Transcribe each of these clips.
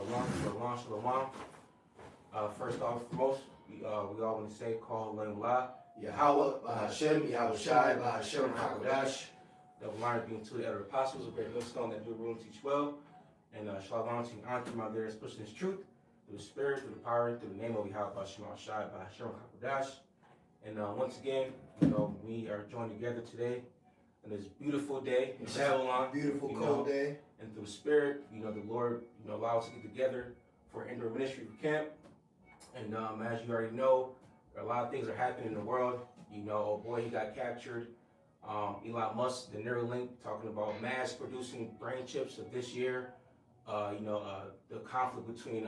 Shalom. First off, most we all want to say, call Lam La. Yahweh, Hashem, Yahweh Shai, Hashem, HaKodash. The line being two of the other apostles, a great millstone that do room teach well. And shalom to Auntie, my dearest, pushing this truth through the spirit, through the power, through the name of Yahweh Shai, Hashem, HaKodash. And once again, we are joined together today on this beautiful day in Babylon. Beautiful cold day. And through the spirit, the Lord, allow us to get together for indoor ministry camp. And as you already know, a lot of things are happening in the world. Oh boy, he got captured. Elon Musk, the Neuralink, talking about mass producing brain chips of this year. The conflict between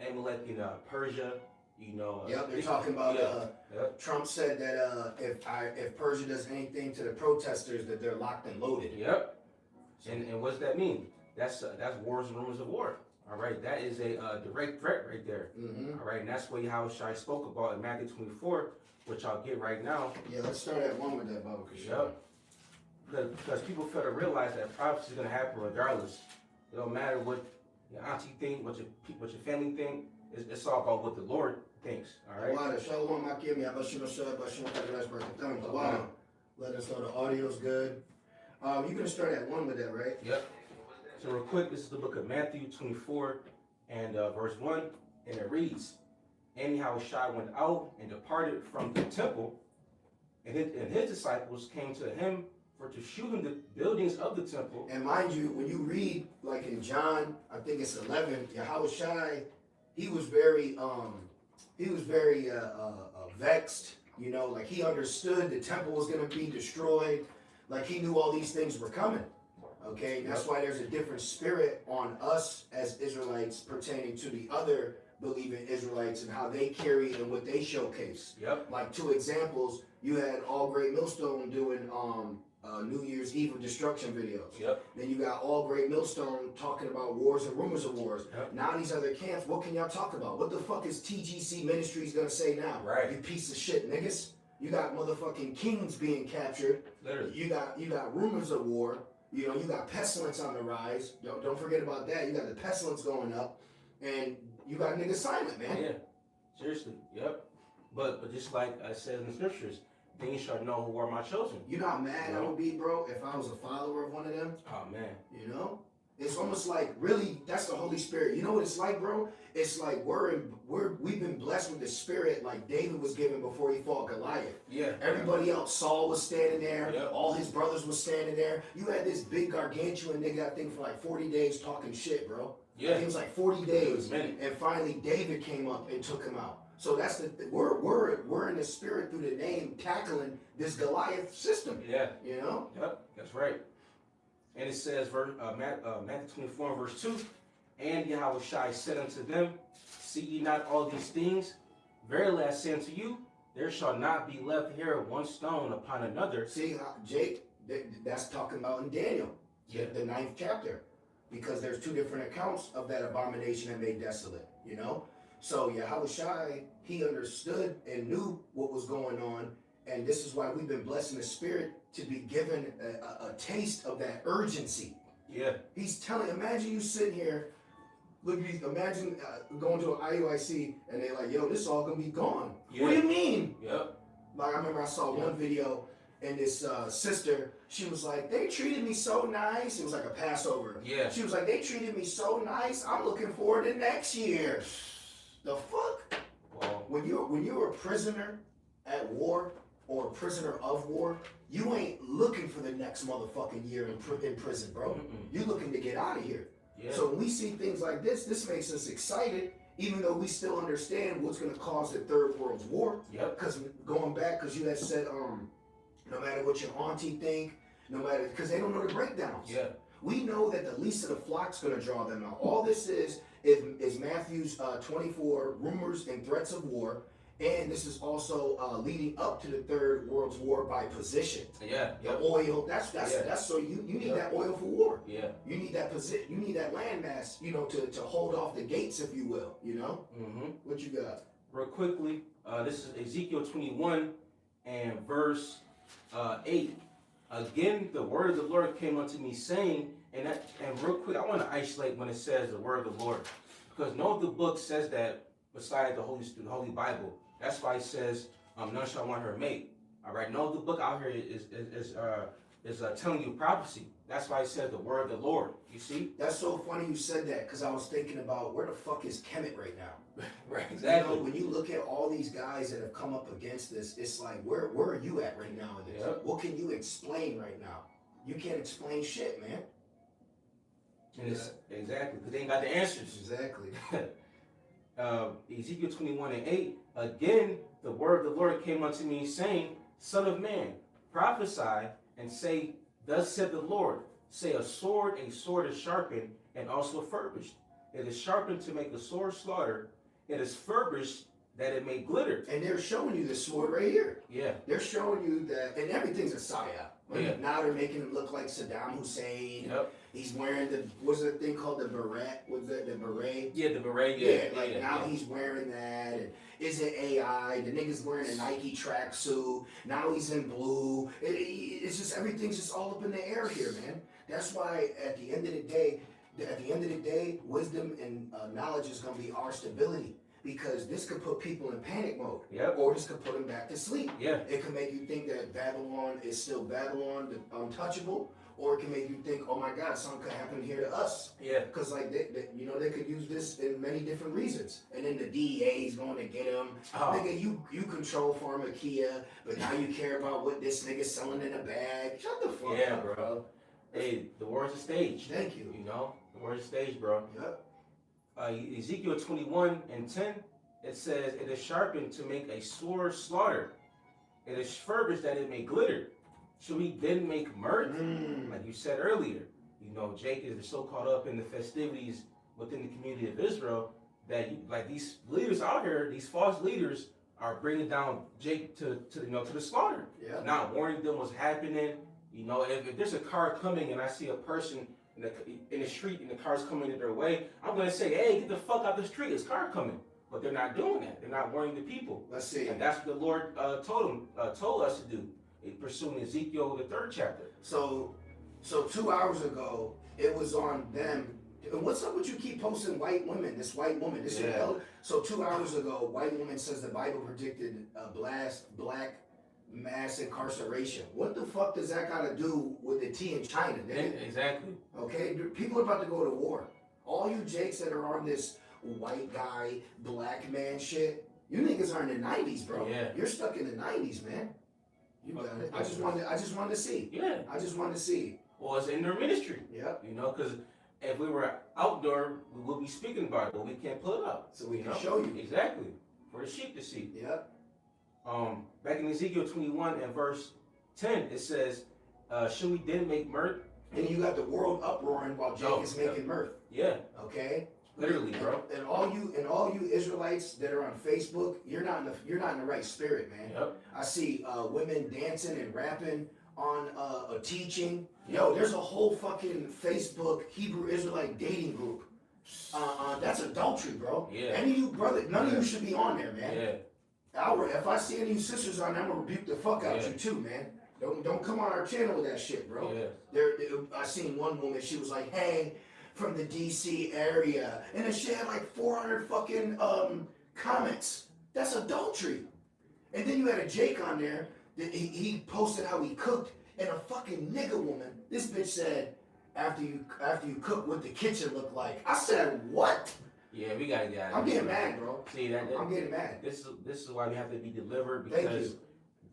Amalek and Persia. They're talking about. Trump said that if Persia does anything to the protesters, that they're locked and loaded. Yep. And what does that mean? That's wars and rumors of war. All right, that is a direct threat right there. Mm-hmm. All right, and that's what Yahweh Shai spoke about in Matthew 24, which I'll get right now. Yeah, let's start at one with that, Baba. Yep. Because people fail to realize that prophecy is going to happen regardless. It don't matter what your auntie think, what your family think. It's all about what the Lord thinks. All right. Let us know the audio's good. You're gonna start at one with that, right? Yep. So real quick, this is the book of Matthew 24 and verse 1, and it reads, "And Yahweh Shai went out and departed from the temple, and his disciples came to him for to shew him the buildings of the temple." And mind you, when you read, like in John, I think it's 11, Yahweh Shai, he was very vexed. Like he understood the temple was gonna be destroyed. Like he knew all these things were coming. Okay, that's why there's a different spirit on us as Israelites pertaining to the other believing Israelites and how they carry and what they showcase. Yep. Like two examples, you had All Great Millstone doing New Year's Eve of destruction videos. Yep. Then you got All Great Millstone talking about wars and rumors of wars. Yep. Now these other camps, what can y'all talk about? What the fuck is TGC Ministries gonna say now? Right. You piece of shit niggas. You got motherfucking kings being captured. Literally. You got rumors of war. You got pestilence on the rise. Don't forget about that. You got the pestilence going up, and you got niggas silent, man. Yeah, seriously. Yep. But just like I said in the scriptures, then you shall know who are my chosen. You know how mad I would be, bro, if I was a follower of one of them? Oh man. It's almost like, really, that's the Holy Spirit. You know what it's like, bro? It's like we've been blessed with the Spirit like David was given before he fought Goliath. Yeah. Everybody else, Saul was standing there. Yep. All his brothers was standing there. You had this big gargantuan nigga, I think, for like 40 days talking shit, bro. Yeah. It was like 40 days. And finally David came up and took him out. So that's we're in the spirit through the name tackling this Goliath system. Yeah. Yep, that's right. And it says, Matthew 24 verse 2, "And Yahweh Shai said unto them, See ye not all these things? Verily I say unto you, there shall not be left here one stone upon another." See, Jake, that's talking about in Daniel, Yeah. the 9th chapter, because there's two different accounts of that abomination that made desolate, So Yahweh Shai, he understood and knew what was going on, and this is why we've been blessed in the spirit to be given a taste of that urgency. Yeah. He's telling, imagine you sitting here, imagine going to an IUIC and they're like, yo, this is all gonna be gone. Yeah. What do you mean? Yep. Like I remember I saw one video and this sister, she was like, they treated me so nice. It was like a Passover. Yeah. She was like, they treated me so nice. I'm looking forward to next year. The fuck? Wow. When you're a prisoner at war or a prisoner of war, you ain't looking for the next motherfucking year in prison, bro. Mm-mm. You're looking to get out of here. Yeah. So when we see things like this makes us excited, even though we still understand what's going to cause the Third World War. Yep. Because going back, because you had said, no matter what your auntie think, because they don't know the breakdowns. Yeah. We know that the least of the flock's going to draw them out. All this is Matthew's 24 rumors and threats of war. And this is also leading up to the Third World War by position. Yeah. The oil, that's so you need that oil for war. Yeah. You need that position, you need that landmass, to hold off the gates, if you will, Mm-hmm. What you got? Real quickly, this is Ezekiel 21 and verse 8. "Again, the word of the Lord came unto me, saying, And real quick, I want to isolate when it says the word of the Lord, because no other book says that besides the Holy Bible. That's why it says, none shall want her mate. All right, no other book out here is telling you prophecy. That's why it says the word of the Lord. You see? That's so funny you said that, because I was thinking about where the fuck is Kemet right now? Right, exactly. You know, when you look at all these guys that have come up against this, it's like, where are you at right now in this? Yep. What can you explain right now? You can't explain shit, man. And it's, exactly, because they ain't got the answers. Exactly. Ezekiel 21:8, again, the word of the Lord came unto me, saying, Son of man, prophesy and say, Thus said the Lord, say a sword is sharpened and also furbished. It is sharpened to make a sore slaughter. It is furbished that it may glitter. And they're showing you the sword right here. Yeah. They're showing you that, and everything's a psyop. Yeah. Now they're making him look like Saddam Hussein. Yep. He's wearing what's the thing called the beret? Was that the beret? Yeah, the beret. Now he's wearing that. And is it AI? The nigga's wearing a Nike tracksuit. Now he's in blue. It's just everything's just all up in the air here, man. That's why at the end of the day, wisdom and knowledge is gonna be our stability. Because this could put people in panic mode. Yep. Or this could put them back to sleep. Yeah. It can make you think that Babylon is still Babylon, the untouchable, or it can make you think, oh my God, something could happen here to us. Yeah. Because like they could use this in many different reasons. And then the DEA is going to get them. Oh. Nigga, you control Pharmakia, but now you care about what this nigga's selling in a bag. Shut the fuck up, bro. Hey, the word's a stage. Thank you. You know, the word's a stage, bro. Yep. Ezekiel 21:10, it says, It is sharpened to make a sore slaughter. It is furbished that it may glitter. Should we then make mirth? Like you said earlier, you know, Jake is so caught up in the festivities within the community of Israel that these leaders out here, these false leaders, are bringing down Jake to the slaughter. Yeah. Not warning them what's happening. You know, if there's a car coming and I see a person in the street and the car's coming in their way, I'm going to say, hey, get the fuck out the street, there's a car coming. But they're not doing that. They're not warning the people. Let's see. And that's what the Lord told us to do, pursuing Ezekiel, the 3rd chapter. So 2 hours ago, it was on them. And what's up with you keep posting white women? This white woman. This is hell. So 2 hours ago, white woman says the Bible predicted a black mass incarceration. What the fuck does that got to do with the tea in China? Exactly. Okay, people are about to go to war. All you jakes that are on this white guy, black man shit, you niggas are in the 90s, bro. Yeah. You're stuck in the 90s, man. You got it. I just wanted to see. Yeah. I just wanted to see. Well, it's in their ministry. Yep. You know, because if we were outdoor, we would be speaking about it, but we can't pull it up. So we can show you. Exactly. For the sheep to see. Yep. Back in Ezekiel 21 and verse 10, it says, should we then make mirth? And you got the world uproaring while Jake is making mirth. Yeah. Okay. Literally, bro. And all you Israelites that are on Facebook, you're not in the right spirit, man. Yep. I see women dancing and rapping on a teaching. Yo, there's a whole fucking Facebook Hebrew Israelite dating group. That's adultery, bro. Yeah. Any of you brother, none of you should be on there, man. Yeah. If I see any of you sisters on there, I'm gonna rebuke the fuck out you too, man. Don't come on our channel with that shit, bro. Yeah. I seen one woman, she was like, hey, from the DC area, and then she had like 400 fucking comments. That's adultery. And then you had a Jake on there that he posted how he cooked, and a fucking nigga woman. This bitch said, after you cook, what the kitchen looked like. I said, what? Yeah, we gotta get out of I'm getting mad, bro. See I'm getting mad. This is why we have to be delivered, because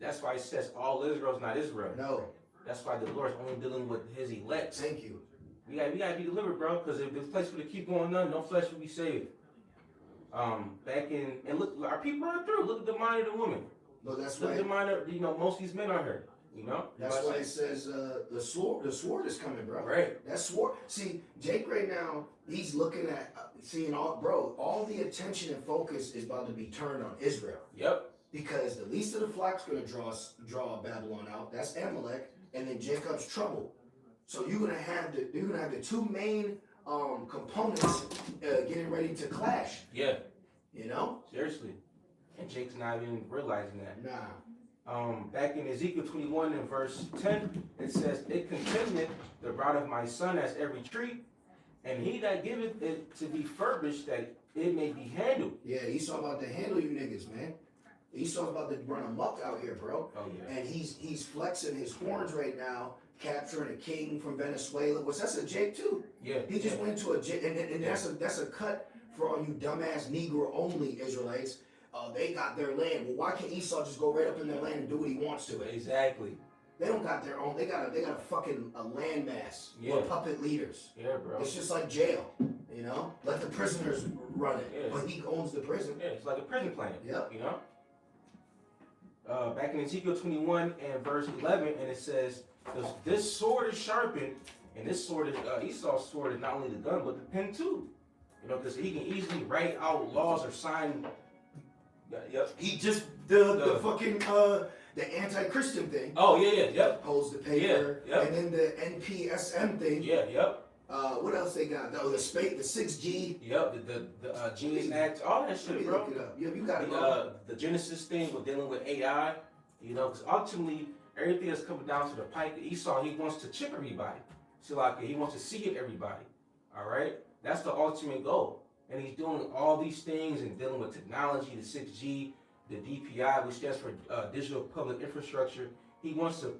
that's why it says all Israel is not Israel. No. That's why the Lord's only dealing with his elect. Thank you. We gotta be delivered, bro, because if this place would keep going on, no flesh will be saved. And look, our people are through. Look at the mind of the woman. No, that's Look why. at the mind of, most of these men are here. You know? That's why it says the sword is coming, bro. Right. That sword. See, Jake right now, he's looking at seeing all the attention and focus is about to be turned on Israel. Yep. Because the least of the flock's going to draw Babylon out. That's Amalek, and then Jacob's trouble. So you're gonna have the two main components getting ready to clash. Yeah. You know? Seriously. And Jake's not even realizing that. Nah. Back in Ezekiel 21 and verse 10, it says, it contended the rod of my son as every tree, and he that giveth it to be furbished, that it may be handled. Yeah, Esau about to handle you niggas, man. Esau's about to run amok out here, bro. Oh yeah. And he's flexing his horns right now, capturing a king from Venezuela. Which that's a Jake too. Yeah. He just went to a Jake, and that's a cut for all you dumbass Negro only Israelites. They got their land. Well, why can't Esau just go right up in their land and do what he wants to it? Exactly. They don't got their own. They got a fucking a landmass Yeah. with puppet leaders. Yeah, bro. It's just like jail, you know. Let the prisoners run it, Yeah. but he owns the prison. Yeah, it's like a prison plan. Yep. You know. Back in Ezekiel 21 and verse 11, and it says, "This sword is sharpened, and this sword is Esau's sword is not only the gun but the pen too. You know, because he can easily write out laws or sign." Yep. He just the fucking the anti-Christian thing. Oh yeah, yep. Holds the paper, Yeah, yep. and then the NPSM thing. Yeah, yep. What else they got? The 6G. Yep, the Genius Act, all that Let shit, me bro. look it up. Yeah, you got it. The Genesis thing with dealing with AI, you know, because ultimately everything is coming down to the pike. Esau, he wants to chip everybody. So like he wants to see it everybody. All right, that's the ultimate goal, and he's doing all these things and dealing with technology, the 6G, the DPI, which stands for Digital Public Infrastructure. He wants to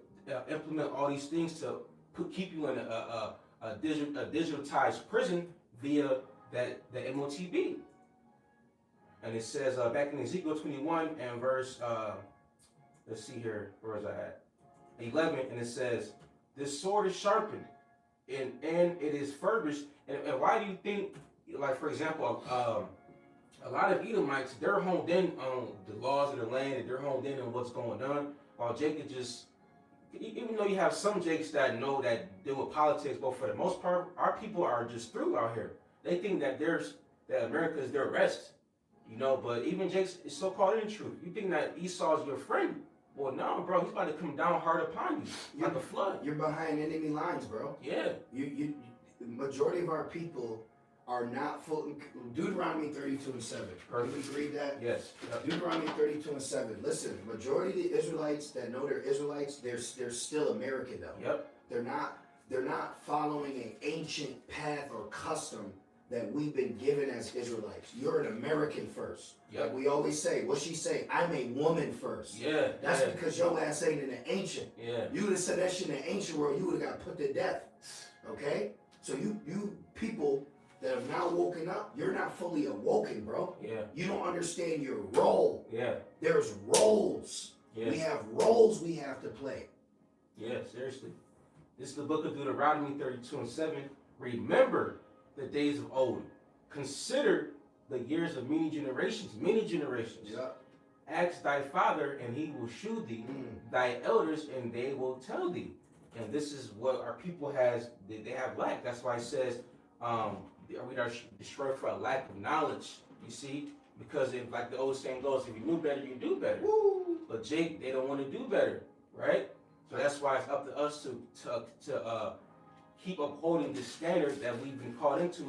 implement all these things to keep you in a digitalized prison via the MOTB. And it says back in Ezekiel 21 and verse, let's see here, where is I at? 11, and it says, "This sword is sharpened, and it is furbished." And why do you think, like for example, a lot of Edomites, they're honed in on the laws of the land, and they're honed in on what's going on, while Jacob just, even though you have some Jakes that know that deal with politics, but for the most part, our people are just through out here. They think that America is their rest, you know. But even Jakes is so called in the truth. You think that Esau is your friend? Well, no, bro. He's about to come down hard upon you like a flood. You're behind enemy lines, bro. Yeah. The majority of our people are not full. Deuteronomy 32:7. Can we read that? Yes. Yep. Deuteronomy 32:7. Listen, majority of the Israelites that know they're Israelites, they're still American though. Yep. They're not following an ancient path or custom that we've been given as Israelites. You're an American first. Yep. Like we always say. What she say? I'm a woman first. Yeah. That's because your ass ain't in the ancient. Yeah. You would have said that shit in the ancient world, you would have got put to death. Okay? So you people that have now woken up, you're not fully awoken, bro. Yeah. You don't understand your role. Yeah. There's roles. Yes. We have roles we have to play. Yeah, seriously. This is the book of Deuteronomy 32:7. Remember the days of old. Consider the years of many generations. Many generations. Yeah. Ask thy father, and he will shew thee, thy elders, and they will tell thee. And this is what our people they have lack. That's why it says, we are destroyed for a lack of knowledge. You see, because if, like the old saying goes, if you knew better, you do better. Woo. But Jake, they don't want to do better, right? So that's why it's up to us to keep upholding the standard that we've been called into,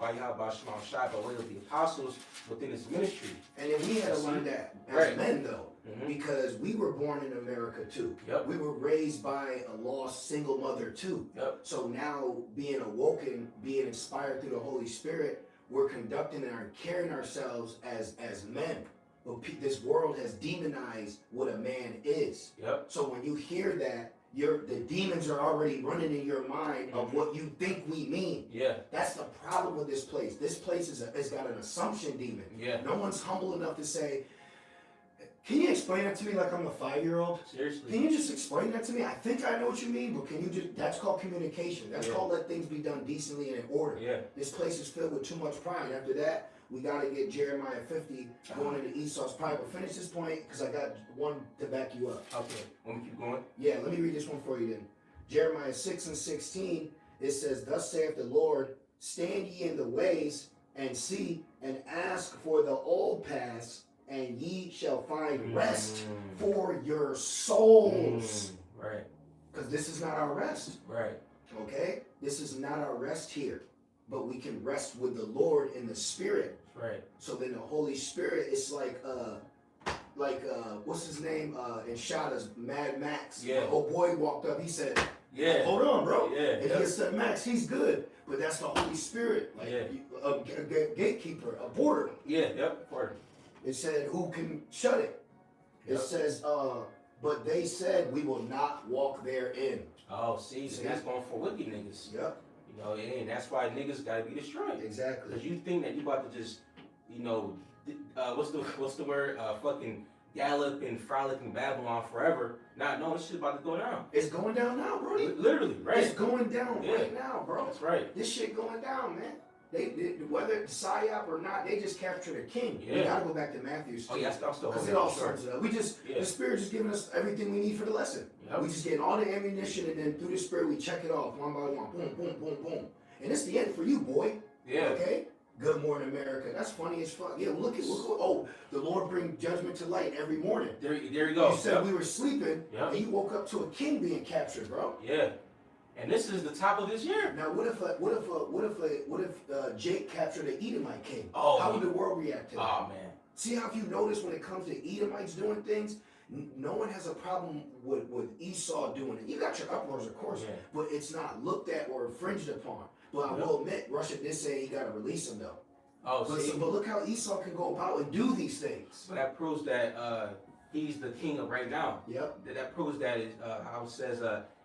by Yahweh Shema Shai, by way of the apostles within his ministry. And then we had to learn that as Right. men, though, because we were born in America too. Yep. We were raised by a lost single mother too. Yep. So now, being awoken, being inspired through the Holy Spirit, we're conducting and are carrying ourselves as men. But this world has demonized what a man is. Yep. So when you hear that, the demons are already running in your mind of what you think we mean. Yeah. That's the problem with this place. This place has got an assumption demon. Yeah. No one's humble enough to say, "Can you explain that to me like I'm a 5-year-old? Seriously. Can you just explain that to me? I think I know what you mean, but can you just," that's called communication. That's called let things be done decently and in order. Yeah. This place is filled with too much pride. After that, we got to get Jeremiah 50 going into Esau's pride. But finish this point because I got one to back you up. Okay. Want me to keep going? Yeah, let me read this one for you then. Jeremiah 6:16, it says, "Thus saith the Lord, stand ye in the ways and see and ask for the old paths, and ye shall find rest for your souls." Right. Because this is not our rest. Right. Okay? This is not our rest here. But we can rest with the Lord in the Spirit. Right. So then the Holy Spirit is like what's his name? In Shada's Mad Max. Yeah. The old boy walked up, he said, Yeah. Like, hold on, bro. Yeah. And he said, Max, he's good. But that's the Holy Spirit. Like a gatekeeper, a border. Yeah, yep, border. It said, who can shut it? It says, but they said we will not walk therein. Oh, see, that's going for wicked niggas. Yep. You know, and that's why niggas gotta be destroyed. Exactly. Because you think that you about to just, you know, what's the word? Fucking gallop and frolic in Babylon forever. Nah, no, this shit about to go down. It's going down now, bro. Literally, right? It's going down right now, bro. That's right. This shit going down, man. They whether it's psyop or not, they just captured a king. Yeah. We gotta go back to Matthew's. Oh yeah, I'm still because it all starts it up. We just the Spirit just giving us everything we need for the lesson. Yep. We just getting all the ammunition, and then through the Spirit we check it off one by one. Boom, boom, boom, boom. And it's the end for you, boy. Yeah. Okay. Good morning, America. That's funny as fuck. Yeah, look. Oh, the Lord brings judgment to light every morning. There you go. You said we were sleeping, and you woke up to a king being captured, bro. Yeah. And this is the top of this year. Now, what if Jake captured an Edomite king? Oh, how would the world react to that? Oh man. See how if you notice when it comes to Edomites doing things, no one has a problem with Esau doing it. You got your uproars, of course, but it's not looked at or infringed upon. But I will admit, Russia did say he got to release him though. Oh, but look how Esau can go about and do these things. But that proves that he's the king of right now. Yep. That proves that how it says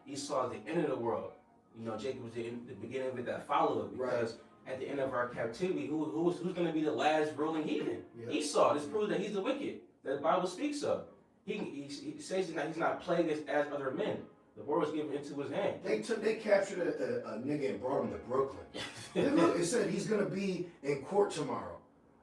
Esau is the end of the world. You know, Jacob was the beginning of it that followed. Because at the end of our captivity, who's going to be the last ruling heathen? Yep. Esau. This proves that he's the wicked that the Bible speaks of. He says that he's not plagued as other men. The word was given into his hand. They captured a nigga and brought him to Brooklyn. It said he's gonna be in court tomorrow.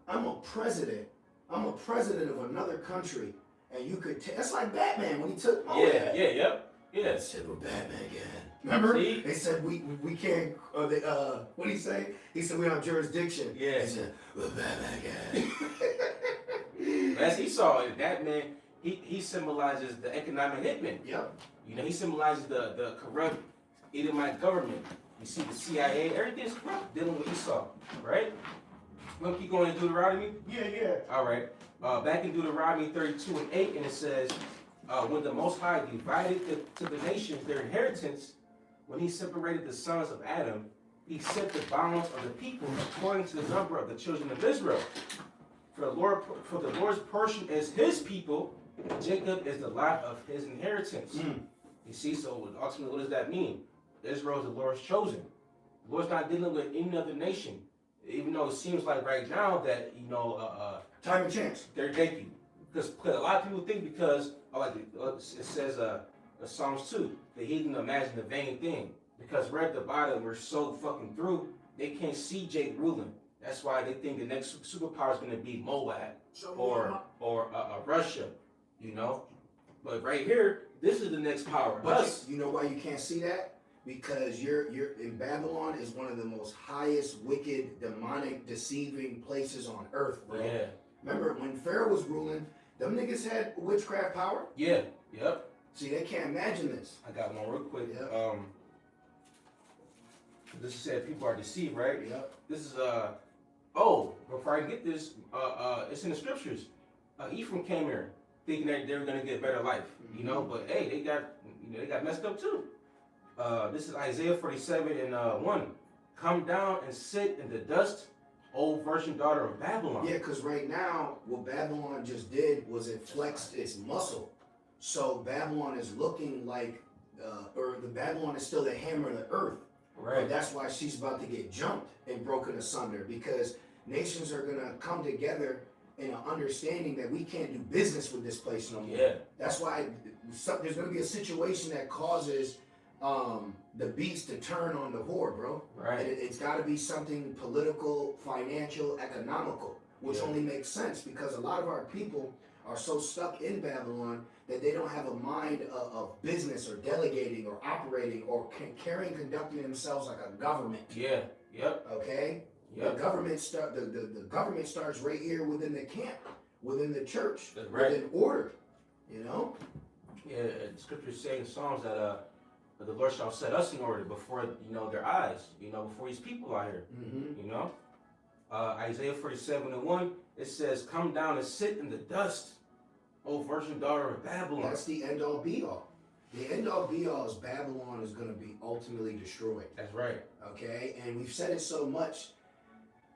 I'm a president of another country, and you could. That's like Batman when he took. Yeah. They said we're Batman again. Remember? See? They said we can't. What did he say? He said we don't have jurisdiction. Yeah. He said we're Batman again. As he saw it, that man. He symbolizes the economic hitman. Yep. You know, he symbolizes the corrupt Edomite government. You see the CIA, everything's corrupt dealing with Esau, right? We're gonna keep going to Deuteronomy? Yeah. All right. Back in Deuteronomy 32 and 8, and it says, when the Most High divided to the nations their inheritance, when he separated the sons of Adam, he set the bounds of the people according to the number of the children of Israel. For the Lord's portion is his people, Jacob is the lot of his inheritance. You see, so ultimately, what does that mean? Israel is the Lord's chosen. The Lord's not dealing with any other nation, even though it seems like right now that time and chance. Thank you, because a lot of people think because it says Psalms 2, the heathen imagine a vain thing. Because we're at the bottom, we're so fucking through, they can't see Jake ruling. That's why they think the next superpower is going to be Moab or Russia, you know. But right here, this is the next power. But you know why you can't see that? Because you're in Babylon is one of the most highest, wicked, demonic, deceiving places on earth, bro. Yeah. Remember when Pharaoh was ruling, them niggas had witchcraft power. Yeah. Yep. See, they can't imagine this. I got one real quick. Yep. This said people are deceived, right? Yep. This is before I get this, it's in the scriptures. Ephraim came here thinking that they were gonna get a better life, you know, but hey, they got messed up too. This is Isaiah 47 and 1. Come down and sit in the dust, O virgin daughter of Babylon. Yeah, because right now, what Babylon just did was it flexed its muscle. So Babylon is looking like, or the Babylon is still the hammer of the earth. Right. But that's why she's about to get jumped and broken asunder, because nations are going to come together in an understanding that we can't do business with this place no more. Yeah. That's why there's going to be a situation that causes the beast to turn on the whore, bro. Right. And it's got to be something political, financial, economical, which only makes sense because a lot of our people are so stuck in Babylon that they don't have a mind of business or delegating or operating or conducting themselves like a government. Yeah. Yep. Okay. Yep. The government starts right here within the camp, within the church, within order. You know. Yeah. The scriptures say in Psalms that the Lord shall set us in order before their eyes. Before His people out here. Mm-hmm. Isaiah 47 and 1. It says, "Come down and sit in the dust, O virgin daughter of Babylon." That's the end all be all. The end all be all is Babylon is going to be ultimately destroyed. That's right. Okay? And we've said it so much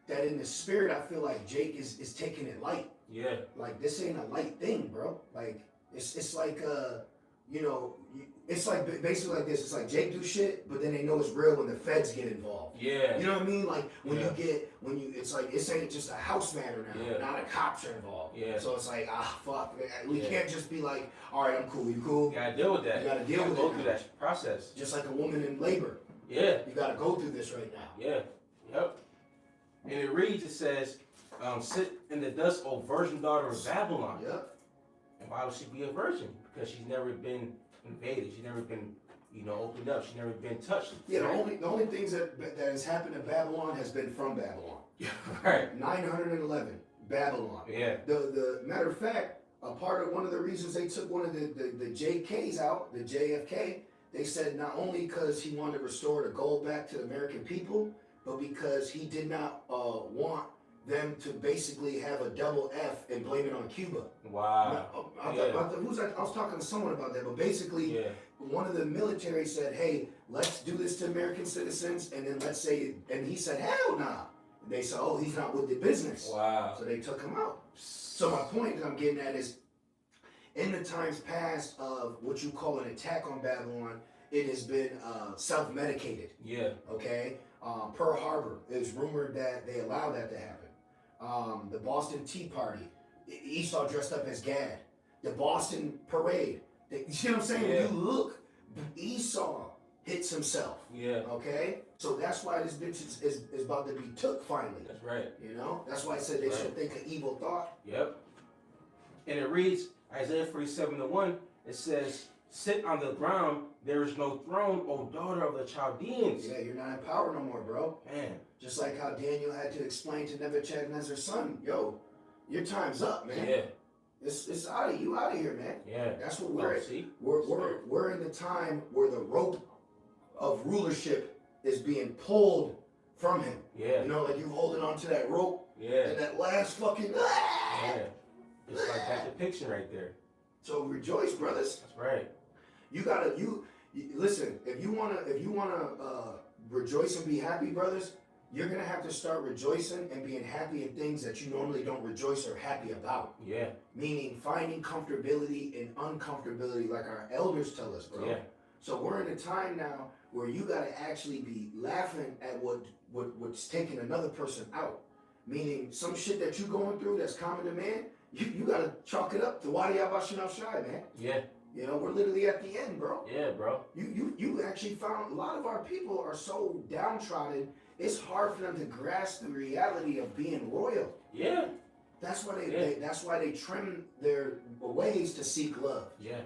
that in the spirit, I feel like Jake is taking it light. Yeah. Like, this ain't a light thing, bro. Like, it's like, you know, it's like basically like this. It's like Jake do shit, but then they know it's real when the feds get involved. Yeah. You know what I mean? Like, it's like, this ain't just a house matter now. Yeah. Now the cops are involved. Yeah. So it's like, fuck. We can't just be like, all right, I'm cool. You cool? You gotta deal with that. You gotta deal with it. Go through that process. Just like a woman in labor. Yeah. You gotta go through this right now. Yeah. Yep. And it reads, it says, sit in the dust, O virgin daughter of Babylon. Yep. And why would she be a virgin? Because she's never been invaded. She's never been, opened up. She's never been touched. Yeah, the only things that has happened in Babylon has been from Babylon. Yeah, right. 911, Babylon. Yeah. The matter of fact, a part of one of the reasons they took one of the JKs out, the JFK, they said not only because he wanted to restore the gold back to the American people, but because he did not want them to basically have a double F and blame it on Cuba. Wow. I was talking to someone about that, but basically, one of the military said, "Hey, let's do this to American citizens," and then and he said, "Hell nah." They said, "Oh, he's not with the business." Wow. So they took him out. So my point that I'm getting at is, in the times past of what you call an attack on Babylon, it has been self-medicated. Yeah. Okay. Pearl Harbor, it was rumored that they allowed that to happen. The Boston Tea Party, Esau dressed up as Gad. The Boston Parade, you see what I'm saying? Yeah. When you look, Esau hits himself. Yeah. Okay? So that's why this bitch is about to be took finally. That's right. You know? That's why I said they should think an evil thought. Yep. And it reads, Isaiah 47:1, it says, sit on the ground, there is no throne, O daughter of the Chaldeans. Yeah, you're not in power no more, bro. Man. Just like how Daniel had to explain to Nebuchadnezzar's son, yo, your time's up, man. Yeah. It's out of here, man. Yeah. That's what we're at. See? We're in the time where the rope of rulership is being pulled from him. Yeah. You know, like you holding on to that rope. Yeah. And that last fucking. Yeah. It's like that depiction right there. So rejoice, brothers. That's right. You gotta listen. If you wanna rejoice and be happy, brothers, you're gonna have to start rejoicing and being happy in things that you normally don't rejoice or happy about. Yeah. Meaning finding comfortability in uncomfortability, like our elders tell us, bro. Yeah. So we're in a time now where you gotta actually be laughing at what's taking another person out. Meaning some shit that you're going through that's common to man, you gotta chalk it up to Wadi Abashina Shai, man. Yeah. You know, we're literally at the end, bro. Yeah, bro. You actually found a lot of our people are so downtrodden, it's hard for them to grasp the reality of being royal. Yeah. That's why they trim their ways to seek love. Yeah.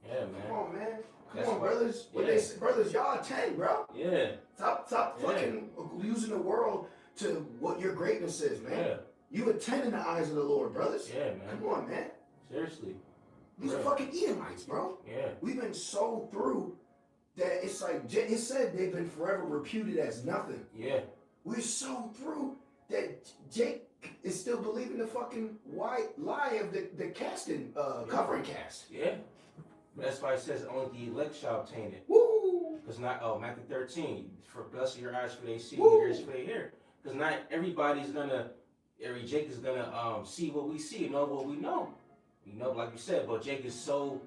Yeah, man. Come on, man. Come That's on, why- brothers. What yeah. they say, brothers, y'all 10, bro. Yeah. Stop fucking using the world to what your greatness is, man. Yeah. You a 10 in the eyes of the Lord, brothers. Yeah, man. Come on, man. Seriously. These are fucking Edomites, bro. Yeah. We've been so through that it's like, it said they've been forever reputed as nothing. Yeah. We're so through that Jake is still believing the fucking white lie of the casting, covering cast. Yeah. That's why it says only the elect shall obtain it. Woo! Because not, Matthew 13, for blessed are your eyes for they see, Woo! your ears for they hear. Because not everybody's gonna, every Jake is gonna see what we see, know what we know. You know, like you said, but Jake is so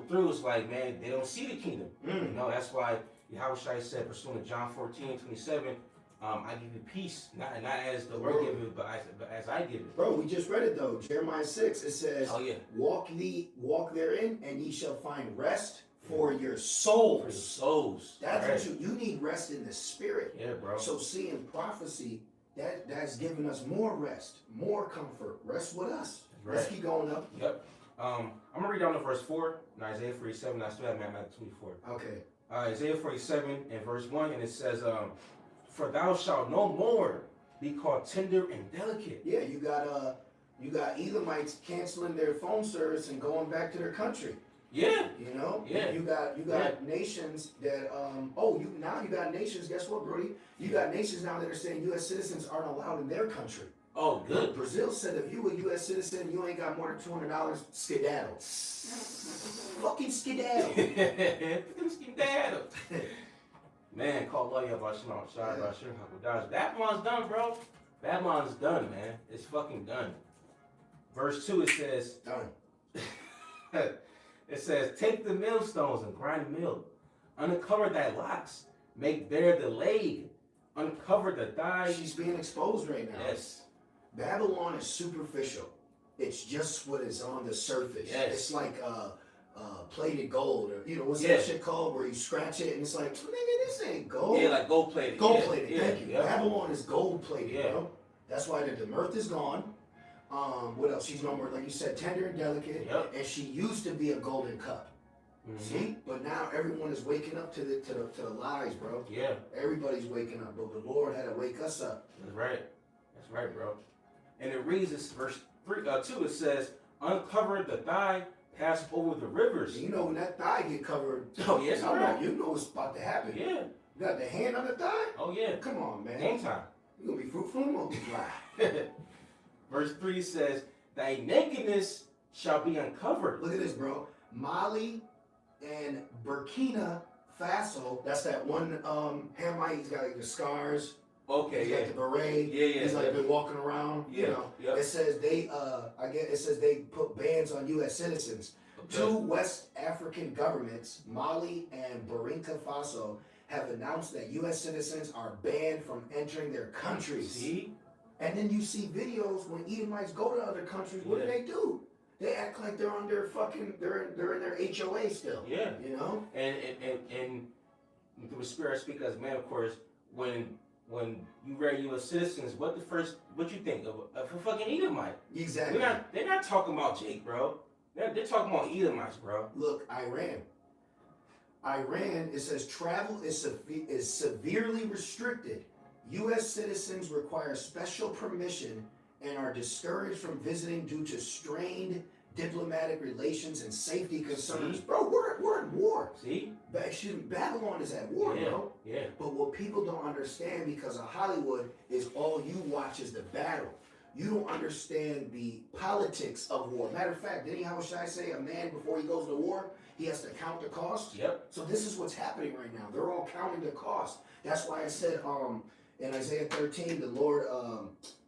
through, it's like, man, they don't see the kingdom. You know, that's why Yahushua said, pursuant to John 14:27, I give you peace, not as the world give it, but as I give it. Bro, we just read it though. Jeremiah 6, it says, Oh yeah. walk therein, and ye shall find rest for your souls. For your souls. That's right. what you need rest in the spirit. Yeah, bro. So seeing prophecy, that's giving us more rest, more comfort. Rest with us. Right. Let's keep going up. Yep. I'm gonna read down to verse 4 in Isaiah 47. I still have Matthew 24. Okay. Isaiah 47 and verse 1, and it says, for thou shalt no more be called tender and delicate. Yeah, you got Edomites canceling their phone service and going back to their country. Yeah. You know, Yeah. you got nations that you got nations. Guess what, Brody? You got nations now that are saying U.S. citizens aren't allowed in their country. Oh, good. Brazil said if you a U.S. citizen, you ain't got more than $200, skedaddle. Fucking skedaddle. Skedaddle. Man, call lawyer about Shimon. Babylon's done, bro. Babylon's done, man. It's fucking done. Verse 2, it says, Done. it says, take the millstones and grind the mill. Uncover thy locks. Make bare the leg. Uncover the thigh. She's being exposed right now. Yes. Babylon is superficial. It's just what is on the surface. Yes. It's like plated gold, or what's that shit called, where you scratch it and it's like, nigga, this ain't gold. Yeah, like gold plated. Gold plated. Thank you. Yeah. Babylon is gold plated, bro. That's why the mirth is gone. What else? She's no more, like you said, tender and delicate. Yep. And she used to be a golden cup. Mm-hmm. See, but now everyone is waking up to the lies, bro. Yeah. Everybody's waking up, but the Lord had to wake us up. That's right, bro. And it reads this verse 2. It says, "Uncover the thigh, pass over the rivers." And you know when that thigh get covered. Oh yes, right. You know what's about to happen. Yeah. You got the hand on the thigh. Oh yeah. Come on, man. Game time. You gonna be fruitful and multiply. Verse 3 says, "Thy nakedness shall be uncovered." Look at this, bro. Mali and Burkina Faso. That's that one Hamite. He's got like the scars. Okay, He's got the beret. Yeah. He's like been walking around. Yeah. You know. Yep. It says they put bans on U.S. citizens. Okay. 2 West African governments, Mali and Burkina Faso, have announced that U.S. citizens are banned from entering their countries. See? And then you see videos when Edomites go to other countries. What do? They act like they're on their fucking. They're in their HOA still. Yeah. You know. And through the Spirit I speak as man, of course. When you read U.S. citizens, what you think of a fucking Edomite? Exactly. They're not talking about Jake, bro. They're talking about Edomites, bro. Look, Iran, it says travel is severely restricted. U.S. citizens require special permission and are discouraged from visiting due to strained diplomatic relations and safety concerns. See? Bro, we're in war. See? Babylon is at war, bro. Yeah. But what people don't understand because of Hollywood is all you watch is the battle. You don't understand the politics of war. Matter of fact, didn't how should I say a man before he goes to war, he has to count the cost? Yep. So this is what's happening right now. They're all counting the cost. That's why I said in Isaiah 13, the Lord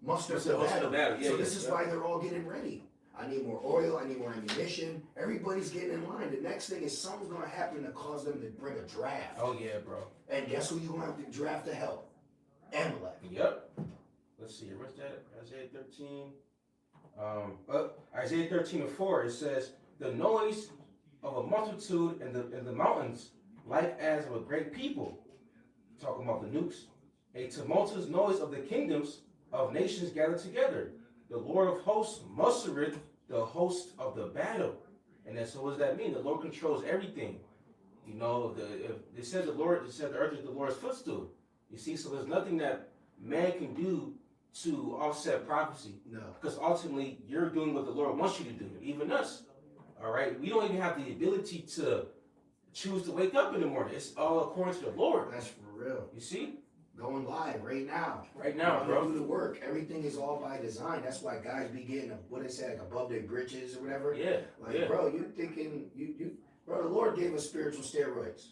musters the battle. Yeah, so this is why they're all getting ready. I need more oil. I need more ammunition. Everybody's getting in line. The next thing is something's going to happen to cause them to bring a draft. Oh, yeah, bro. And guess who you're going to have to draft to help? Amalek. Yep. Let's see. What's that? Isaiah 13. Isaiah 13:4. It says, "The noise of a multitude in the mountains, like as of a great people." Talking about the nukes. "A tumultuous noise of the kingdoms of nations gathered together. The Lord of hosts mustereth the host of the battle." And then, so what does that mean? The Lord controls everything. You know, it says the earth is the Lord's footstool. You see, so there's nothing that man can do to offset prophecy. No. Because ultimately, you're doing what the Lord wants you to do, even us. All right? We don't even have the ability to choose to wake up in the morning. It's all according to the Lord. That's for real. You see? Going live right now. Right now, bro. Do the work. Everything is all by design. That's why guys be getting what they say, like above their britches or whatever. Yeah. Like, bro, you thinking bro, the Lord gave us spiritual steroids.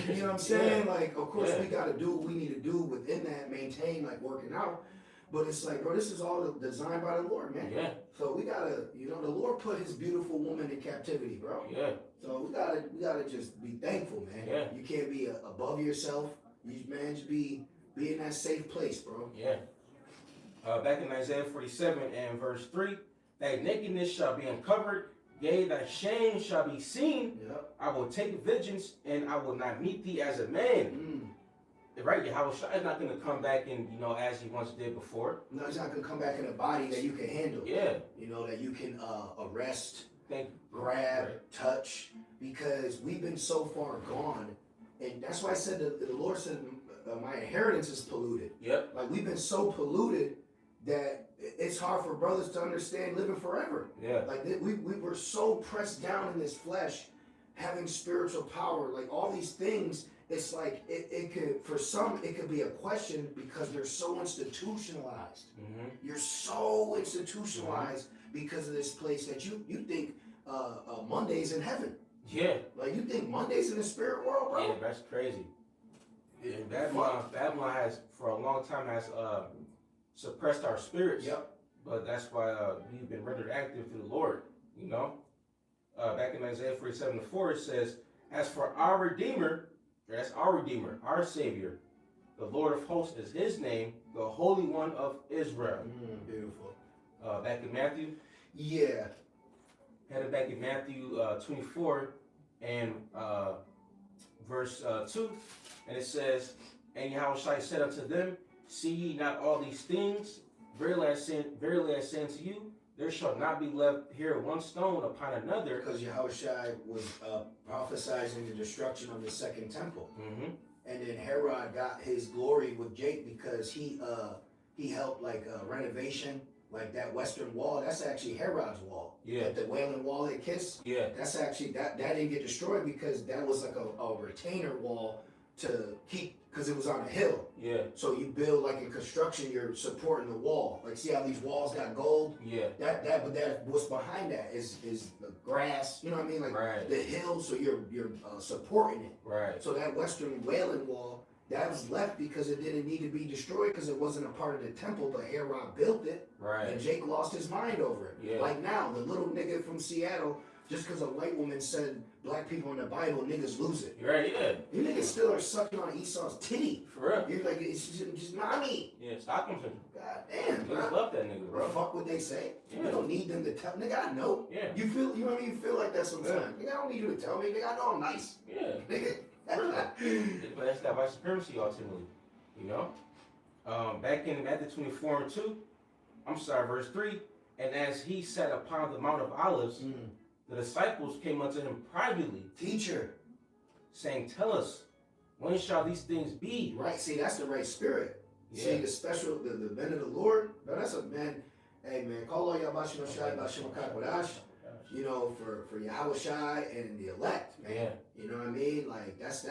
You know what I'm saying? Like, of course we gotta do what we need to do within that, maintain like working out. But it's like, bro, this is all designed by the Lord, man. Yeah. So we gotta, the Lord put his beautiful woman in captivity, bro. Yeah. So we gotta just be thankful, man. Yeah. You can't be above yourself. Just be in that safe place, bro. Yeah. Back in Isaiah 47 and verse 3, "Thy nakedness shall be uncovered, yea, thy shame shall be seen. Yep. I will take vengeance, and I will not meet thee as a man." Right? Yahweh is not going to come back in, as he once did before. No, he's not gonna come back in a body that you can handle. Yeah. That you can arrest, Thank grab, right. touch, because we've been so far gone, and that's why I said the Lord said my inheritance is polluted. Yep. Like we've been so polluted that it's hard for brothers to understand living forever. Yeah. Like we were so pressed down in this flesh. having spiritual power, like all these things. It's like it could, for some, it could be a question because they're so institutionalized. You're so institutionalized because of this place that you think Monday's in heaven. Yeah. Like you think Monday's in the spirit world, bro? Yeah, that's crazy. And Babylon has, for a long time, has suppressed our spirits. Yep. But that's why we've been rendered active through the Lord, you know? Back in Isaiah 47:4, it says, as for our Redeemer, that's our Redeemer, our Savior, the Lord of hosts is his name, the Holy One of Israel. Beautiful. Back in Matthew. Yeah. Headed back in Matthew 24 and verse 2, and it says, and Yahushua said unto them, see ye not all these things? Verily I say unto you, there shall not be left here one stone upon another. Because Yahushua was prophesizing the destruction of the second temple. And then Herod got his glory with Jake because he helped like renovation, like that western wall. That's actually Herod's wall. Yeah. The Wailing Wall they kissed. Yeah. That's actually that didn't get destroyed because that was like a retainer wall to keep, because it was on a hill. Yeah. So you build like in construction, you're supporting the wall. Like see how these walls got gold? Yeah. But what's behind that is the grass. You know what I mean? Like right. the hill. So you're supporting it. Right. So that western Wailing Wall that was left because it didn't need to be destroyed because it wasn't a part of the temple. But Herod built it. Right. And Jake lost his mind over it. Yeah. Like now, the little nigga from Seattle. Just because a white woman said black people in the Bible, niggas lose it. Right, yeah. You niggas still are sucking on Esau's titty. For real. You're like, it's just mommy. Yeah, Stockholm syndrome. God damn, bro. Niggas love that nigga, bro. Fuck what they say. Yeah. You don't need them to tell. Nigga, I know. Yeah. You feel, you know what I mean? You feel like that sometimes. Yeah. Nigga, I don't need you to tell me. Nigga, I know I'm nice. Yeah. Nigga. But that's that white supremacy ultimately, you know? Back in Matthew 24:2, verse 3, and as he sat upon the Mount of Olives, the disciples came unto him privately, teacher, saying, tell us, when shall these things be? Right, see, that's the right spirit. Yeah. See, the special, the men of the Lord, bro, that's a man, hey man, call all Yabashim Shai, Bashim Kakwadash, you know, for Yahushai and the elect, man. Yeah. You know what I mean? Like, that's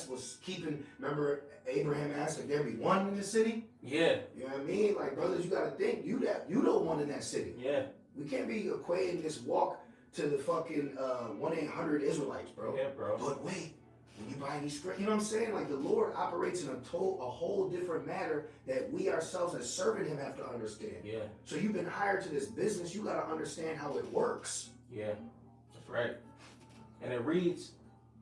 what's keeping, remember, Abraham asked if there be one in the city? Yeah. You know what I mean? Like, brothers, you gotta think, you the one in that city. Yeah. We can't be equating this walk to the fucking 1-800 Israelites, bro. Yeah, bro. But wait, when you buy these, you know what I'm saying? Like the Lord operates in a whole different manner that we ourselves as serving Him have to understand. Yeah. So you've been hired to this business, you gotta understand how it works. Yeah, that's right. And it reads,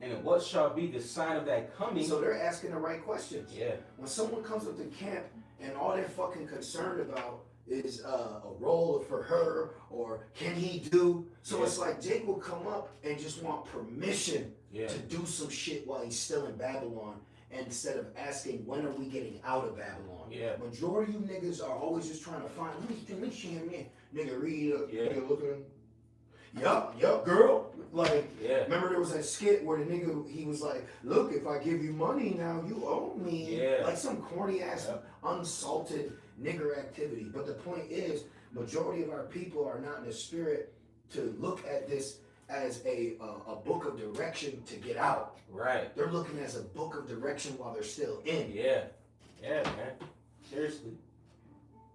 and what shall be the sign of that coming? So they're asking the right questions. Yeah. When someone comes up to camp and all they're fucking concerned about is a role for her or can he do? So it's like Jake will come up and just want permission to do some shit while he's still in Babylon instead of asking when are we getting out of Babylon. Yeah. Majority of you niggas are always just trying to find, let me see him in. Nigga read up, nigga look at him. Yup, girl. Like, remember there was that skit where the nigga, he was like, look, if I give you money now, you owe me. Yeah. Like some corny ass, unsalted nigger activity. But the point is, majority of our people are not in the spirit to look at this as a book of direction to get out. Right. They're looking as a book of direction while they're still in. Yeah. Yeah, man. Seriously.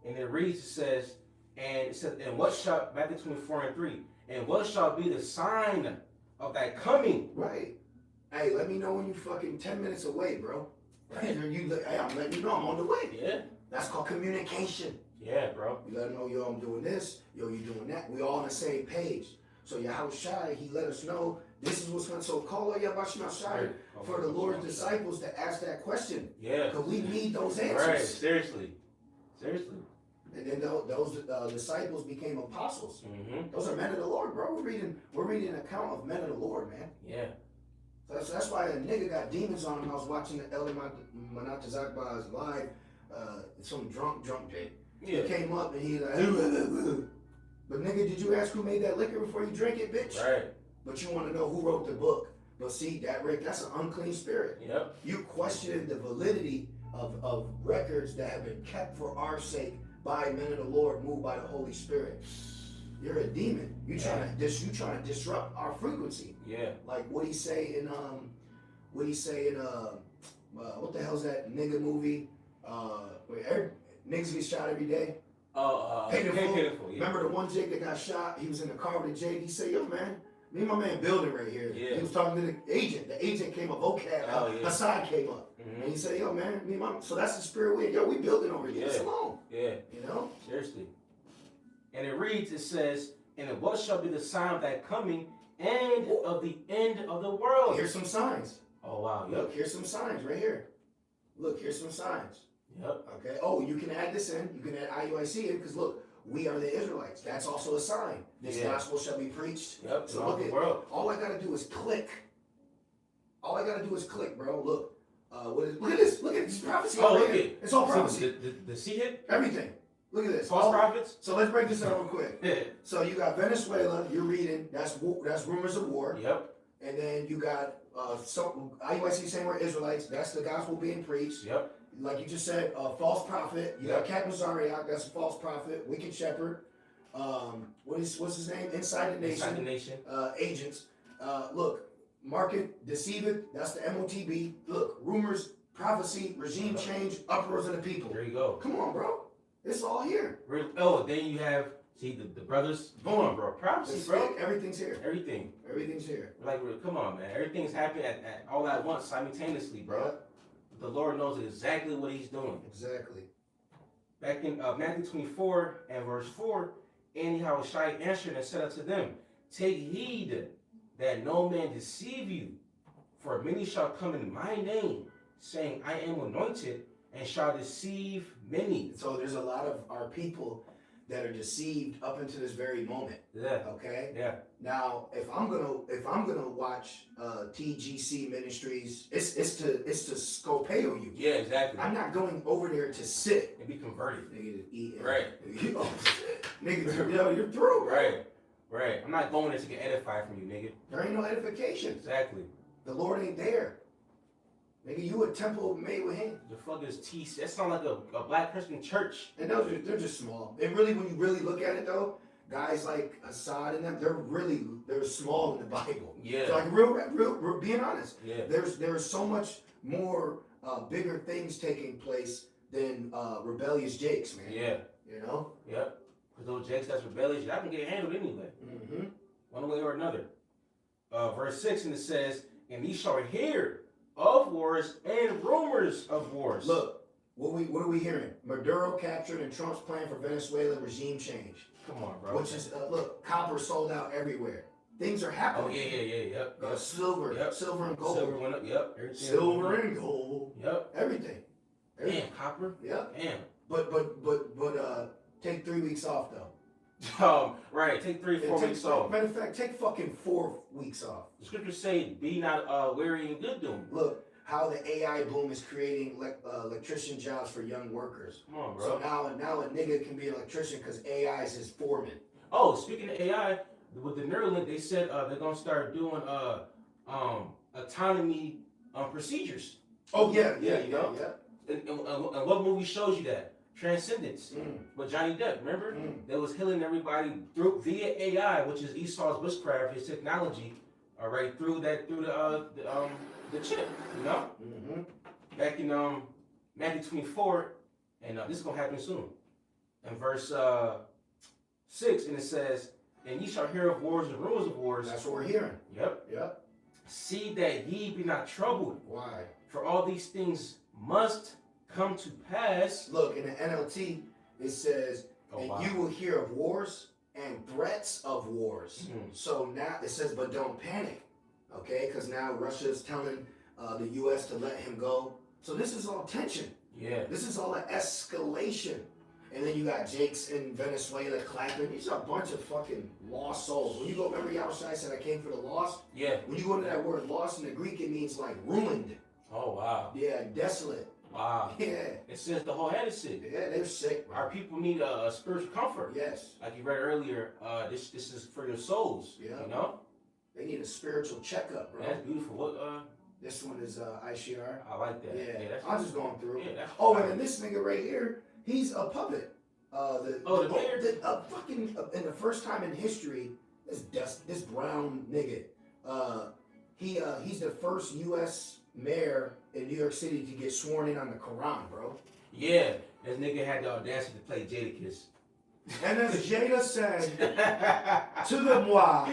And it reads, it says, and what shall, Matthew 24:3, and what shall be the sign of that coming? Right. Hey, let me know when you fucking 10 minutes away, bro. Hey, I'm letting you know I'm on the way. Yeah. That's called communication. Yeah, bro. You let them know, yo, I'm doing this, yo, you doing that. We all on the same page. So Yahushai, he let us know this is what's going to, so call Yahushai for the Lord's disciples to ask that question. Yeah. Because we need those answers. Right, seriously. And then those disciples became apostles. Mm-hmm. Those are men of the Lord, bro. We're reading an account of men of the Lord, man. Yeah. That's why a nigga got demons on him. I was watching the Elder Manatazakba's live, some drunk Jake. Yeah. He came up and he like, but nigga, did you ask who made that liquor before you drank it, bitch? Right. But you want to know who wrote the book. But see, that's an unclean spirit. Yep. You questioning the validity of records that have been kept for our sake by men of the Lord, moved by the Holy Spirit. You're a demon. You trying to disrupt our frequency. Yeah. Like what he say in what the hell's that nigga movie? Where niggas get shot every day. Pay the Fool. Yeah. Remember the one Jake that got shot? He was in the car with the Jake. He said, "Yo, man, me and my man building right here." Yeah. He was talking to the agent. The agent came up. Hassan came up, and he said, "Yo, man, me and my." So that's the spirit we. Yo, we building over here. It's alone. Yeah. You know. Seriously. And it reads. It says, "And what shall be the sign of that coming and of the end of the world?" Here's some signs. Oh wow. Yep. Look, here's some signs right here. Look, here's some signs. Yep. Okay. Oh, you can add this in. You can add IUIC in because look, we are the Israelites. That's also a sign. This gospel shall be preached. Yep. So look at world. All I gotta do is click. All I gotta do is click, bro. Look. Look at this. Look at this prophecy. Oh, look at it. It's all prophecy. The sea hit? Everything. Look at this. False prophets? So let's break this down real quick. Yeah. So you got Venezuela. You're reading. That's rumors of war. Yep. And then you got some IUIC saying we're Israelites. That's the gospel being preached. Yep. Like you just said, false prophet. You got Captain Zariak, that's a false prophet. Wicked shepherd. What's his name? Inside the nation. Inside the nation. Agents. Look, market deceiveth. That's the MOTB. Look, rumors, prophecy, regime change, uproars of the people. There you go. Come on, bro. It's all here. Oh, then you have the brothers. Come on, bro. Prophecy, bro. Everything's here. Everything's here. Like, come on, man. Everything's happening at all at once, simultaneously, bro. Yeah. The Lord knows exactly what He's doing. Exactly. Back in Matthew 24 and verse 4, and Yahushua answered and said unto them, Take heed that no man deceive you, for many shall come in my name, saying, I am anointed, and shall deceive many. So there's a lot of our people that are deceived up into this very moment. Yeah. Okay. Yeah. Now, if I'm gonna watch TGC Ministries, it's to scopeo you. Yeah, exactly. I'm not going over there to sit and be converted. Nigga, to eat. Right. Nigga, you're through. Bro. Right. I'm not going there to get edified from you, nigga. There ain't no edification. Exactly. The Lord ain't there. Nigga, you a temple made with Him. The fuck is TC? That sounds like a black Christian church. And they're just small. And really, when you really look at it though, guys like Assad and them, they're small in the Bible. Yeah. So like real, being honest. Yeah. There's so much more bigger things taking place than rebellious Jakes, man. Yeah. You know. Yep. Because those Jakes that's rebellious, y'all can get handled anyway. Mm-hmm. One way or another. Verse 6, and it says, and ye shall hear of wars and rumors of wars. Look, what are we hearing? Maduro captured and Trump's plan for Venezuela regime change. Come on, bro. Which is look, copper sold out everywhere. Things are happening. Oh yeah. Yep. Silver and gold. Silver went up. Yep. Silver and gold. Yep. Everything. Damn, copper. Yep. Damn. But take 3 weeks off though. Right. Take 3-4 weeks off. Matter of fact, take fucking 4 weeks off. The scriptures say, "Be not weary in good doing." Look how the AI boom is creating electrician jobs for young workers. Come on, bro. So now a nigga can be an electrician because AI is his foreman. Oh, speaking of AI, with the Neuralink, they said they're gonna start doing autonomy procedures. Oh yeah. And what movie shows you that? Transcendence with Johnny Depp. Remember, they was healing everybody via AI, which is Esau's witchcraft, his technology. All right, through the chip. You know, back in Matthew 24, and this is gonna happen soon. In verse 6, and it says, "And ye shall hear of wars and rumors of wars." That's what we're hearing. Yep. See that ye be not troubled. Why? For all these things must come to pass. Look, in the NLT, it says, you will hear of wars and threats of wars. So now it says, but don't panic, okay? Because now Russia's telling the U.S. to let him go. So this is all tension. Yeah. This is all an escalation. And then you got Jakes in Venezuela clapping. These are a bunch of fucking lost souls. When you go, remember Yahushua said, I came for the lost? Yeah. When you go to that word lost in the Greek, it means like ruined. Oh, wow. Yeah, desolate. Wow. Yeah. It says the whole head is sick. Yeah, they're sick, bro. Our people need a spiritual comfort. Yes. Like you read earlier, this is for your souls. Yeah. You know? They need a spiritual checkup, bro. That's beautiful. What this one is ICR. I like that. Yeah. That's I'm just going through. Yeah, and then this nigga right here, he's a puppet. Fucking in the first time in history, this brown nigga, he's the first U.S. mayor in New York City to get sworn in on the Quran, bro. Yeah, this nigga had the audacity to play Jadakiss. And as Jada said to the moi,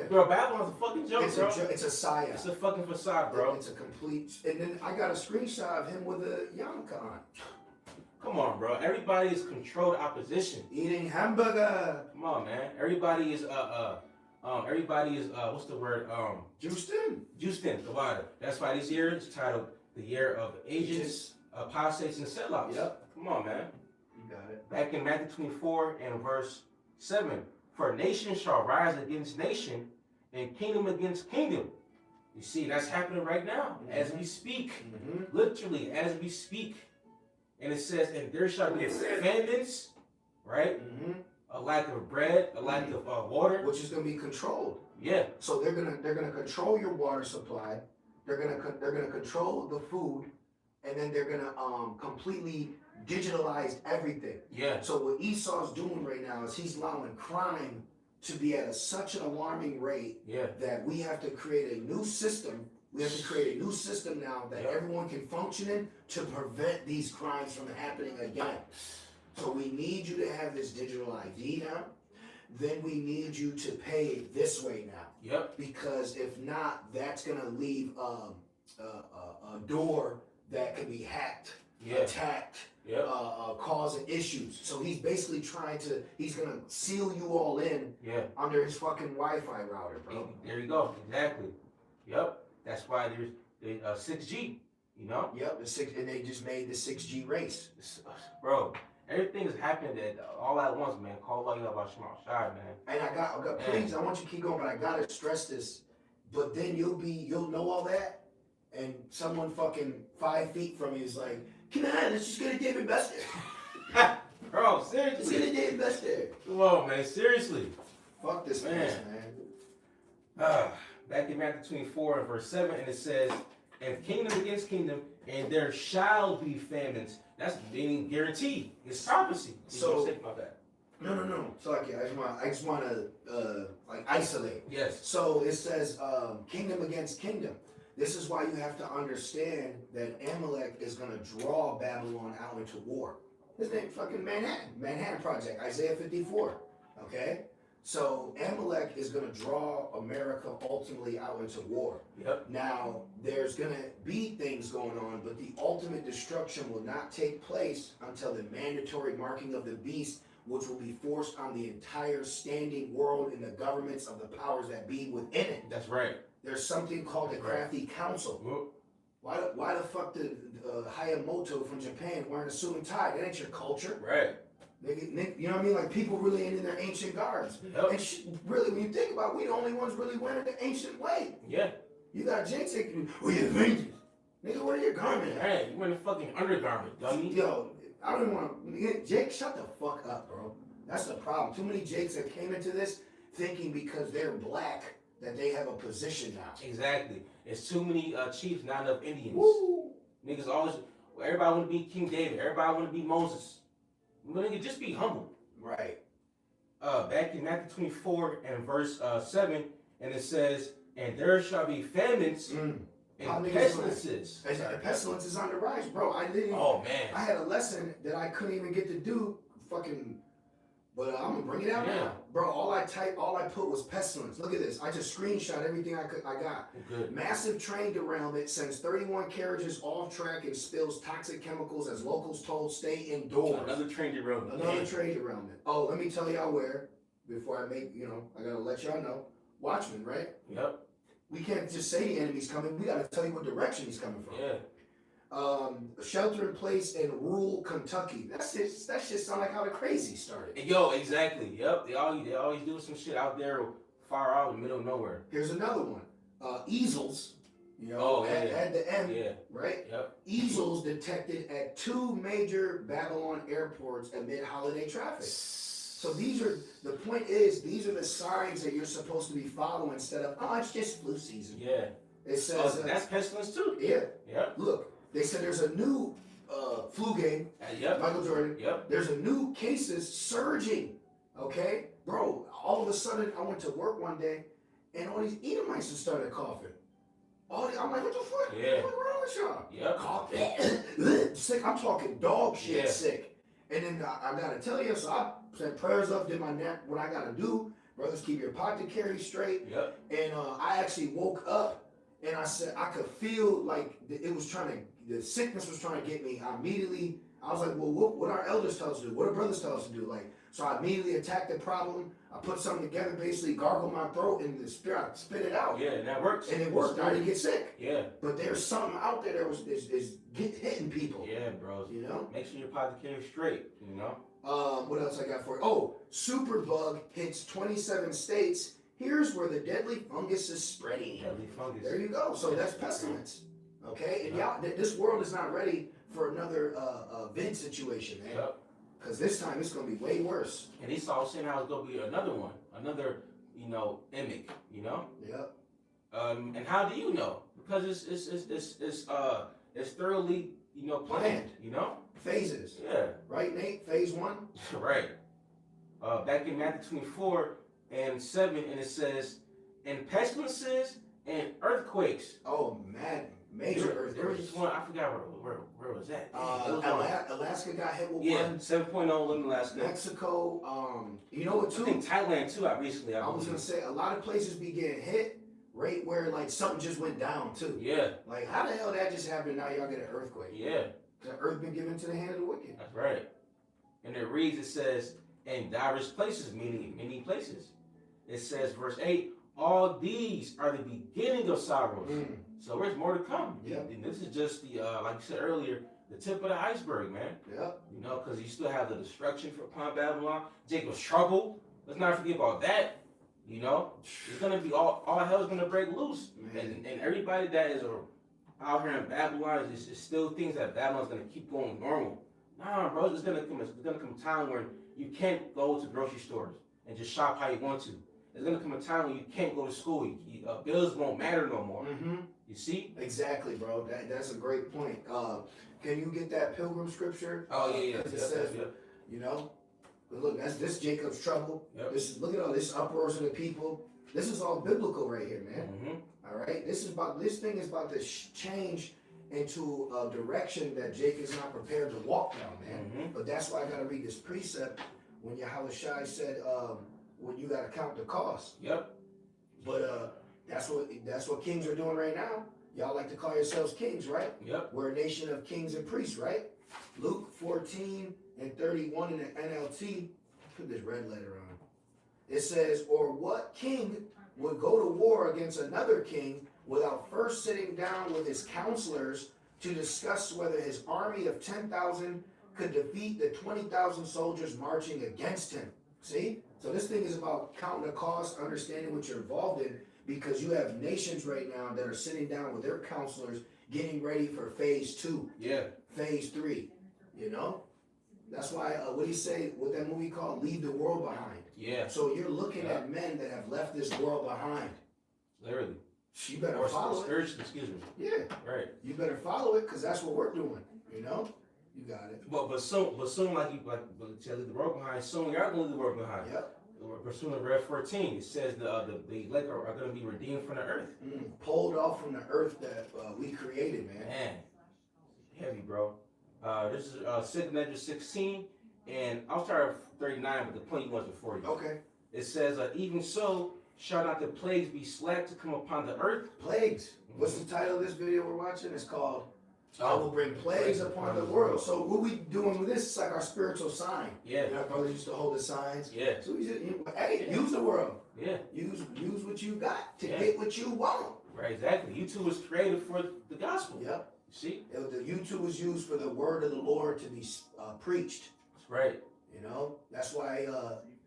bro, Babylon's a fucking joke, bro. It's a psyop. It's a fucking facade, bro. It's a complete. And then I got a screenshot of him with a yarmulke on. Come on, bro. Everybody is controlled opposition. Eating hamburger. Come on, man. Everybody is what's the word? Juiced in. Juiced in. That's why this year is titled the year of agents, apostates, and sellouts. Yep. Come on, man. You got it. Back in Matthew 24 and verse 7, for nation shall rise against nation, and kingdom against kingdom. You see, that's happening right now as we speak. Literally, as we speak. And it says, and there shall be famines, right? A lack of bread, a lack of water, which is going to be controlled. Yeah. So they're gonna control your water supply. They're gonna control the food, and then they're gonna completely digitalize everything. Yeah. So what Esau's doing right now is he's allowing crime to be at such an alarming rate that we have to create a new system. We have to create a new system now that everyone can function in to prevent these crimes from happening again. So we need you to have this digital ID now. Then we need you to pay this way now. Yep. Because if not, that's going to leave a door that can be hacked, attacked, causing issues. So he's basically he's going to seal you all in under his fucking Wi-Fi router, bro. There you go. Exactly. Yep. That's why there's the 6G, you know? Yep, and they just made the 6G race. Bro, everything is happening all at once, man. Call Allah about Shema Shai, man. And I got please, I want you to keep going, but I gotta stress this. But then you'll know all that, and someone fucking 5 feet from you is like, come on, let's just get a David Bester. Bro, seriously. Let's get a David Bester. Come on, man, seriously. Fuck this man. Back in Matthew 24 and verse 7, and it says, and kingdom against kingdom, and there shall be famines. That's meaning guaranteed. It's prophecy. So think about that. No. So I just want to isolate. Yes. So it says kingdom against kingdom. This is why you have to understand that Amalek is going to draw Babylon out into war. His name fucking Manhattan Project, Isaiah 54. Okay. So Amalek is going to draw America ultimately out into war. Yep. Now, there's going to be things going on, but the ultimate destruction will not take place until the mandatory marking of the beast, which will be forced on the entire standing world and the governments of the powers that be within it. That's right. There's something called the Crafty Council. Whoop. Why the fuck did Hayamoto from Japan wearing a suit and tie? That ain't your culture. Right. You know what I mean? Like, people really ain't in their ancient guards. Yep. And really, when you think about it, we the only ones really wearing the ancient way. Yeah. You got Jake saying, "Where your Avengers? Nigga, where your garment at?" Hey, you wearing a fucking undergarment, dummy. Yo, I don't even want to. Jake, shut the fuck up, bro. That's the problem. Too many Jakes that came into this thinking because they're black that they have a position now. Exactly. It's too many chiefs, not enough Indians. Woo. Niggas always, everybody want to be King David. Everybody want to be Moses. Nigga, just be humble. Right. Back in Matthew 24 and verse 7, and it says, and there shall be famines and pestilences. And pestilence is on the rise, bro. Oh, man. I had a lesson that I couldn't even get to do, but I'm gonna bring it out now, bro. All I put was pestilence. Look at this. I just screenshot everything I got. Good. Massive train derailment sends 31 carriages off track and spills toxic chemicals as locals told stay indoors. Another train derailment. Another train derailment. Oh, let me tell y'all where. Before I make, I gotta let y'all know. Watchmen, right? Yep. We can't just say the enemy's coming. We gotta tell you what direction he's coming from. Yeah. Shelter in place in rural Kentucky. That shit sound like how the crazy started. Yo, exactly. Yep. They always do some shit out there far out in the middle of nowhere. Here's another one. Easels. At the end. Yeah. Right? Yep. Easels detected at 2 major Babylon airports amid holiday traffic. So these are the signs that you're supposed to be following instead of, it's just flu season. Yeah. It says that's pestilence too. Yeah. Yeah. Look, they said there's a new flu game. Yep. Michael Jordan. Yep. There's a new cases surging. Okay, bro. All of a sudden, I went to work one day, and all these Edomites started coughing. I'm like, what the fuck? Yeah. What's wrong with y'all? Yep. Coughing. Sick. I'm talking dog shit Yeah. sick. And then I gotta tell you, so I sent prayers up, did what I gotta do. Brothers, keep your apothecary straight. Yep. And I actually woke up and I said I could feel like the sickness was trying to get me. I was like, well, what our elders tell us to do? What our brothers tell us to do? Like, so I immediately attacked the problem. I put something together, basically gargled my throat, and the spirit, I spit it out. Yeah, and that works. And it worked. I didn't get sick. Yeah. But there's something out there that is hitting people. Yeah, bro. You know? Make sure your apothecary straight, you know? What else I got for you? Oh, superbug hits 27 states. Here's where the deadly fungus is spreading. Deadly fungus. There you go. So that's pestilence. Okay? And y'all, this world is not ready for another vid situation, man. Yep. Because this time it's going to be way worse. And Esau was saying how it's going to be another one. Another, you know, imic, you know? Yep. And how do you know? Because it's thoroughly, you know, planned, you know? Phases. Yeah. Right, Nate? Phase 1? Right. Back in Matthew 24:7, and it says, and pestilences and earthquakes. Oh, man. Major earthquakes. There was just one, I forgot where was that? Alaska got hit with yeah, one. 7.0 in Alaska. Mexico, you know what, too? I think Thailand, too, recently. I was going to say, a lot of places be getting hit right where, like, something just went down, too. Yeah. Like, how the hell that just happened? Now y'all get an earthquake. Yeah. The earth been given to the hand of the wicked. That's right. And it reads, it says, in diverse places, meaning many places. It says, verse 8, all these are the beginning of sorrows. So there's more to come. Yep. And this is just the, like you said earlier, the tip of the iceberg, man. Yep. You know, because you still have the destruction upon Babylon, Jacob's trouble. Let's not forget about that. You know, it's gonna be all hell's gonna break loose, and everybody that is out here in Babylon is still thinks that Babylon's gonna keep going normal. Nah, bro, it's gonna come a time where you can't go to grocery stores and just shop how you want to. There's gonna come a time when you can't go to school. Bills won't matter no more. Mm-hmm. You see? Exactly, bro. That's a great point. Can you get that Pilgrim scripture? Oh yeah. It says, you know, but look, this Jacob's trouble. Yep. Look at all this uproars of the people. This is all biblical right here, man. Mm-hmm. All right, this thing is about to change into a direction that Jacob's not prepared to walk down, man. Mm-hmm. But that's why I got to read this precept when Yahushua said, when you got to count the cost. Yep. But that's what kings are doing right now. Y'all like to call yourselves kings, right? Yep. We're a nation of kings and priests, right? Luke 14:31 in the NLT. Put this red letter on. It says, or what king would go to war against another king without first sitting down with his counselors to discuss whether his army of 10,000 could defeat the 20,000 soldiers marching against him? See? So this thing is about counting the cost, understanding what you're involved in, because you have nations right now that are sitting down with their counselors getting ready for phase 2. Yeah. Phase 3. You know? That's why, what do you say, what that movie called? Leave the World Behind. Yeah. So you're looking at men that have left this world behind. Literally. You better follow it. Excuse me. Yeah. Right. You better follow it, because that's what we're doing. You know? You got it. But soon, like you leave the world behind. Soon you're gonna leave the world behind. Yep. We're soon in Rev 14. It says the elect are going to be redeemed from the earth. Pulled off from the earth that we created, man. Man, heavy, bro. This is 2nd Ledger 16, and I'll start at 39, but the point was before you. Okay. It says, even so, shall not the plagues be slack to come upon the earth? Plagues. What's the title of this video we're watching? It's called I will bring plagues upon the world. So what we doing with this is like our spiritual sign. Yeah. You know, our brothers used to hold the signs. Yeah. So we just, use the world. Yeah. Use what you got to get what you want. Right, exactly. YouTube was created for the gospel. Yep. See? The YouTube was used for the word of the Lord to be preached. That's right. You know, that's why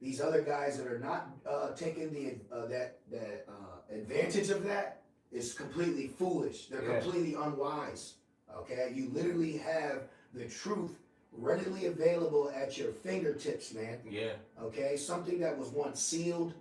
these other guys that are not taking the advantage of that is completely foolish. They're completely unwise. Okay, you literally have the truth readily available at your fingertips, man. Yeah. Okay, something that was once sealed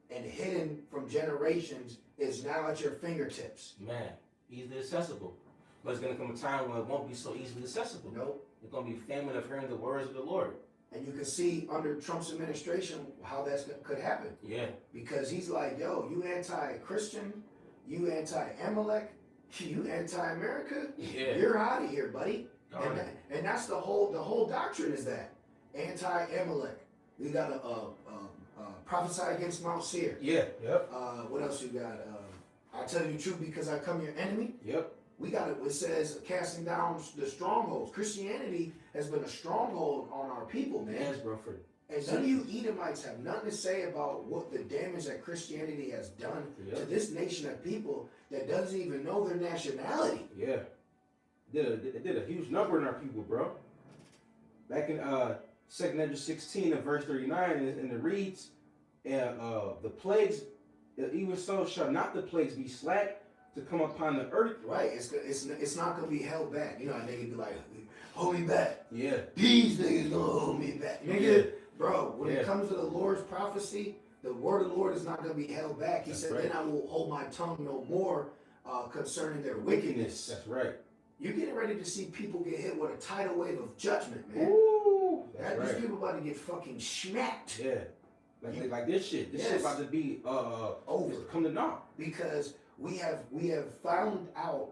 and hidden from generations is now at your fingertips. Man, easily accessible. But it's going to come a time when it won't be so easily accessible. Nope. It's going to be famine of hearing the words of the Lord. And you can see under Trump's administration how that could happen. Yeah. Because he's like, yo, you anti-Christian, you anti-Amalek, you anti-America, Yeah. you're out of here, buddy. And that's the whole doctrine is that anti-Amalek. We got to prophesy against Mount Seir. Yeah. Yep. What else you got? I tell you the truth because I come your enemy. Yep. We got it. It says casting down the strongholds. Christianity has been a stronghold on our people, man. Yes, bro. And none of you Edomites have nothing to say about what the damage that Christianity has done to this nation of people that doesn't even know their nationality. Yeah. It did a huge number in our people, bro. Back in 2 Ezra 16 and verse 39, and it reads, the plagues, even so shall not the plagues be slack to come upon the earth. Right. It's not going to be held back. You know, a nigga be like, hold me back. Yeah. These niggas going to hold me back. Nigga, Yeah. bro, when it comes to the Lord's prophecy, the word of the Lord is not going to be held back. He said, then I will hold my tongue no more concerning their wickedness. That's right. You're getting ready to see people get hit with a tidal wave of judgment, man. Ooh, that's right. These people about to get fucking smacked. Yeah. Like this shit. This shit about to be over. Come to naught. Because we have found out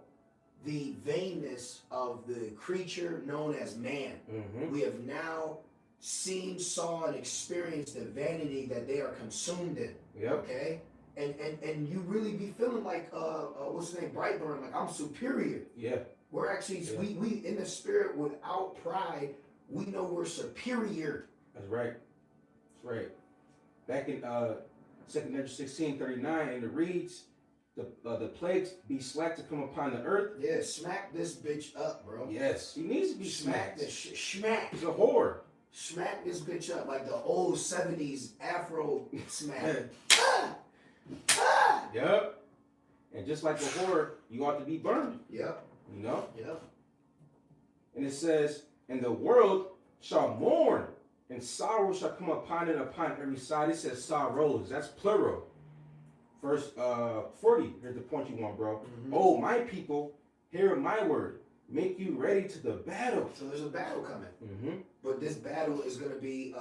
the vainness of the creature known as man. Mm-hmm. We have now seen, saw, and experienced the vanity that they are consumed in. Yep. Okay? And you really be feeling like what's his name, Brightburn, like I'm superior. Yeah. We're actually we in the spirit without pride, we know we're superior. That's right. That's right. Back in 2 Ezra 16:39, and it reads, the plagues be slack to come upon the earth. Yeah, smack this bitch up, bro. Yes, he needs to be smacked. Smack. He's a whore. Smack this bitch up like the old 70s Afro smack. Yep. And just like a whore, you ought to be burned. Yep. You know? Yep. And it says, and the world shall mourn, and sorrow shall come upon it upon every side. It says sorrows. That's plural. Verse 40. Here's the point you want, bro. Mm-hmm. Oh, my people, hear my word. Make you ready to the battle. So there's a battle coming. Mm-hmm. But this battle is going to be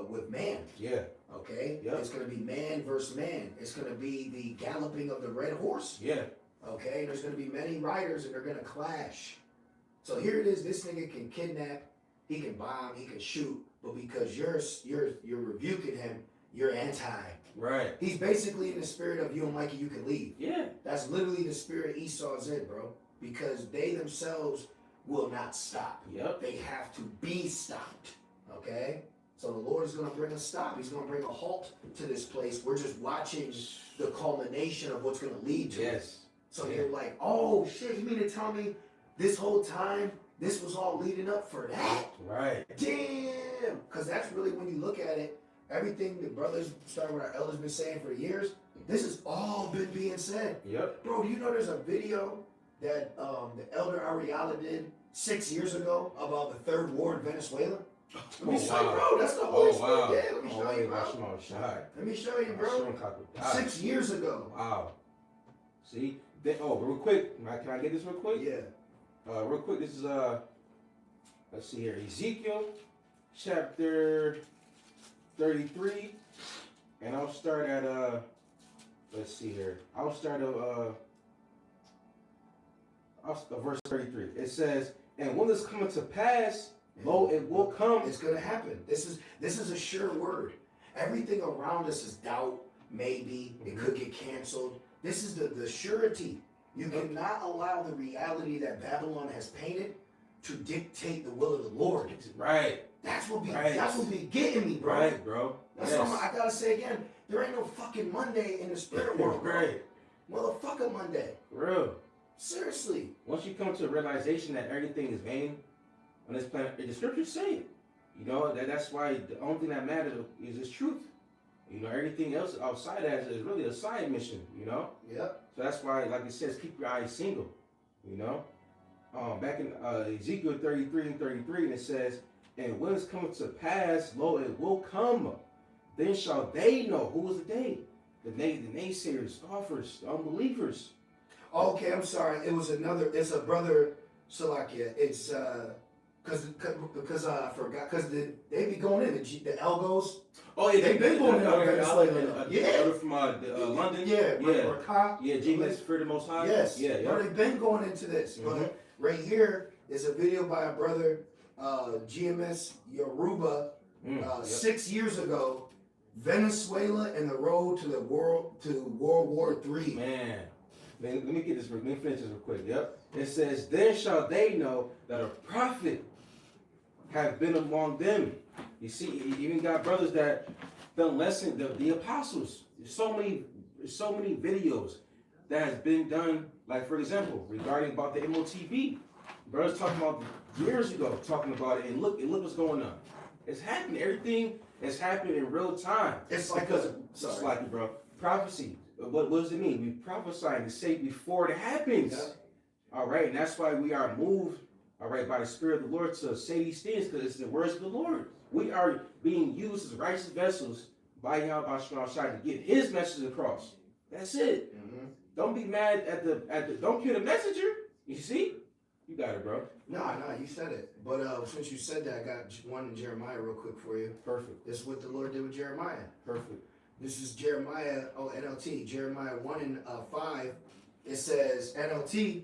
with man. Yeah. Okay? Yep. It's going to be man versus man. It's going to be the galloping of the red horse. Yeah. Okay? And there's going to be many riders and they're going to clash. So here it is. This nigga can kidnap. He can bomb. He can shoot. But because you're rebuking him, you're anti. Right. He's basically in the spirit of you don't like it, you can leave. Yeah. That's literally the spirit Esau's in, bro. Because they themselves will not stop. Yep. They have to be stopped. Okay? So the Lord is going to bring a stop. He's going to bring a halt to this place. We're just watching the culmination of what's going to lead to it. So you're like, oh shit, you mean to tell me this whole time this was all leading up for that? Right. Damn. Because that's really when you look at it, everything the brothers, starting with our elders, been saying for years, this has all been being said. Yep. Bro, do you know there's a video that the elder Ariala did 6 years ago about the third war in Venezuela? Let me show you, bro. That's the Holy Spirit. Wow. Yeah, let me show you, bro. Let me show you, bro. 6 years ago. Wow. See? Real quick. Can I get this real quick? Yeah. Real quick. This is let's see here. Ezekiel chapter 33, and I'll start at let's see here. I'll start at verse 33. It says, "And when this cometh to pass, lo, it will come." It's gonna happen. This is a sure word. Everything around us is doubt. Maybe it could get canceled. This is the surety. You cannot allow the reality that Babylon has painted to dictate the will of the Lord. Right. That's what be getting me, bro. Right, bro. That's what I gotta say again. There ain't no fucking Monday in the spirit world, bro. Right. Motherfucker Monday. For real. Seriously. Once you come to a realization that everything is vain on this planet, the scriptures say it. You know, that's why the only thing that matters is his truth. You know, everything else outside that is really a side mission, you know? Yep. So that's why, like it says, keep your eyes single, you know? Back in Ezekiel 33 and 33, and it says, "And when it's coming to pass, lo, it will come. Then shall they know." Who is the they? The naysayers, scoffers, the unbelievers. Okay, I'm sorry. It was another. It's a brother Salakia. It's because I forgot because they be going in the Elgos. Oh yeah, They been going in on Venezuela. Yeah, from London. Yeah, Yeah, Jesus for the Most High. Yes, yeah. Bro, they've been going into this. But right here is a video by a brother, GMS Yoruba, 6 years ago. Venezuela and the road to World War III. Man, let me get this. Let me finish this real quick. Yep. It says, "Then shall they know that a prophet have been among them." You see, you even got brothers that done lesson the apostles. There's so many videos that has been done. Like for example, regarding about the MOTB, brothers talking about years ago, talking about it, and look what's going on. It's happening. Everything is happening in real time. It's like it's like it, bro. Prophecy. What does it mean? We prophesying to say before it happens. Yeah. All right, and that's why we are moved, all right, by the Spirit of the Lord to say these things, because it's the words of the Lord. We are being used as righteous vessels by Yahweh to get His message across. That's it. Don't be mad at the. Don't kill the messenger. You see, you got it, bro. No, you said it. But since you said that, I got one in Jeremiah real quick for you. Perfect. This is what the Lord did with Jeremiah. Perfect. This is Jeremiah, NLT, Jeremiah 1 and 5. It says, NLT,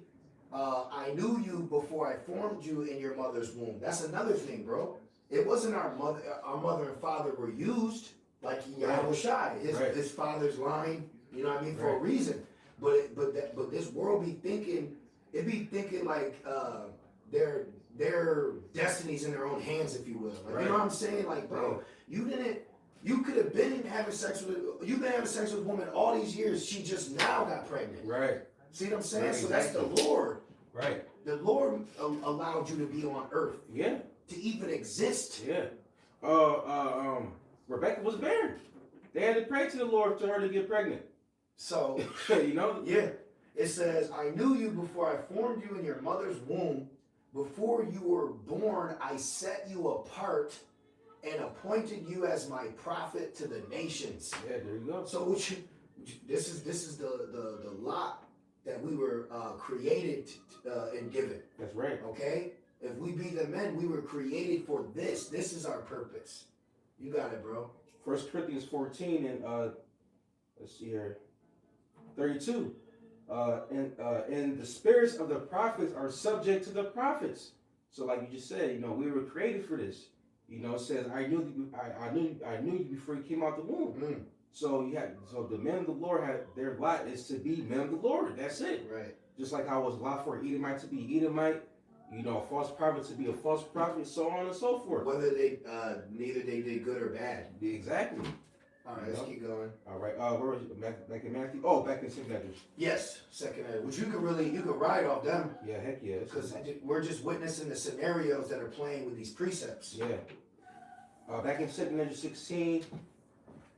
I knew you before I formed you in your mother's womb. That's another thing, bro. It wasn't our mother and father were used like Yahweh Shai, his father's line, you know what I mean, for a reason. But this world be thinking, like their destinies in their own hands, if you will. Like, you know what I'm saying? Like, bro, you could have been having sex with a woman all these years. She just now got pregnant. Right. See what I'm saying? Right, so that's the Lord. Right. The Lord allowed you to be on earth. Yeah. To even exist. Yeah. Rebecca was barren. They had to pray to the Lord for her to get pregnant. So, you know? Yeah. It says, I knew you before I formed you in your mother's womb. Before you were born, I set you apart and appointed you as my prophet to the nations. Yeah, there you go. So this is the lot that we were created and given. That's right. Okay? If we be the men, we were created for this. This is our purpose. You got it, bro. 1 Corinthians 14 and let's see here, 32. And the spirits of the prophets are subject to the prophets. So like you just said, you know, we were created for this. You know, it says, I knew you before you came out the womb. So the men of the Lord their lot is to be men of the Lord. That's it. Right. Just like how it was a lot for Edomite to be Edomite, you know, a false prophet to be a false prophet, so on and so forth. Whether neither they did good or bad. Exactly. All right, let's keep going. All right, where was it? Back in Matthew? Oh, back in 2 Matthew. Yes, 2 Matthew, which you could ride off them. Yeah, heck yeah. Because we're just witnessing the scenarios that are playing with these precepts. Yeah. Back in 2 Matthew 16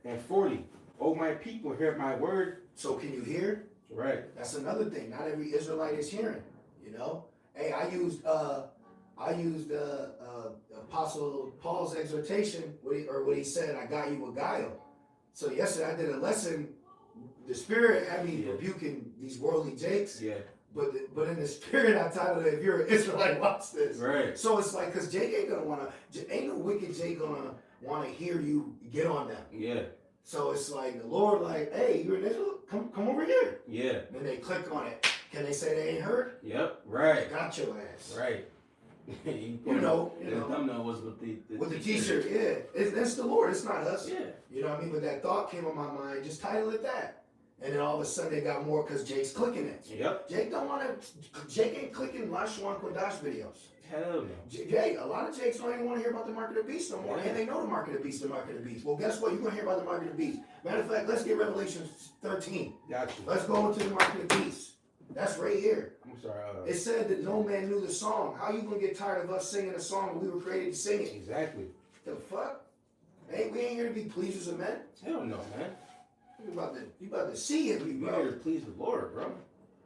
and 40. Oh, my people, hear my word. So can you hear? Right. That's another thing. Not every Israelite is hearing. You know. Hey, I used Apostle Paul's exhortation, what he said, I got you with guile. So yesterday I did a lesson. The Spirit had me rebuking these worldly jakes. Yeah. But in the Spirit I titled it, if you're an Israelite, watch this. Right. So it's like, because Jake ain't no wicked Jake gonna want to hear you get on them. Yeah. So it's like the Lord like, hey, you're an Israel, come over here. Yeah. Then they click on it. Can they say they ain't heard? Yep. Right. Got your ass. Right. you know. The thumbnail was with the t-shirt. Yeah. It's the Lord. It's not us. Yeah. You know what I mean? But that thought came on my mind. Just title it that. And then all of a sudden they got more because Jake's clicking it. Yep. Jake ain't clicking Lashwan Kodash videos. Hell no. Jake, a lot of Jakes don't even want to hear about the mark of the beast no more. Yeah. And they know the mark of the beast, Well, guess what? You're going to hear about the mark of the beast. Matter of fact, let's get Revelation 13. Gotcha. Let's go into the mark of the beast. That's right here. I'm sorry. It said that no man knew the song. How you going to get tired of us singing a song when we were created to sing it? Exactly. The fuck? Hey, we ain't here to be pleasers of men. Hell no, man. You about to see it, bro. You're here to please the Lord, bro.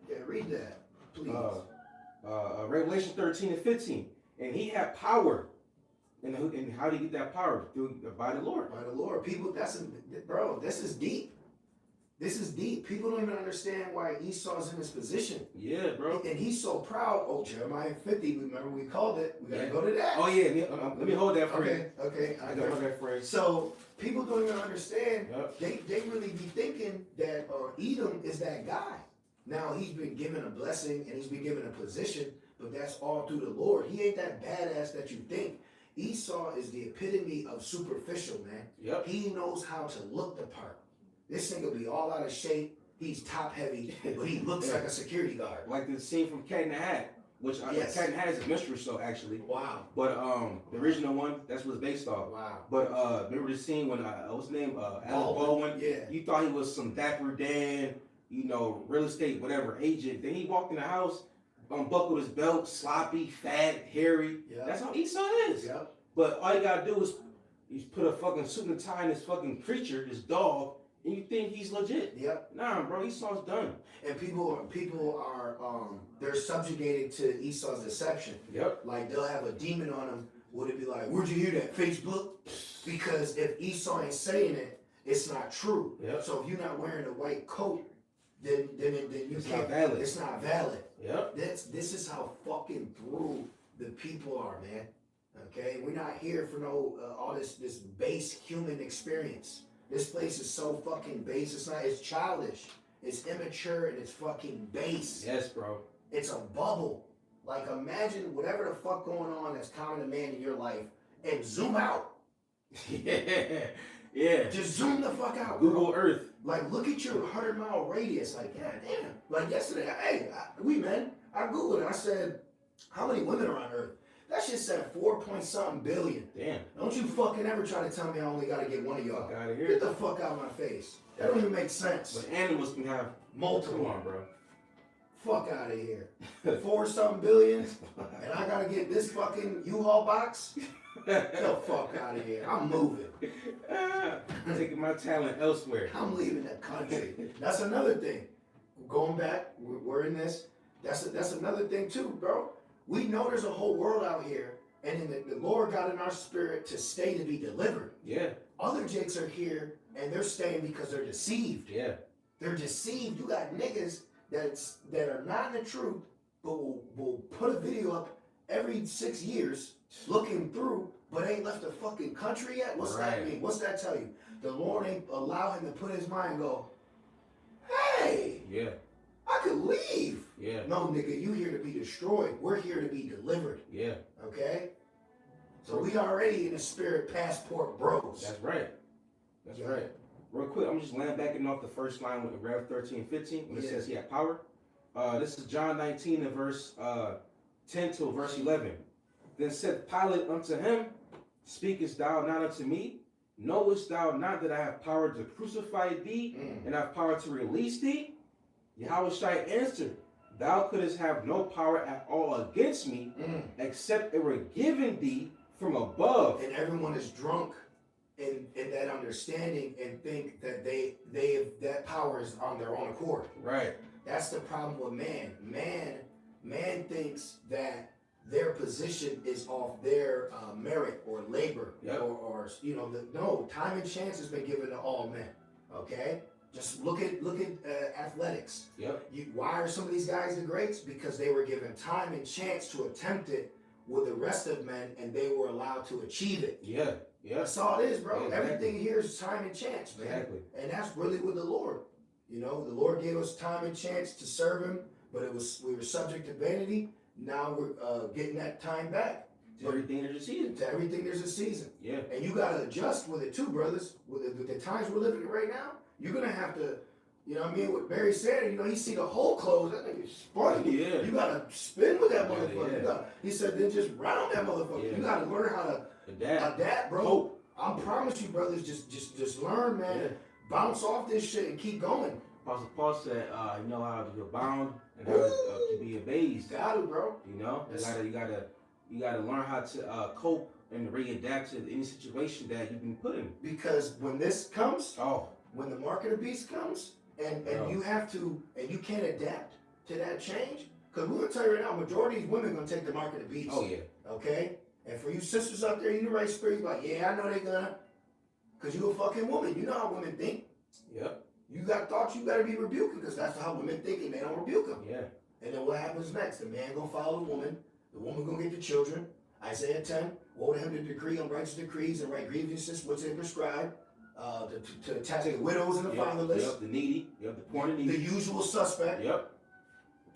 Yeah, read that, please. Revelation 13 and 15. And he had power. And how do you get that power? By the Lord. By the Lord. People, bro, this is deep. This is deep. People don't even understand why Esau's in this position. Yeah, bro. And he's so proud. Oh, Jeremiah 50, remember we called it. We got to go to that. Oh, yeah. Let me hold that for you. Okay. I got to hold that for you. So people don't even understand. Yep. They really be thinking that Edom is that guy. Now he's been given a blessing and he's been given a position, but that's all through the Lord. He ain't that badass that you think. Esau is the epitome of superficial, man. Yep. He knows how to look the part. This nigga be all out of shape. He's top heavy, but he looks like a security guard. Like the scene from Cat in the Hat, which Cat in the Hat is a mystery show actually. Wow. But the original one, that's what it's based off. Wow. But remember the scene when what's his name? Alec Baldwin. Yeah. You thought he was some dapper Dan, real estate whatever agent. Then he walked in the house, unbuckled his belt, sloppy, fat, hairy. Yep. That's how Esau is. Yep. But all you gotta do is put a fucking suit and tie in this fucking creature, this dog. And you think he's legit? Yep. Nah, bro, Esau's done. And people are they're subjugated to Esau's deception. Yep. Like they'll have a demon on them. Would it be like, where'd you hear that? Facebook? Because if Esau ain't saying it, it's not true. Yep. So if you're not wearing a white coat, then you can't. Not valid. It's not valid. Yep. This is how fucking through the people are, man. Okay, we're not here for no all this base human experience. This place is so fucking base. It's childish. It's immature and it's fucking base. Yes, bro. It's a bubble. Like imagine whatever the fuck going on that's common to man in your life and zoom out. Yeah. Just zoom the fuck out. Google bro. Earth. Like look at your 100-mile radius. Like, god damn. Like yesterday, I Googled it. I said, how many women are on Earth? That shit said 4-point-something billion. Damn. Don't you fucking ever try to tell me I only gotta get one of y'all. Fuck out of here. Get the fuck out of my face. That don't even make sense. But animals can have multiple. Come on, bro. Fuck out of here. 4-something billion, and I gotta get this fucking U-Haul box? Get the fuck out of here. I'm moving. Taking my talent elsewhere. I'm leaving the country. That's another thing. Going back, we're in this. That's another thing too, bro. We know there's a whole world out here, and then the Lord got in our spirit to stay to be delivered. Yeah. Other jakes are here, and they're staying because they're deceived. Yeah. They're deceived. You got niggas that are not in the truth, but will put a video up every 6 years looking through, but ain't left the fucking country yet? What's that mean? What's that tell you? The Lord ain't allow him to put his mind and go, hey. Yeah. I could leave. Yeah. No, nigga, you here to be destroyed. We're here to be delivered. Yeah. Okay? So we already in the spirit passport bros. That's right. That's right. Real quick, I'm just laying back and off the first line with Rev 13:15 when it says he had power. This is John 19 and verse 10 to verse 11. Then said Pilate unto him, speakest thou not unto me? Knowest thou not that I have power to crucify thee and have power to release thee? Yahushua answered, thou couldst have no power at all against me, except it were given thee from above. And everyone is drunk in that understanding and think that that power is on their own accord. Right. That's the problem with man. Man thinks that their position is off their merit or labor, or no, time and chance has been given to all men. Okay. Just look at athletics. Yep. Why are some of these guys the greats? Because they were given time and chance to attempt it with the rest of men, and they were allowed to achieve it. Yeah. Yeah. That's all it is, bro. Yeah, Everything here is time and chance, man. Exactly. And that's really with the Lord. The Lord gave us time and chance to serve Him, but we were subject to vanity. Now we're getting that time back. To everything there's a season. To everything there's a season. Yeah. And you gotta adjust with it too, brothers. With the times we're living in right now. You're gonna have to, what Barry said, he see the hole closed, that nigga's funny. Yeah. You gotta spin with that motherfucker. Yeah. He said, then just round that motherfucker. Yeah. You gotta learn how to adapt, bro. Hope. I promise you, brothers, just learn, man. Yeah. Bounce off this shit and keep going. Apostle Paul said, you know how to be bound and how to be abased. Got it, bro. You gotta learn how to cope and readapt to any situation that you've been put in. Because when this comes, when the mark of the beast comes, and you have to, and you can't adapt to that change, because we're gonna tell you right now, majority of these women are gonna take the mark of the beast. Oh yeah. Okay? And for you sisters out there, you the right spirit, you're like, yeah, I know they're gonna, because you're a fucking woman. You know how women think. Yep. you got thoughts you better be rebuking, because that's how women think, and they don't rebuke them. Yeah. And then what happens next? The man gonna follow the woman gonna get the children. Isaiah 10, woe to him to decree unrighteous decrees and write grievances which they prescribe, to attack the widows and the fatherless. Yep, the needy. Yep, the poor and the The needy. usual suspect. Yep.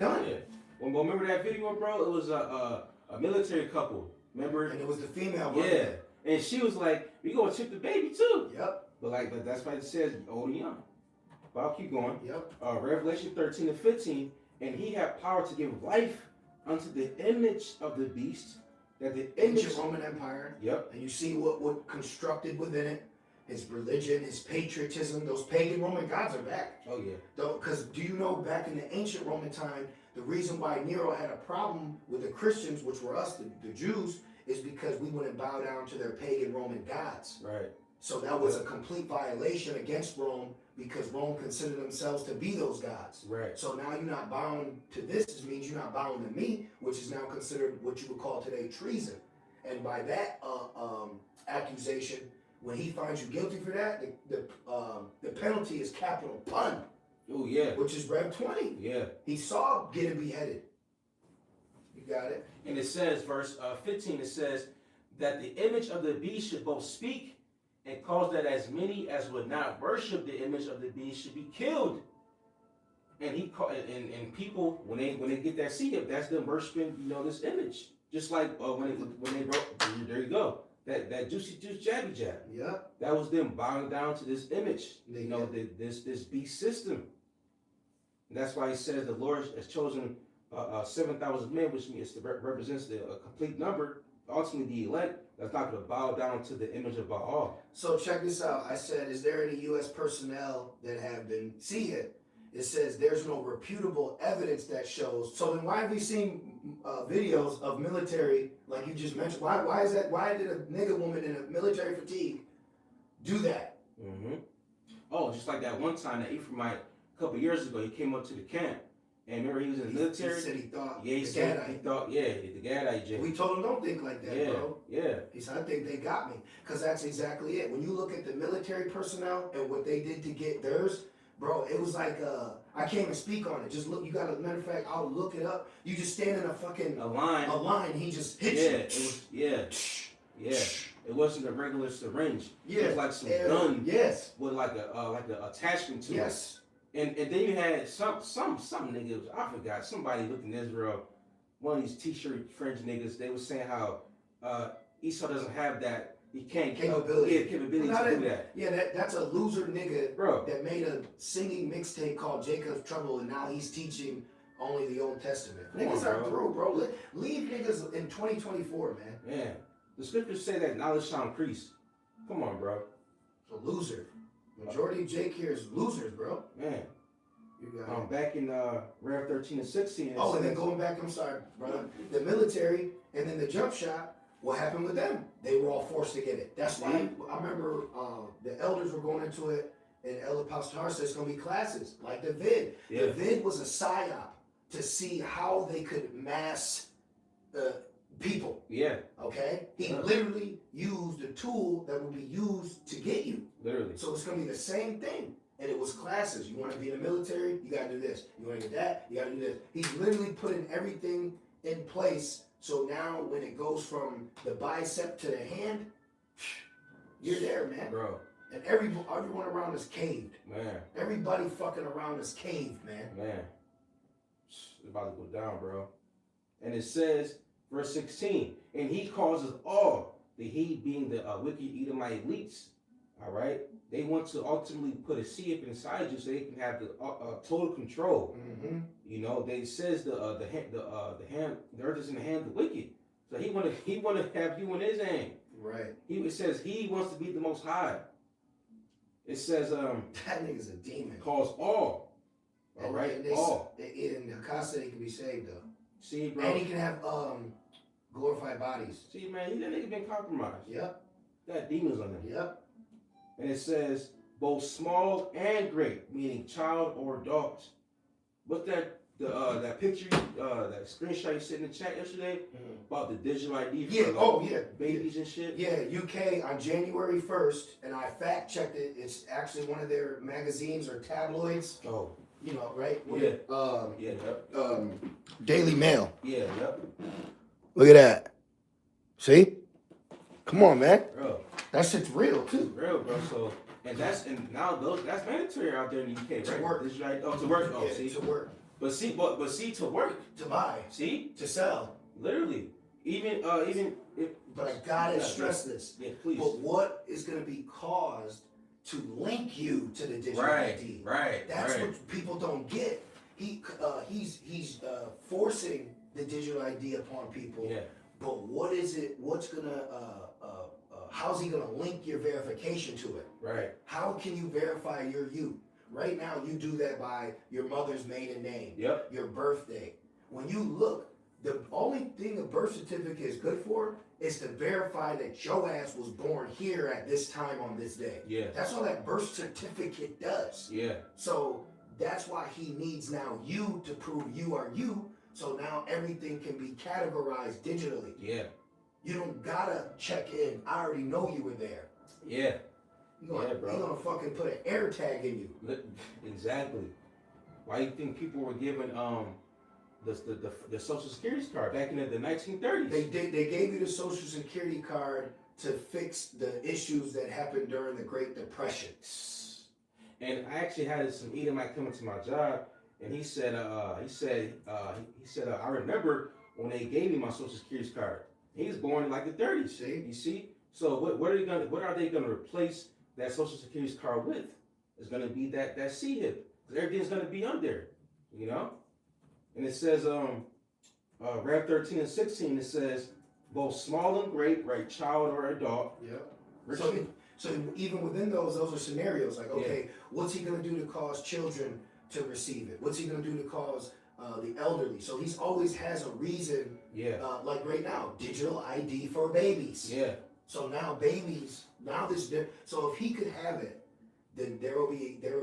Done. Yeah. Well, remember that video, bro? It was a military couple. Remember? And it was the female. Yeah. And she was like, we gonna chip the baby too. Yep. But that's why it says old and young. But I'll keep going. Yep. Revelation 13 and 15. And he had power to give life unto the image of the beast. That the image. Ancient Roman Empire. Yep. And you see what constructed within it. His religion, his patriotism, those pagan Roman gods are back. Oh yeah. Because do you know back in the ancient Roman time, the reason why Nero had a problem with the Christians, which were us, the Jews, is because we wouldn't bow down to their pagan Roman gods. Right. So that was a complete violation against Rome, because Rome considered themselves to be those gods. Right. So now you're not bound to this, it means you're not bound to me, which is now considered what you would call today treason. And by that accusation, when he finds you guilty for that, the penalty is capital pun. Oh yeah. Which is Rev 20. Yeah. He saw getting beheaded. You got it? And it says, verse 15, it says that the image of the beast should both speak and cause that as many as would not worship the image of the beast should be killed. And and people, when they get that seed up, that's them worshiping, this image. Just like when they wrote, there you go. That juicy juice jabby jab. Yeah. That was them bowing down to this image, this beast system. And that's why he says the Lord has chosen 7,000 men, which means it represents a complete number. Ultimately, the elect that's not going to bow down to the image of Baal. So check this out. I said, is there any U.S. personnel that have been see it? It says there's no reputable evidence that shows. So then why have we seen videos of military, like you just mentioned? Why is that? Why did a nigga woman in a military fatigue do that? Mm-hmm. Oh, just like that one time that Ephraimite a couple years ago, he came up to the camp. And remember, he was in the military. He said he thought. Yeah, he thought, the Gadite J. We told him, don't think like that, bro. Yeah. He said, I think they got me. Because that's exactly it. When you look at the military personnel and what they did to get theirs, bro, it was like, I can't even speak on it. Just look, you got a matter of fact, I'll look it up. You just stand in a line, he just hits you. Yeah. It wasn't a regular syringe. Yeah. It was like some gun. Yes. With like a attachment to it. Yes. And then you had some niggas, I forgot, somebody looked in Israel, one of these t-shirt fringe niggas, they were saying how Esau doesn't have that, he can't capability to do that. Yeah, that's a loser nigga, bro, that made a singing mixtape called Jacob's Trouble, and now he's teaching only the Old Testament. Niggas are through, bro. Leave niggas in 2024, man. Yeah. The scriptures say that knowledge shall increase. Come on, bro. So loser. Majority of Jake here is losers, bro. Man. You got back in Rev 13 and 16. Oh, and then going back, I'm sorry, brother. The military and then the jump shot, what happened with them? They were all forced to get it. That's why I remember the elders were going into it, and Elder Pastor said it's going to be classes, like the vid. Yeah. The vid was a psyop to see how they could mass people. Yeah. Okay? He literally used a tool that would be used to get you. Literally. So it's going to be the same thing. And it was classes. You want to be in the military? You got to do this. You want to get that? You got to do this. He's literally putting everything in place. So now when it goes from the bicep to the hand, you're there, man. Bro. And everyone around is caved. Man. Everybody fucking around is caved, man. Man. It's about to go down, bro. And it says, verse 16, and he causes all, the he being the wicked Edomite elites, all right? They want to ultimately put a seed up inside you so they can have the total control. Mm-hmm. You know, they says the earth is in the hand of the wicked. So he want to have you in his hand. Right. It says he wants to be the most high. It says that nigga's a demon. Calls all. All right, all. In Hakasa, he can be saved though. See, bro. And he can have glorified bodies. See, man, that nigga been compromised. Yep. Got demons on him. Yep. And it says both small and great, meaning child or adult. What's that that picture, that screenshot you sent in the chat yesterday about the digital ID for babies and shit. Yeah, UK on January 1st, and I fact checked it. It's actually one of their magazines or tabloids. Oh. You know, right? Yep. Daily Mail. Yeah, yep. Look at that. See? Come on, man. Bro. That shit's real too. It's real, bro. So that's mandatory out there in the UK, right? To work. Digital ID, to work. Oh, yeah, see. To work. But see, to work. To buy. See? To sell. Literally. Even if. But I gotta stress this. Yeah, please. But what is gonna be caused to link you to the digital ID? Right. That's what people don't get. He's forcing the digital ID upon people. Yeah. But what is it? What's gonna? How's he gonna link your verification to it? Right. How can you verify you're you? Right now, you do that by your mother's maiden name. Yep. Your birthday. When you look, the only thing a birth certificate is good for is to verify that your ass was born here at this time on this day. Yeah. That's all that birth certificate does. Yeah. So that's why he needs now you to prove you are you. So now everything can be categorized digitally. Yeah. You don't gotta check in. I already know you were there. Yeah. Bro. He's gonna fucking put an air tag in you. Exactly. Why do you think people were given the Social Security card back in the 1930s? They gave you the Social Security card to fix the issues that happened during the Great Depression. And I actually had some Edomite come into my job, and he said, I remember when they gave me my Social Security card. He was born in like the 30s. See? You see? So what are they gonna replace that Social Security card with? It's gonna be that C-hip. Everything's gonna be on there, you know. And it says, Rev 13 and 16. It says, both small and great, right, child or adult. Yeah. So even within those are scenarios. Like, okay, what's he gonna do to cause children to receive it? What's he gonna do to cause the elderly? So he's always has a reason. Yeah. Like right now, digital ID for babies. Yeah. So now babies, so if he could have it, then there will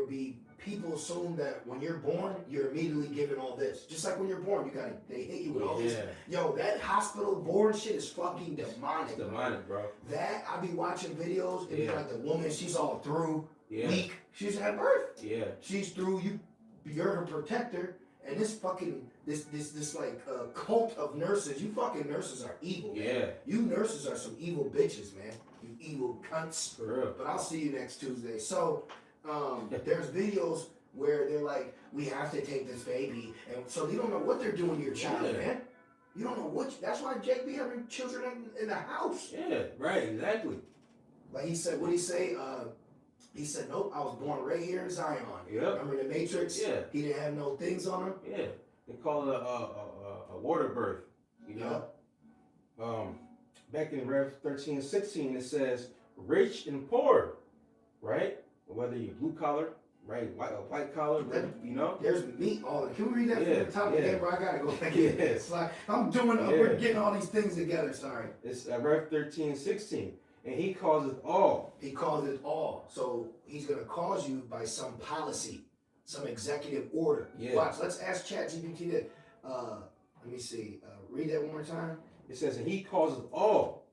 be people assume that when you're born, you're immediately given all this. Just like when you're born, they hit you with all this. Yo, that hospital born shit is fucking demonic. It's demonic, bro. That I be watching videos and be like the woman, she's all through, weak. She's had birth. Yeah. She's through. You're her protector. And this fucking this like cult of nurses, you fucking nurses are evil. Yeah. Man. You nurses are some evil bitches, man. You evil cunts. For real. But I'll see you next Tuesday. So there's videos where they're like, we have to take this baby, and so you don't know what they're doing to your child, man. You don't know what. That's why Jake be having children in the house. Yeah. Right. Exactly. Like he said, what did he say? He said, nope, I was born right here in Zion. Yep. Remember the Matrix? Yeah. He didn't have no things on him. Yeah. They call it a water birth. You know? Back in Rev 13 and 16, it says, rich and poor, right? Whether you're blue collar, right? White collar, you know? There's meat all in. Can we read that from the top again, bro? I gotta go back in. It's like, we're getting all these things together, sorry. It's Rev 13 and 16. And he calls it all. He calls it all. So he's going to cause you by some policy, some executive order. Yeah. Watch. Let's ask ChatGPT that. Let me see. Read that one more time. It says, and he calls it all,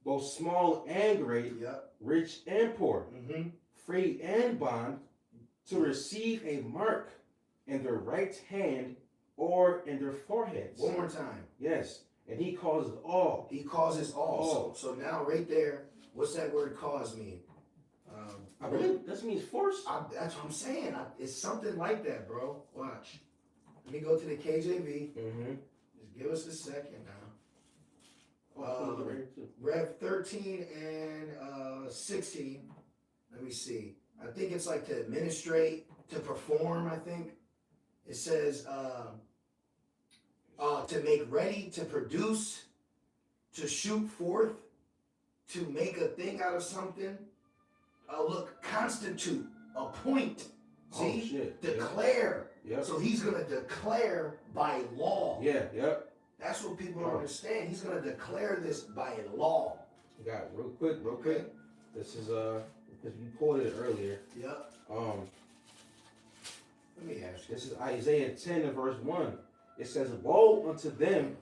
both small and great, rich and poor, free and bond, to receive a mark in their right hand or in their foreheads. One more time. Yes. And he calls it all. He causes all. So now right there, what's that word cause mean? I believe that means force. That's what I'm saying. It's something like that, bro. Watch. Let me go to the KJV. Just give us a second now. Rev 13 and 16. Let me see. I think it's like to administrate, to perform, I think. It says to make ready, to produce, to shoot forth, to make a thing out of something. Look, constitute, appoint. See? Oh, shit. Declare. Yep. So he's going to declare by law. Yeah, yep. That's what people don't understand. He's going to declare this by law. Got it real quick. This is because you quoted it earlier. Yep. Let me ask This is Isaiah 10 and verse 1. It says, woe unto them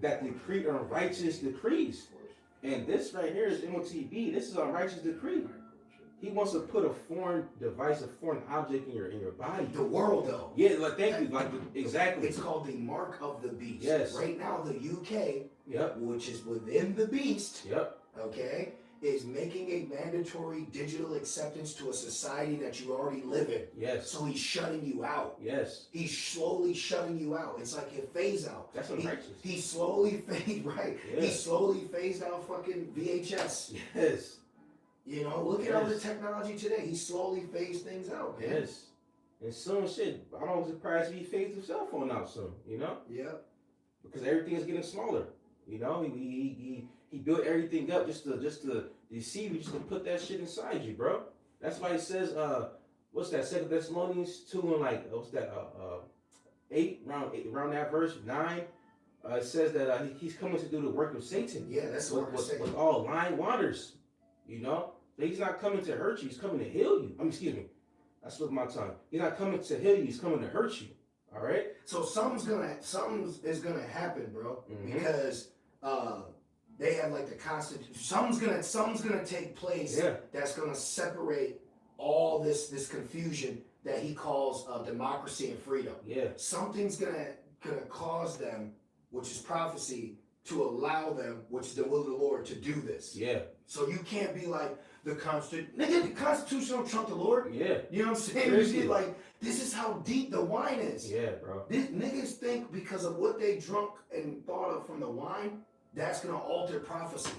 that decree unrighteous decrees. And this right here is MOTB. This is a righteous decree. He wants to put a foreign device, a foreign object in your body. The world, though. Yeah, like thank you. Like exactly. It's called the mark of the beast. Yes. Right now, the UK, Yep. which is within the beast, Yep. okay, is making a mandatory digital acceptance to a society that you already live in. Yes. So he's shutting you out. Yes. He's slowly shutting you out. It's like a phase out. That's unrighteous. He slowly phased right. Yeah. He slowly phased out fucking VHS. Yes. You know, look at all the technology today. He slowly phased things out, man. Yes. And soon shit, I don't surprised if he phased the cell phone out soon, you know? Yeah. Because everything is getting smaller. You know, he built everything up just to deceive you, just to put that shit inside you, bro. That's why he says, what's that? 2 Thessalonians 2 and like what's that? 8 around that verse 9. It says that he's coming to do the work of Satan. Yeah, that's the work of Satan. With all lying wonders, you know. But he's not coming to hurt you. He's coming to heal you. I mean, excuse me. I slipped my tongue. He's not coming to heal you. He's coming to hurt you. All right. So something is gonna happen, bro, Mhm. because they have like the Constitution. Something's gonna take place that's gonna separate all this confusion that he calls democracy and freedom. Yeah. Something's gonna cause them, which is prophecy, to allow them, which is the will of the Lord, to do this. Yeah. So you can't be like the Constitution. Nigga, the Constitution don't trump the Lord. Yeah. You know what I'm saying? Seriously. You get like, this is how deep the wine is. Yeah, bro. These niggas think because of what they drunk and thought of from the wine, that's gonna alter prophecy.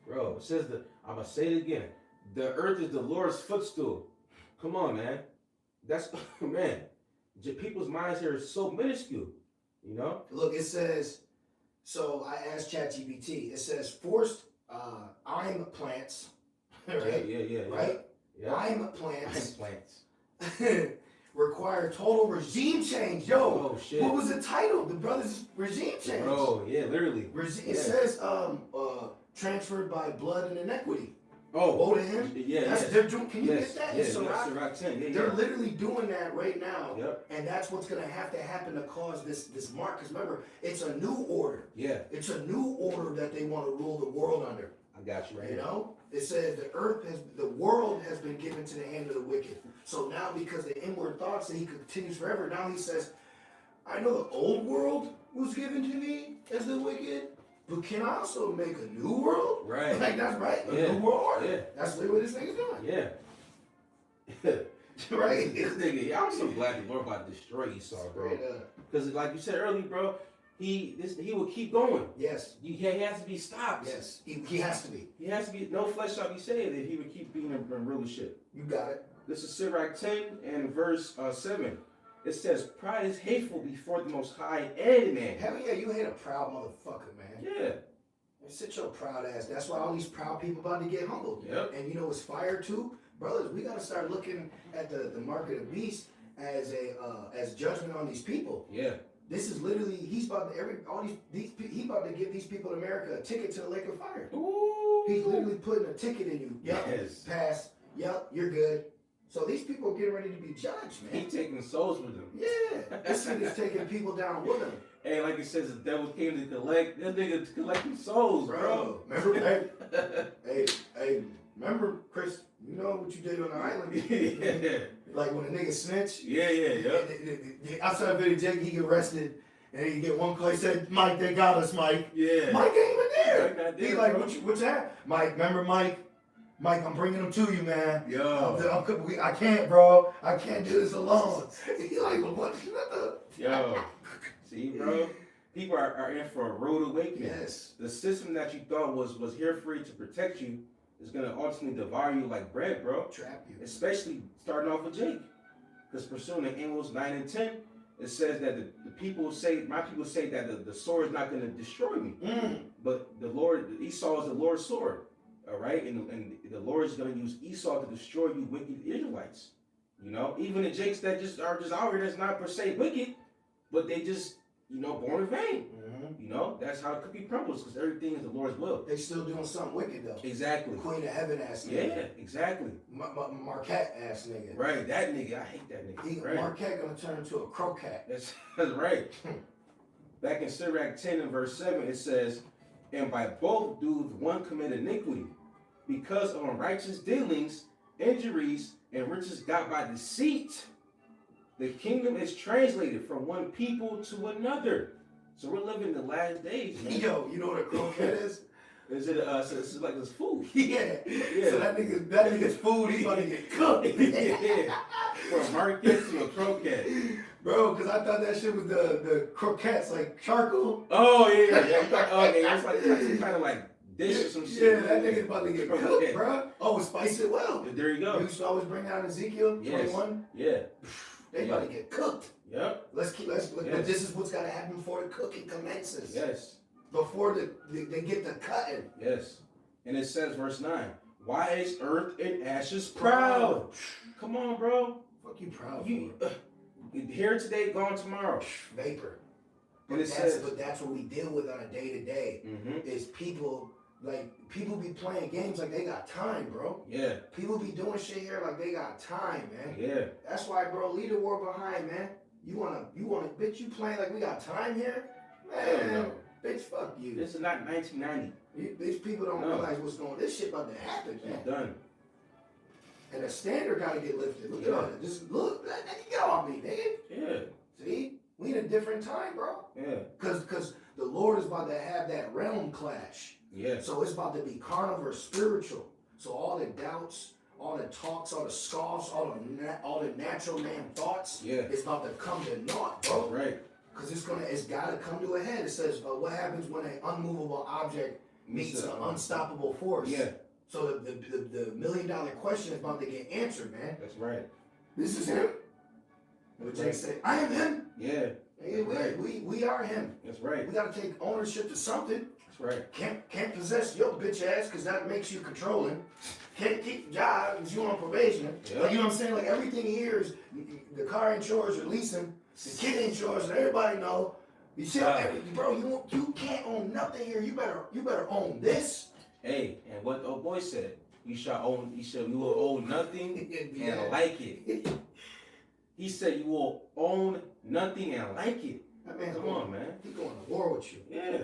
Bro, it says I'm gonna say it again. The earth is the Lord's footstool. Come on, man. That's man. People's minds here are so minuscule. You know? Look, it says. So I asked ChatGPT. It says forced I'm plants. Right? Yeah. Right? Yeah. I'm plants. Plants. Require total regime change. Yo, Oh shit. what was the title? The brothers' regime change. Bro, yeah, literally. It says transferred by blood and inequity. Oh, Woe to him. Yeah. They're doing. Can you get that? Yeah, It's Sirach 10. Yeah, They're literally doing that right now. Yep. And that's what's gonna have to happen to cause this mark. Because remember, it's a new order. Yeah. It's a new order that they want to rule the world under. I got you right You here. know, it says the world has been given to the hand of the wicked. So now, because the inward thoughts that he continues forever, now he says, I know the old world was given to me as the wicked, but can I also make a new world? Right. Like that's right. A Yeah. new world order. Yeah. That's literally what this thing is doing. Yeah. Right. This nigga, I'm so glad the Lord about to destroy Esau, bro. Straight up. Because like you said earlier, bro, he will keep going. Yes. He has to be stopped. Yes. He has to be. He has to be. No flesh shall be saved if he would keep being in rulership. You got it. This is Sirach 10 and verse 7. It says, pride is hateful before the Most High and man. Hell yeah, you hate a proud motherfucker, man. Yeah. Sit your proud ass. That's why all these proud people about to get humbled. Yep. And you know what's fire too? Brothers, we gotta start looking at the mark of the beast as as judgment on these people. Yeah. This is literally he's about to he about to give these people in America a ticket to the lake of fire. Ooh. He's literally putting a ticket in you. Yep, Yes. pass. Yep, you're good. So these people are getting ready to be judged, He man. taking souls with him. Yeah, this nigga's taking people down with him. Hey, like it says, the devil came to collect. That nigga collecting souls, bro. Remember, hey, remember, Chris? You know what you did on the island? Yeah. Like when a nigga snitch. Yeah. Outside of Billy Jake, he get arrested, and he get one call. He said, "Mike, they got us, Mike." Yeah. Mike ain't even there. Mike not there, He like, bro. what's that? Mike, remember Mike? Mike, I'm bringing them to you, man. Yo. I can't, bro. I can't do this alone. He like, what the? Yo. See, bro? People are in for a rude awakening. Yes. The system that you thought was here for you to protect you is going to ultimately devour you like bread, bro. Trap you. Especially starting off with Jake. Because pursuing the Amos 9 and 10, it says that my people say that the sword is not going to destroy me. But the Lord, Esau is the Lord's sword. All right? And the Lord is going to use Esau to destroy you wicked Israelites. You know? Even the Jakes that are just out here that's not per se wicked, but they just, born in vain. You know, that's how the cookie crumbles, because everything is the Lord's will. They still doing something wicked though. Exactly. Queen of Heaven ass nigga. Yeah, exactly. Marquette ass nigga. Right, that nigga. I hate that nigga. Right. Marquette gonna turn into a croquette. That's right. Back in Sirach 10 and verse 7, it says, and by both doeth one commit iniquity, because of unrighteous dealings, injuries, and riches got by deceit. The kingdom is translated from one people to another. So we're living the last days, man. Yo, you know what a croquette is? Is it so this is like this food? Yeah. So that nigga's food, he's gonna get cooked. Yeah. From a market to a croquette. Bro, because I thought that shit was the croquettes, like charcoal. Oh yeah. It's like some kind of like dish or some shit. Yeah, that nigga's about to get cooked, bro. Oh, spice it well. There you go. You used to always bring out Ezekiel 21. Yeah. They about to get cooked. Yep. But this is what's gotta happen before the cooking commences. Yes. Before they get the cutting. Yes. And it says, verse 9, why is earth and ashes proud? Come on, bro. Fuck you proud you here today, gone tomorrow. Vapor. But that's what we deal with on a day-to-day. Is people be playing games like they got time, bro. Yeah. People be doing shit here like they got time, man. Yeah. That's why, bro, leave the war behind, man. You wanna, bitch, you playing like we got time here? Man, no. Bitch, fuck you. This is not 1990. These people don't realize what's going on. This shit about to happen, man. It's done. And the standard gotta get lifted. Look at all that. Just look, get off me, nigga. Yeah. See? We in a different time, bro. Yeah. Cause the Lord is about to have that realm clash. Yeah. So it's about to be carnal versus spiritual. So all the doubts, all the talks, all the scoffs, all the natural man thoughts, is about to come to naught, bro. Right. Because it's gotta come to a head. It says, what happens when an unmovable object meets an unstoppable force? Yeah. So the $1 million question is about to get answered, man. That's right. This is him. But Jake said, I am him. Yeah. We are him. That's right. We gotta take ownership to something. That's right. Can't possess your bitch ass because that makes you controlling. Can't keep the job because you on probation. Yep. Like, you know what I'm saying? Like everything here is the car ain't yours, you're leasing. The kid ain't yours, and everybody know. You see, bro, you can't own nothing here. You better own this. Hey, and what the old boy said, you will own nothing and like it. He said you will own nothing and like it. That man's Come on, man. He's going to war with you. Yeah.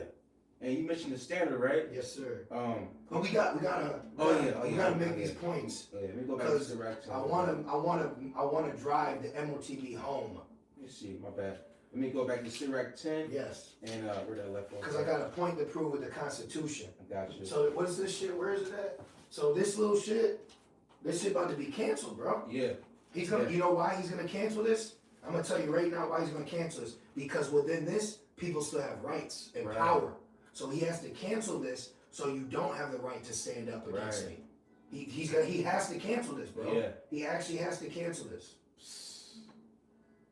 And you mentioned the standard, right? Yes, sir. But we gotta make these points. Yeah, let me go back to the Sirach 10. I wanna drive the MOTB home. Let me see, my bad. Let me go back to Sirach 10. Yes. And where did I left off? Because I got a point to prove with the Constitution. I got you. So what is this shit? Where is it at? So this shit about to be canceled, bro. Yeah. He's gonna. You know why he's gonna cancel this? I'm gonna tell you right now why he's gonna cancel this. Because within this, people still have rights and power. So he has to cancel this, so you don't have the right to stand up against me. He has to cancel this, bro. Yeah. He actually has to cancel this.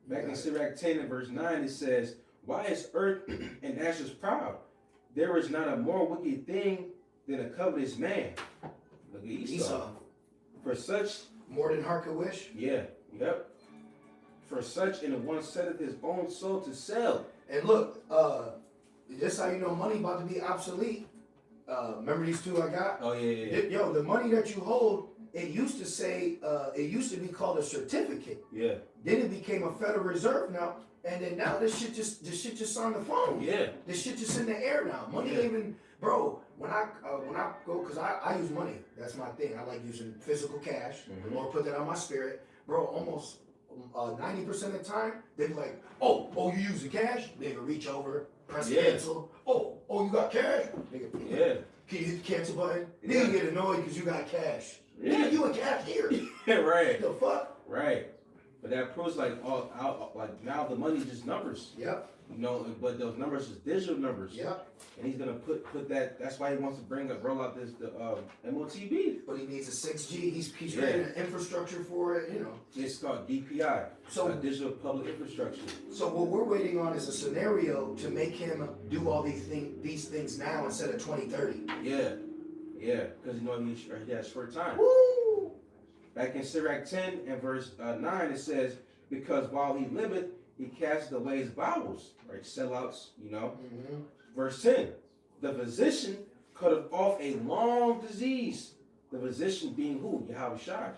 Back in Sirach 10 and verse 9, it says, why is earth and ashes proud? There is not a more wicked thing than a covetous man. Look at Esau. For such... More than heart could wish? Yeah. Yep. For such in one setteth his own soul to sell. And look, just how you know money about to be obsolete. Remember these two I got? Oh, yeah. Yo, the money that you hold, it used to say, it used to be called a certificate. Yeah. Then it became a Federal Reserve now. And then now this shit just on the phone. Yeah. This shit just in the air now. Money ain't even, bro, when I go, because I use money. That's my thing. I like using physical cash. The Lord put that on my spirit. Bro, almost 90% of the time, they be like, oh, you using cash? Nigga, reach over, press cancel. Oh, you got cash? Nigga, can you hit the cancel button? Nigga get annoyed because you got cash. Nigga, you in cash here. Right. The fuck? Right. But that proves like now the money just numbers. Yep. You know, but those numbers is digital numbers. Yep. And he's gonna put that. That's why he wants to roll out the MOTB. But he needs a 6G. He's creating an infrastructure for it. You know. It's called DPI. So digital public infrastructure. So what we're waiting on is a scenario to make him do all these things now instead of 2030. Yeah. Yeah. Because he has short time. Woo! Back in Sirach 10 and verse 9, it says, because while he liveth, he casteth away his bowels, right? Sellouts, you know. Verse 10. The physician cut off a long disease. The physician being who? Yahweh Shai.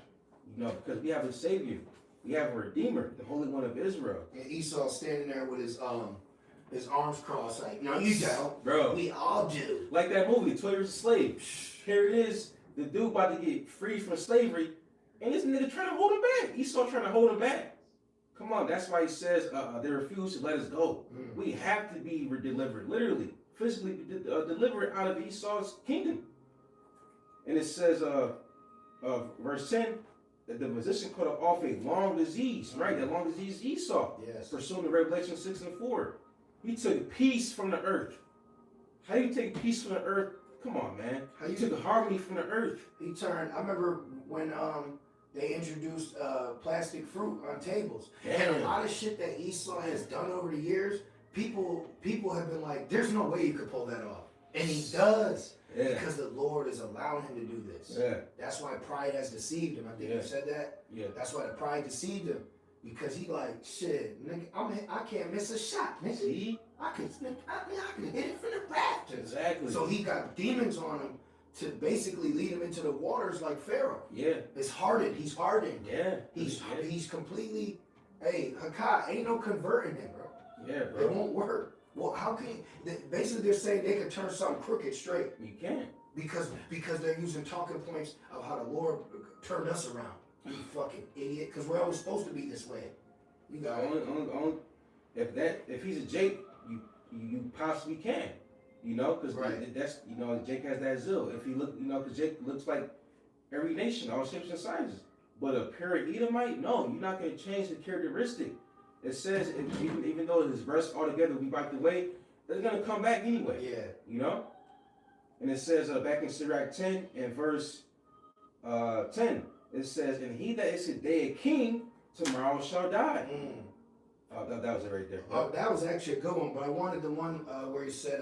You know, because we have a Savior. We have a Redeemer, the Holy One of Israel. And Esau standing there with his arms crossed, like, no, you don't. Bro. We all do. Like that movie, 12 Years a Slave. Here it is, the dude about to get free from slavery, and this nigga trying to hold him back. Esau trying to hold him back. Come on, that's why he says they refuse to let us go. We have to be delivered, literally, physically delivered out of Esau's kingdom. And it says, verse 10, that the physician cut off a long disease, right? That long disease is Esau. Yes. Pursuing the Revelation 6 and 4. He took peace from the earth. How do you take peace from the earth? Come on, man. How you took harmony from the earth? He turned. I remember when they introduced plastic fruit on tables. Damn. And a lot of shit that Esau has done over the years, people have been like, there's no way you could pull that off. And he does. Yeah. Because the Lord is allowing him to do this. Yeah. That's why pride has deceived him. I think you said that. Yeah. That's why the pride deceived him. Because he like, shit, nigga, I can't miss a shot, nigga. See? I can hit it from the rafters. Exactly. So he got demons on him to basically lead him into the waters like Pharaoh. Yeah. It's hardened. He's hardened. Yeah. He's completely, hey, Hakai, ain't no converting him, bro. Yeah, bro. It won't work. Well, how can you, basically they're saying they can turn something crooked straight. You can't. Because they're using talking points of how the Lord turned us around. You fucking idiot. Because we're always supposed to be this way. You got it. If he's a Jake, you possibly can. You know, because that's, you know, Jake has that zeal. If he look, you know, because Jake looks like every nation, all shapes and sizes. But a pure Edomite, no, you're not going to change the characteristic. It says, even though his breasts altogether will be wiped away, they're going to come back anyway. Yeah. You know? And it says back in Sirach 10 and verse 10, it says, and he that is today a king, tomorrow shall die. Oh, that was it right there. Oh, that was actually a good one, but I wanted the one where he said,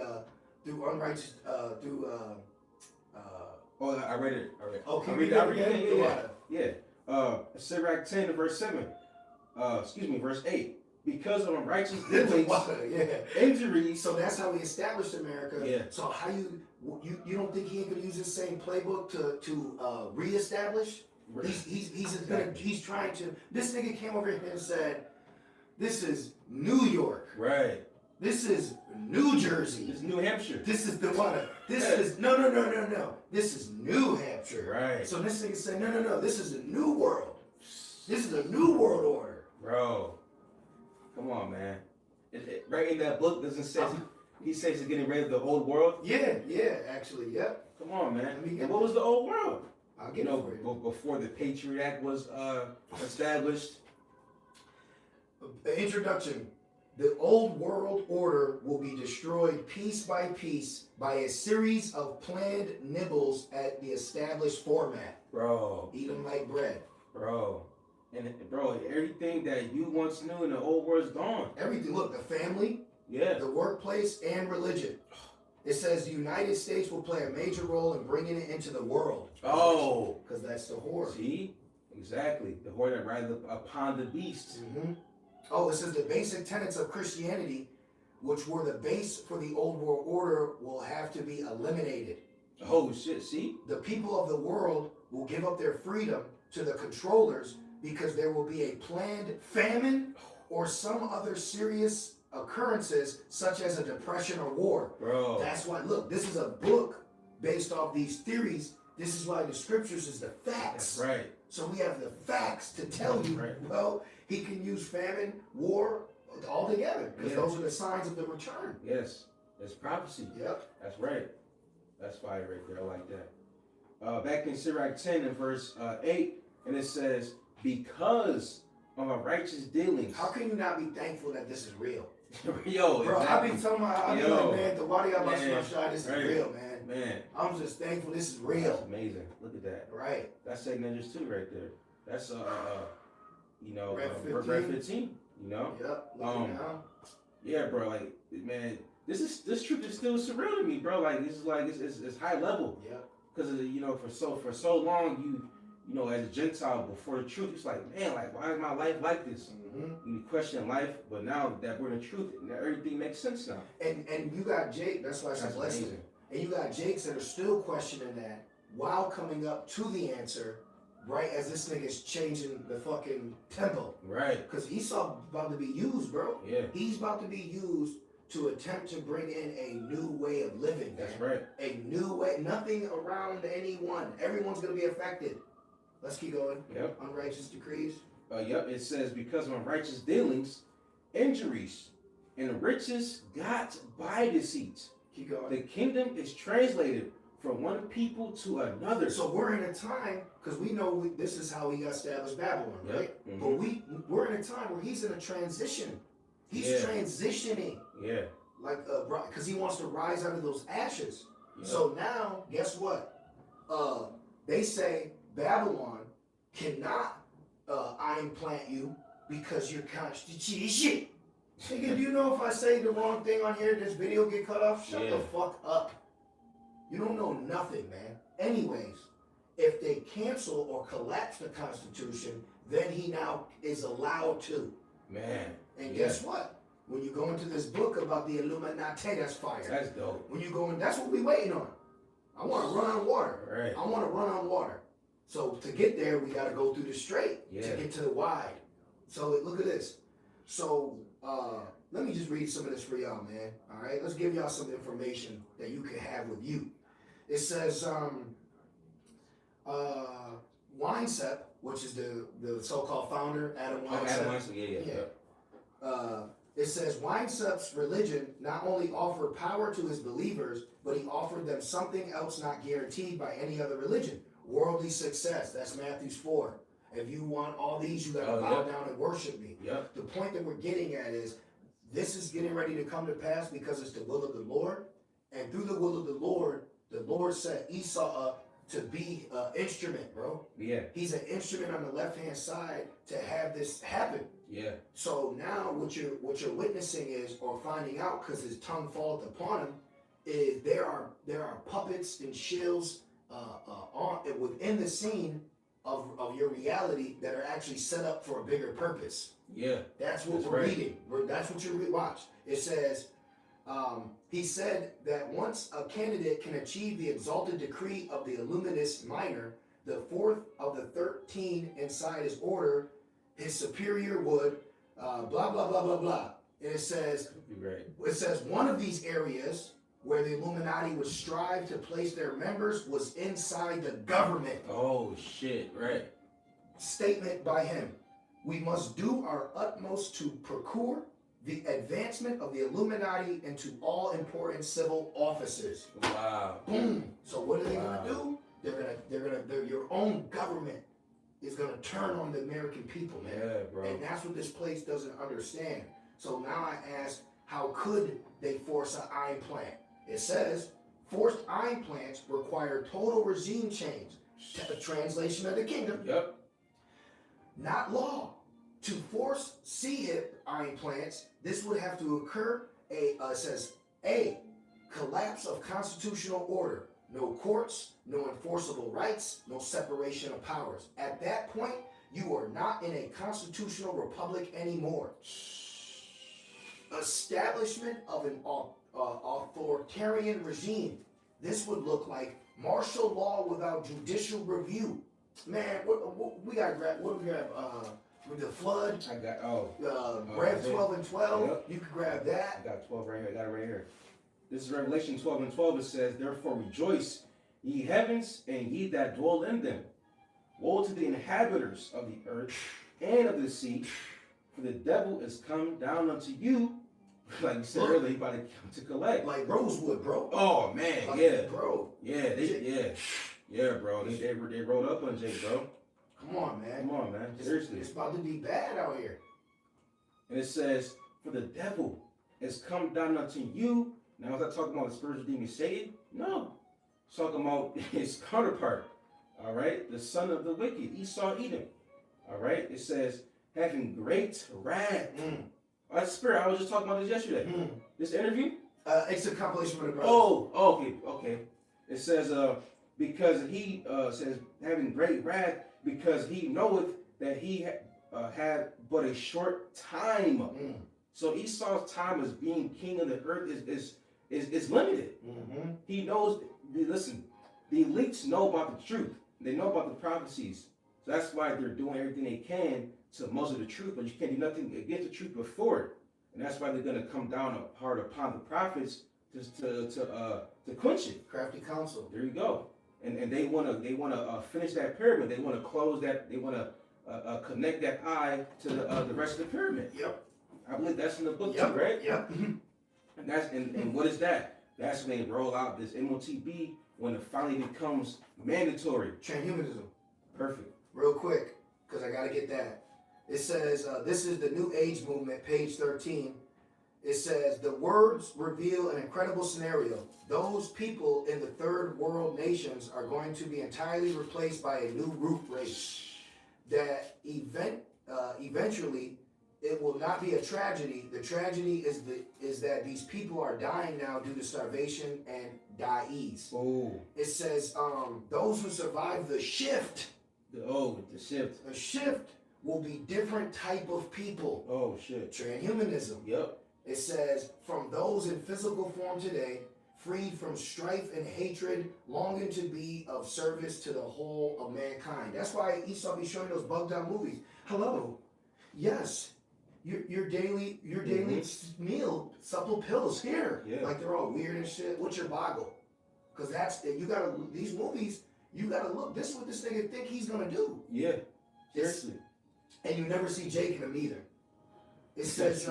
through unrighteous, Oh, I read it. Okay, I read it. Yeah. Sirach 10 verse 7. Verse 8. Because of unrighteous dealings, injuries. So that's how we established America. Yeah. So how you don't think he ain't gonna use the same playbook to reestablish? He's trying to. This nigga came over here and said, "This is New York. Right. This is New Jersey. This is New Hampshire. This is the one. This is no. This is New Hampshire. Right. So this nigga said, no. This is a new world. This is a new world order, bro. Come on, man. Right in that book, doesn't say he says he's getting rid of the old world. Yeah. Actually, yep. Come on, man. And what was the old world? I'll get it for you. Before the Patriot Act was established. Introduction. The old world order will be destroyed piece by piece by a series of planned nibbles at the established format. Bro. Eat them like bread. Bro. And bro, everything that you once knew in the old world is gone. Everything. Look, the family, the workplace, and religion. It says the United States will play a major role in bringing it into the world. Oh. Because that's the whore. See? Exactly. The whore that rides upon the beast. Mm-hmm. Oh, it says the basic tenets of Christianity, which were the base for the old world order, will have to be eliminated. Oh, shit. See? The people of the world will give up their freedom to the controllers because there will be a planned famine or some other serious occurrences such as a depression or war. Bro. That's why, look, this is a book based off these theories. This is why the scriptures is the facts. That's right. So we have the facts to tell you, well, he can use famine, war, all together. Because those are the signs of the return. Yes. It's prophecy. Yep. That's right. That's fire right there. I like that. Back in Sirach 10 and verse 8, and it says, because of our righteous dealings. How can you not be thankful that this is real? Yo, bro, exactly. I be telling my, like, man, the why y'all bust my shot, this is real, man. Man. I'm just thankful this is real. That's amazing. Look at that. Right. That's 8 Ninjas too right there. That's Red 15, you know? Yep. Now. Yeah, bro, like, man, this truth is still surreal to me, bro. Like, this is like it's high level. Yep. Because you know, for so long you know, as a Gentile before the truth, it's like, man, like, why is my life like this? Mm-hmm. You question life, but now that we're in the truth, everything makes sense now. And you got Jake, that's why it's a blessing. Amazing. And you got Jakes that are still questioning that while coming up to the answer, right as this nigga's changing the fucking tempo. Right. Because Esau about to be used, bro. Yeah. He's about to be used to attempt to bring in a new way of living, man. That's right. A new way, nothing around anyone. Everyone's going to be affected. Let's keep going. Yep. Unrighteous decrees. Yep, it says, because of unrighteous dealings, injuries, and riches got by deceit. Keep going. The kingdom is translated from one people to another. So we're in a time, because we know this is how he established Babylon, right? Yep. But we're in a time where he's in a transition. He's transitioning. Yeah. Like, because he wants to rise out of those ashes. Yep. So now, guess what? They say Babylon cannot iron plant you because you're constitution. Nigga, do you know if I say the wrong thing on here, this video get cut off? Shut the fuck up. You don't know nothing, man. Anyways, if they cancel or collapse the Constitution, then he now is allowed to. Man. And guess what? When you go into this book about the Illuminati, that's fire. That's dope. When you go in, that's what we waiting on. I want to run on water. Right. I want to run on water. So to get there, we got to go through the straight to get to the wide. So look at this. So let me just read some of this for y'all, man. All right, let's give y'all some information that you can have with you. It says Winesep, which is the so-called founder, Adam Winesep. Adam Winesep, yeah. It says Winesep's religion not only offered power to his believers, but he offered them something else not guaranteed by any other religion. Worldly success. That's Matthew 4. If you want all these, you gotta bow down and worship me. Yep. The point that we're getting at is this is getting ready to come to pass because it's the will of the Lord. And through the will of the Lord set Esau up to be an instrument, bro. Yeah. He's an instrument on the left-hand side to have this happen. Yeah. So now what you're witnessing is, or finding out, because his tongue falleth upon him, is there are puppets and shills within the scene of your reality that are actually set up for a bigger purpose. Yeah. That's what we're reading. That's what you're watch. It says, he said that once a candidate can achieve the exalted decree of the Illuminist Minor, the fourth of the 13 inside his order, his superior would blah blah blah blah blah. And it says one of these areas where the Illuminati would strive to place their members was inside the government. Oh shit! Right. Statement by him: we must do our utmost to procure the advancement of the Illuminati into all important civil offices. Wow. Boom. So what are they gonna do? Your own government is gonna turn on the American people, man. Yeah, bro. And that's what this place doesn't understand. So now I ask, how could they force an iron plant? It says, forced iron plants require total regime change. Translation of the kingdom. Yep. Not law. To force C-hip iron plants, this would have to occur. It says A, collapse of constitutional order. No courts, no enforceable rights, no separation of powers. At that point, you are not in a constitutional republic anymore. Establishment of an authoritarian regime. This would look like martial law without judicial review. Man, we got to grab. What do we grab? With the flood. I got Rev 12 and 12. Yep. You can grab that. I got 12 right here. I got it right here. This is Revelation 12 and 12. It says, therefore rejoice, ye heavens, and ye that dwell in them. Woe to the inhabitants of the earth and of the sea, for the devil is come down unto you, like you said earlier, about to come to collect. Like Rosewood, bro. Oh man, like, yeah, bro. Yeah, bro. They rolled up on Jake, bro. Come on, man. Come on, man. Seriously, it's about to be bad out here. And it says, for the devil is come down unto you. Now, is that talking about the spiritual demon Satan? No. It's talking about his counterpart. All right? The son of the wicked, Esau, Edom. All right? It says, having great wrath. Spirit, I was just talking about this yesterday. This interview? It's a compilation with the brothers. Oh, okay. It says, because he says, having great wrath, because he knoweth that he had but a short time. So Esau's time as being king of the earth is limited. He knows. Listen, the elites know about the truth. They know about the prophecies. So that's why they're doing everything they can to muzzle the truth. But you can't do nothing against the truth before it. And that's why they're going to come down hard upon the prophets to quench it. Crafty counsel. There you go. And they want to finish that pyramid. They want to close that. They want to connect that eye to the rest of the pyramid. Yep. I believe that's in the book too, right? Yep. And what is that? That's when they roll out this MOTB when it finally becomes mandatory. Transhumanism. Perfect. Real quick, because I got to get that. It says, this is the New Age movement, page 13. It says, the words reveal an incredible scenario. Those people in the third world nations are going to be entirely replaced by a new root race. That eventually it will not be a tragedy. The tragedy is that these people are dying now due to starvation and disease. Oh. It says those who survive the shift. The shift. The shift will be different type of people. Oh shit. Transhumanism. Yep. It says from those in physical form today, freed from strife and hatred, longing to be of service to the whole of mankind. That's why Esau be showing those bugged out movies. Hello. Yes. Your daily meal, supple pills here. Yeah. Like they're all weird and shit. What's your boggle? Because these movies, you gotta look. This is what this nigga think he's gonna do. Yeah. Seriously. And you never see Jake in them either. It says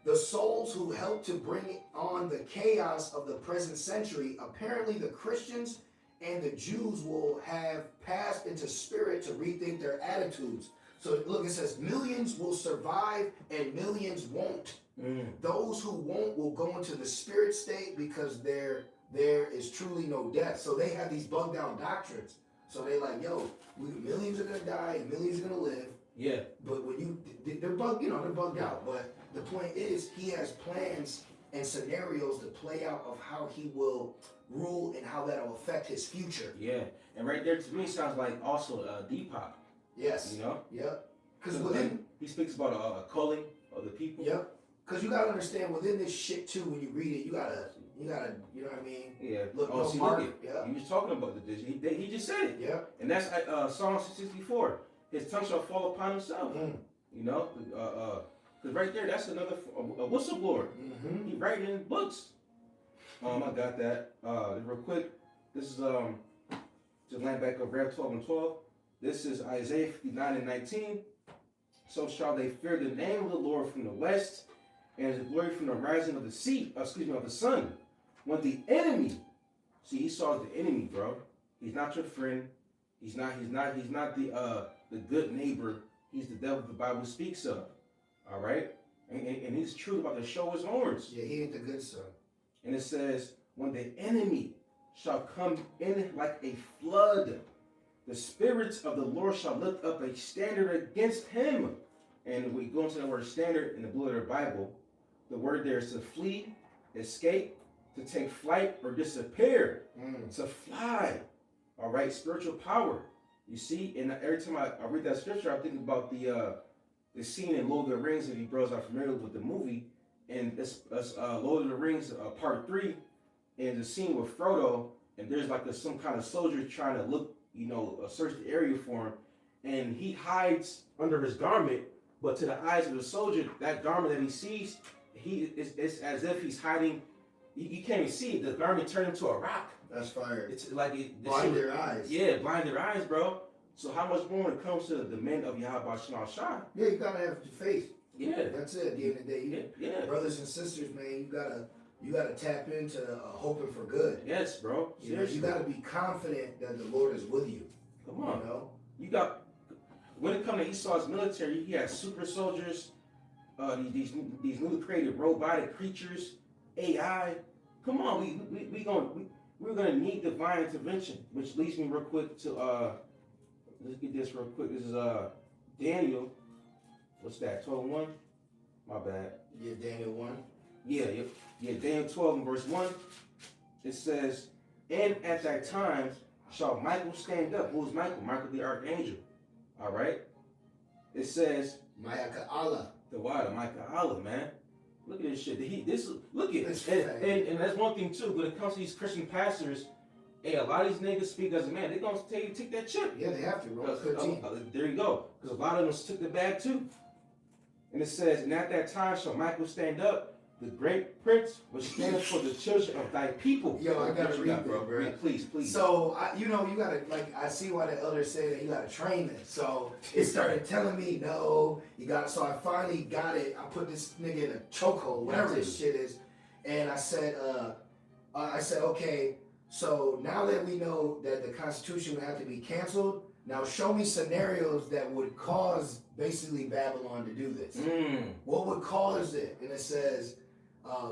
the souls who helped to bring on the chaos of the present century, apparently the Christians and the Jews will have passed into spirit to rethink their attitudes. So look, it says millions will survive and millions won't. Those who won't will go into the spirit state because there is truly no death. So they have these bugged out doctrines. So they like, yo, millions are gonna die and millions are gonna live. Yeah. But when they're bugged out. But the point is, he has plans and scenarios to play out of how he will rule and how that will affect his future. Yeah. And right there to me sounds like also Deepak. Yes. You know? Yep. Because within he speaks about a culling of the people. Yep. Because you gotta understand within this shit too, when you read it, you gotta, you know what I mean? Yeah. Look, Yeah. He was talking about this. He just said it. Yeah. And that's Psalm 64. His tongue shall fall upon himself. You know, because right there, that's another a whistleblower. He writing in books. I got that. Real quick, this is just land back up Rev 12 and 12. This is Isaiah 59 and 19. So shall they fear the name of the Lord from the west, and his glory from the rising of the sun. When the enemy, see, Esau's the enemy, bro. He's not your friend. He's not the good neighbor. He's the devil the Bible speaks of. All right? And he's true about to show his horns. Yeah, he ain't the good son. And it says, when the enemy shall come in like a flood, the spirits of the Lord shall lift up a standard against him. And we go into the word standard in the Blue Letter Bible. The word there is to flee, escape, to take flight, or disappear. To fly. All right? Spiritual power. You see, and every time I read that scripture, I think about the scene in Lord of the Rings, if you bros are familiar with the movie, and it's Lord of the Rings part 3, and the scene with Frodo, and there's like some kind of soldier trying to look, search the area for him, and he hides under his garment, but to the eyes of the soldier, that garment that he sees, it's as if he's hiding. You can't even see it. The garment turned into a rock. That's fire. It's like blind their eyes. Yeah, blind their eyes, bro. So how much more when it comes to the men of Yahweh Shema Shai? Yeah, you gotta have faith. Yeah, that's it. At the end of the day, yeah. Brothers and sisters, man, you gotta tap into hoping for good. Yes, bro. You gotta be confident that the Lord is with you. Come on. You got, when it comes to Esau's military, he has super soldiers, these newly created robotic creatures, AI. Come on, we're gonna need divine intervention, which leads me real quick to let's get this real quick. This is Daniel. What's that? 12:1. My bad. Yeah, Daniel 1. Yeah. Daniel 12 and verse 1. It says, and at that time shall Michael stand up. Who is Michael? Michael the archangel. All right. It says Mayaka Allah. the water, Micah Allah, man. Look at this shit. Look at It's it. And that's one thing too. When it comes to these Christian pastors, hey, a lot of these niggas speak as a man. They gonna take that chip. Yeah, they have to. Romans 15. There you go. Because a lot of them took the bag too. And it says, and at that time shall Michael stand up, the great prince, which standeth for the children of thy people. Yo, I gotta read that, bro. Read, please. So, you gotta, I see why the elders say that you gotta train this. So, it started telling me, no, you gotta, so I finally got it. I put this nigga in a chokehold, whatever this shit is. And I said, okay, so now that we know that the Constitution would have to be canceled, now show me scenarios that would cause basically Babylon to do this. What would cause it? And it says,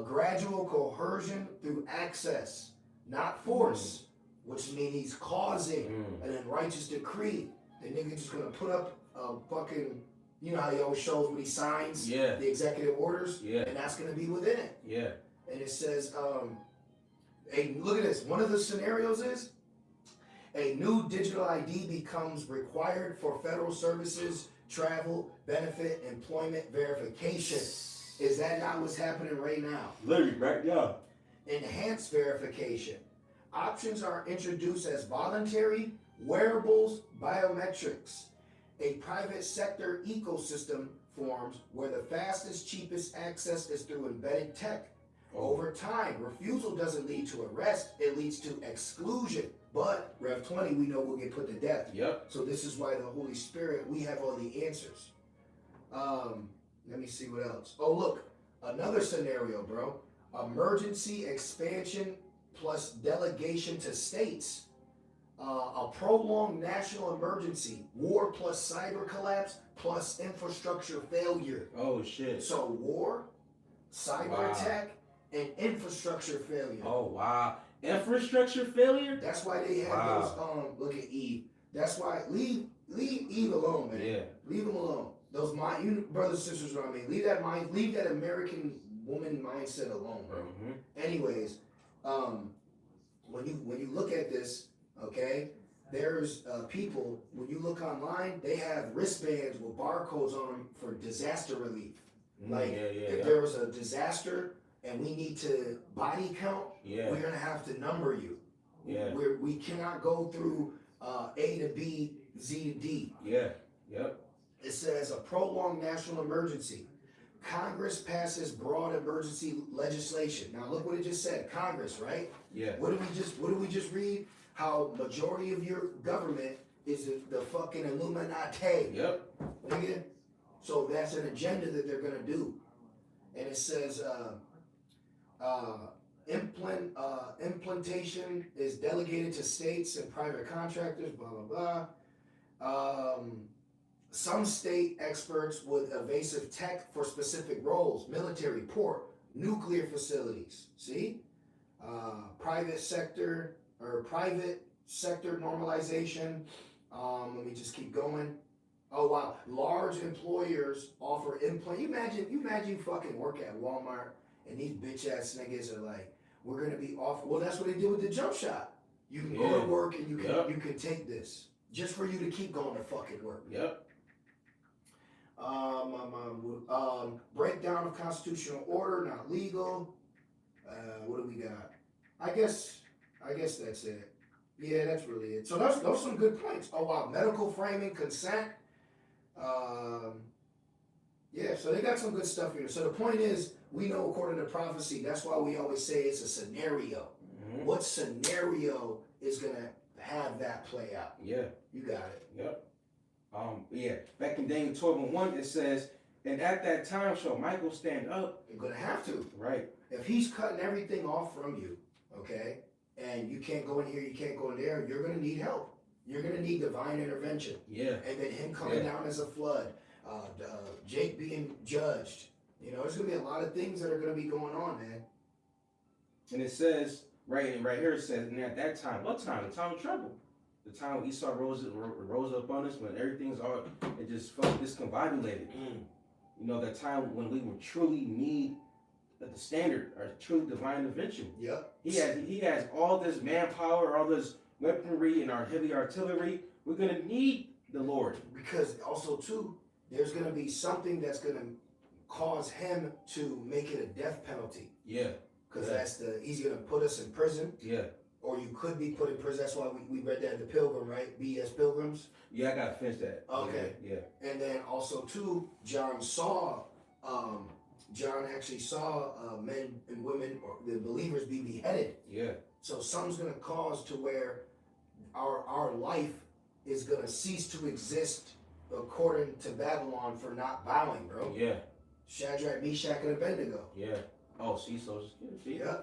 gradual coercion through access, not force, which means he's causing an unrighteous decree. The nigga just gonna put up a fucking, you know how he always shows what he signs, the executive orders, and that's gonna be within it. Yeah. And it says, hey, look at this. One of the scenarios is a new digital ID becomes required for federal services, travel, benefit, employment verification. Is that not what's happening right now? Literally, right? Yeah. Enhanced verification. Options are introduced as voluntary, wearables, biometrics. A private sector ecosystem forms where the fastest, cheapest access is through embedded tech. Over time, refusal doesn't lead to arrest, it leads to exclusion. But Rev 20, we know we'll get put to death. Yep. So this is why the Holy Spirit, we have all the answers. Let me see what else. Oh, look, another scenario, bro. Emergency expansion plus delegation to states. A prolonged national emergency. War plus cyber collapse plus infrastructure failure. Oh, shit. So war, cyber attack, and infrastructure failure. Oh, wow. Infrastructure failure? That's why they have those, look at Eve. That's why, leave Eve alone, man. Yeah. Leave him alone. Those you brothers and sisters, what I mean. Leave that American woman mindset alone, bro. Anyways, when you look at this, okay, there's people, when you look online, they have wristbands with barcodes on them for disaster relief. If there was a disaster and we need to body count, we're gonna have to number you. We cannot go through A to B, Z to D. It says a prolonged national emergency. Congress passes broad emergency legislation. Now look what it just said. Congress, right? What did we just read? How majority of your government is the fucking Illuminati. Nigga. So that's an agenda that they're gonna do. And it says implementation is delegated to states and private contractors, blah, blah, blah. Some state experts with evasive tech for specific roles, military, port, nuclear facilities. See? Private sector normalization. Let me just keep going. Oh wow, large employers offer implant. You imagine you fucking work at Walmart and these bitch ass niggas are like, we're gonna be off. Well, that's what they did with the jump shot. You can go to work and you can take this just for you to keep going to fucking work. Breakdown of constitutional order, not legal. What do we got? I guess that's it. Yeah, that's really it. So those are some good points. Oh wow, medical framing, consent. So they got some good stuff here. So the point is, we know according to prophecy, that's why we always say it's a scenario. What scenario is gonna have that play out? You got it. Back in Daniel 12:1, it says, and at that time shall Michael stand up. You're gonna have to. Right. If he's cutting everything off from you, okay, and you can't go in here, you can't go in there, you're gonna need help. You're gonna need divine intervention. And then him coming down as a flood, Jake being judged. You know, there's gonna be a lot of things that are gonna be going on, man. And it says, right here it says, and at that time, what time? The time of trouble. The time when Esau rose up on us, when everything's all, it just felt discombobulated. You know, that time when we would truly need the standard, or truly divine intervention. He has all this manpower, all this weaponry, and our heavy artillery. We're gonna need the Lord. Because also too, there's gonna be something that's gonna cause him to make it a death penalty. Yeah. Because he's gonna put us in prison. Yeah. Or you could be put in prison. That's why we read that in the Pilgrim, right? Be as pilgrims. Yeah, I gotta finish that. Okay. Yeah. And then also too, John actually saw men and women or the believers be beheaded. Yeah. So something's gonna cause to where our life is gonna cease to exist according to Babylon for not bowing, bro. Yeah. Shadrach, Meshach, and Abednego. Yeah. Oh, see, Social Security. Yeah.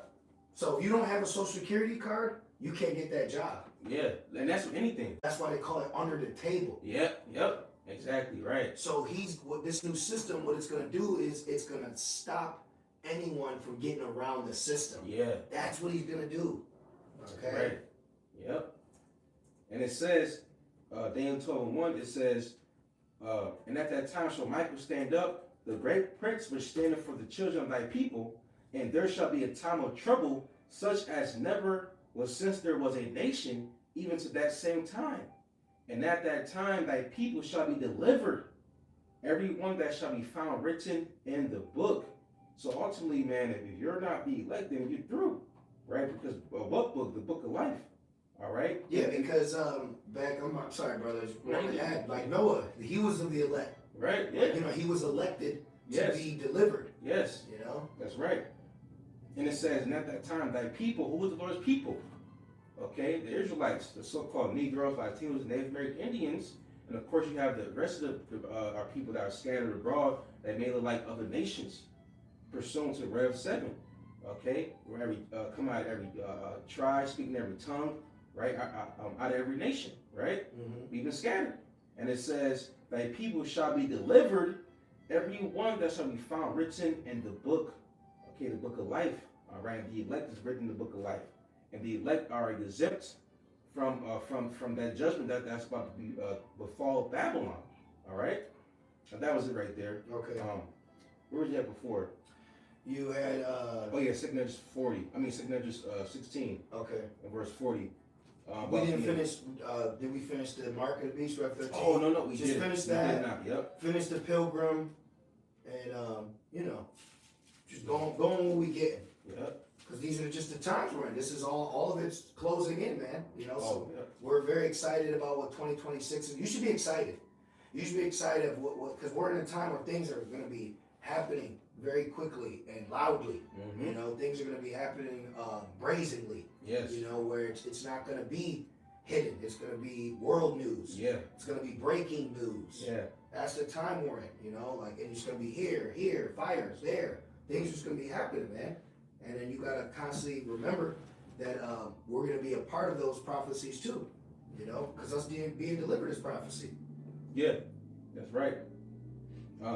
So if you don't have a Social Security card, you can't get that job. Yeah, and that's with anything. That's why they call it under the table. Yep. Exactly right. So what this new system, what it's gonna do is it's gonna stop anyone from getting around the system. Yeah. That's what he's gonna do. Okay. Right. Yep. And it says, Daniel 12:1, it says, and at that time shall Michael stand up, the great prince which standeth for the children of thy people, and there shall be a time of trouble, such as never was since there was a nation, even to that same time. And at that time thy people shall be delivered, every one that shall be found written in the book. So ultimately, man, if you're not be elected, then you're through, right? Because what book? The book of life. All right? Yeah, because I'm sorry, brothers. Like Noah, he was of the elect. Right? Yeah. You know, he was elected to Yes. be delivered. Yes. You know? That's right. And it says, and at that time, thy people, who was the Lord's people? Okay, the Israelites, the so-called Negroes, Latinos, Native American Indians, and of course you have the rest of our people that are scattered abroad that may look like other nations, pursuant to Rev 7. Okay, where every come out of every tribe, speaking every tongue, right? Out of every nation, right? Mm-hmm. Even scattered. And it says, thy people shall be delivered, every one that shall be found written in the book. Okay, the book of life. All right, the elect is written in the book of life, and the elect are exempt from that judgment that's about to be befall Babylon. All right, and that was it right there. Okay. Where was you at before? You had. Oh yeah, Signages 40. I mean Signages 16. Okay. And verse 40. We didn't finish. Did we finish the Mark of the Beast, Rev 13? Oh no, we just didn't. finished We that. did not. Yep. Finish the Pilgrim, and you know, just going what we getting. Yep. Because these are just the times we're in. This is all of it's closing in, man. You know, so yep. we're very excited about what 2026 is. You should be excited. You should be excited of what because we're in a time where things are going to be happening very quickly and loudly. Mm-hmm. You know, things are going to be happening brazenly. Yes. You know, where it's not going to be hidden. It's going to be world news. Yeah. It's going to be breaking news. Yeah. That's the time we're in. You know, like, and it's going to be here, fires, there. Things are just going to be happening, man. And then you got to constantly remember that we're going to be a part of those prophecies too. You know, because us being delivered is prophecy. Yeah, that's right.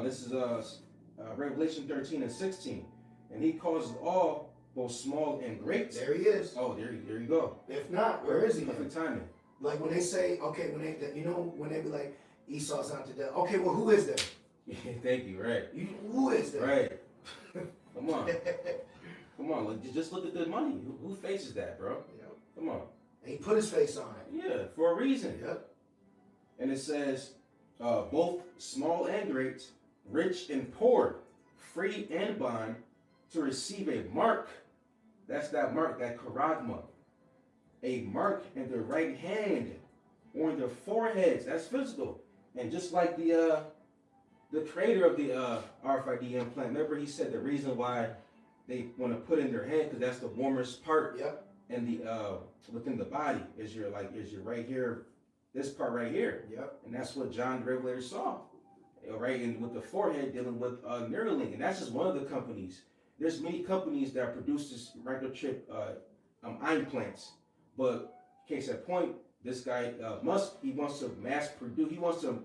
This is Revelation 13 and 16. And he causes all, both small and great. There he is. Oh, there you go. If not, where is he? Perfect timing. Like when they say, okay, when they be like, Esau's out to death. Okay, well, who is there? Thank you, right. Who is there? Right. Come on. Come on, just look at the money. Who faces that, bro? Yep. Come on. And he put his face on it. Yeah, for a reason. Yep. And it says, both small and great, rich and poor, free and bond, to receive a mark. That's that mark, that charagma. A mark in their right hand or in their foreheads. That's physical. And just like the creator of the RFID implant, remember he said the reason why they want to put in their hand because that's the warmest part. Yep. In the within the body is your right here, this part right here. Yep. And that's what John the Revelator saw. Right, and with the forehead dealing with Neuralink, and that's just one of the companies. There's many companies that produce this microchip eye implants. But case in point, this guy he wants to mass produce. He wants to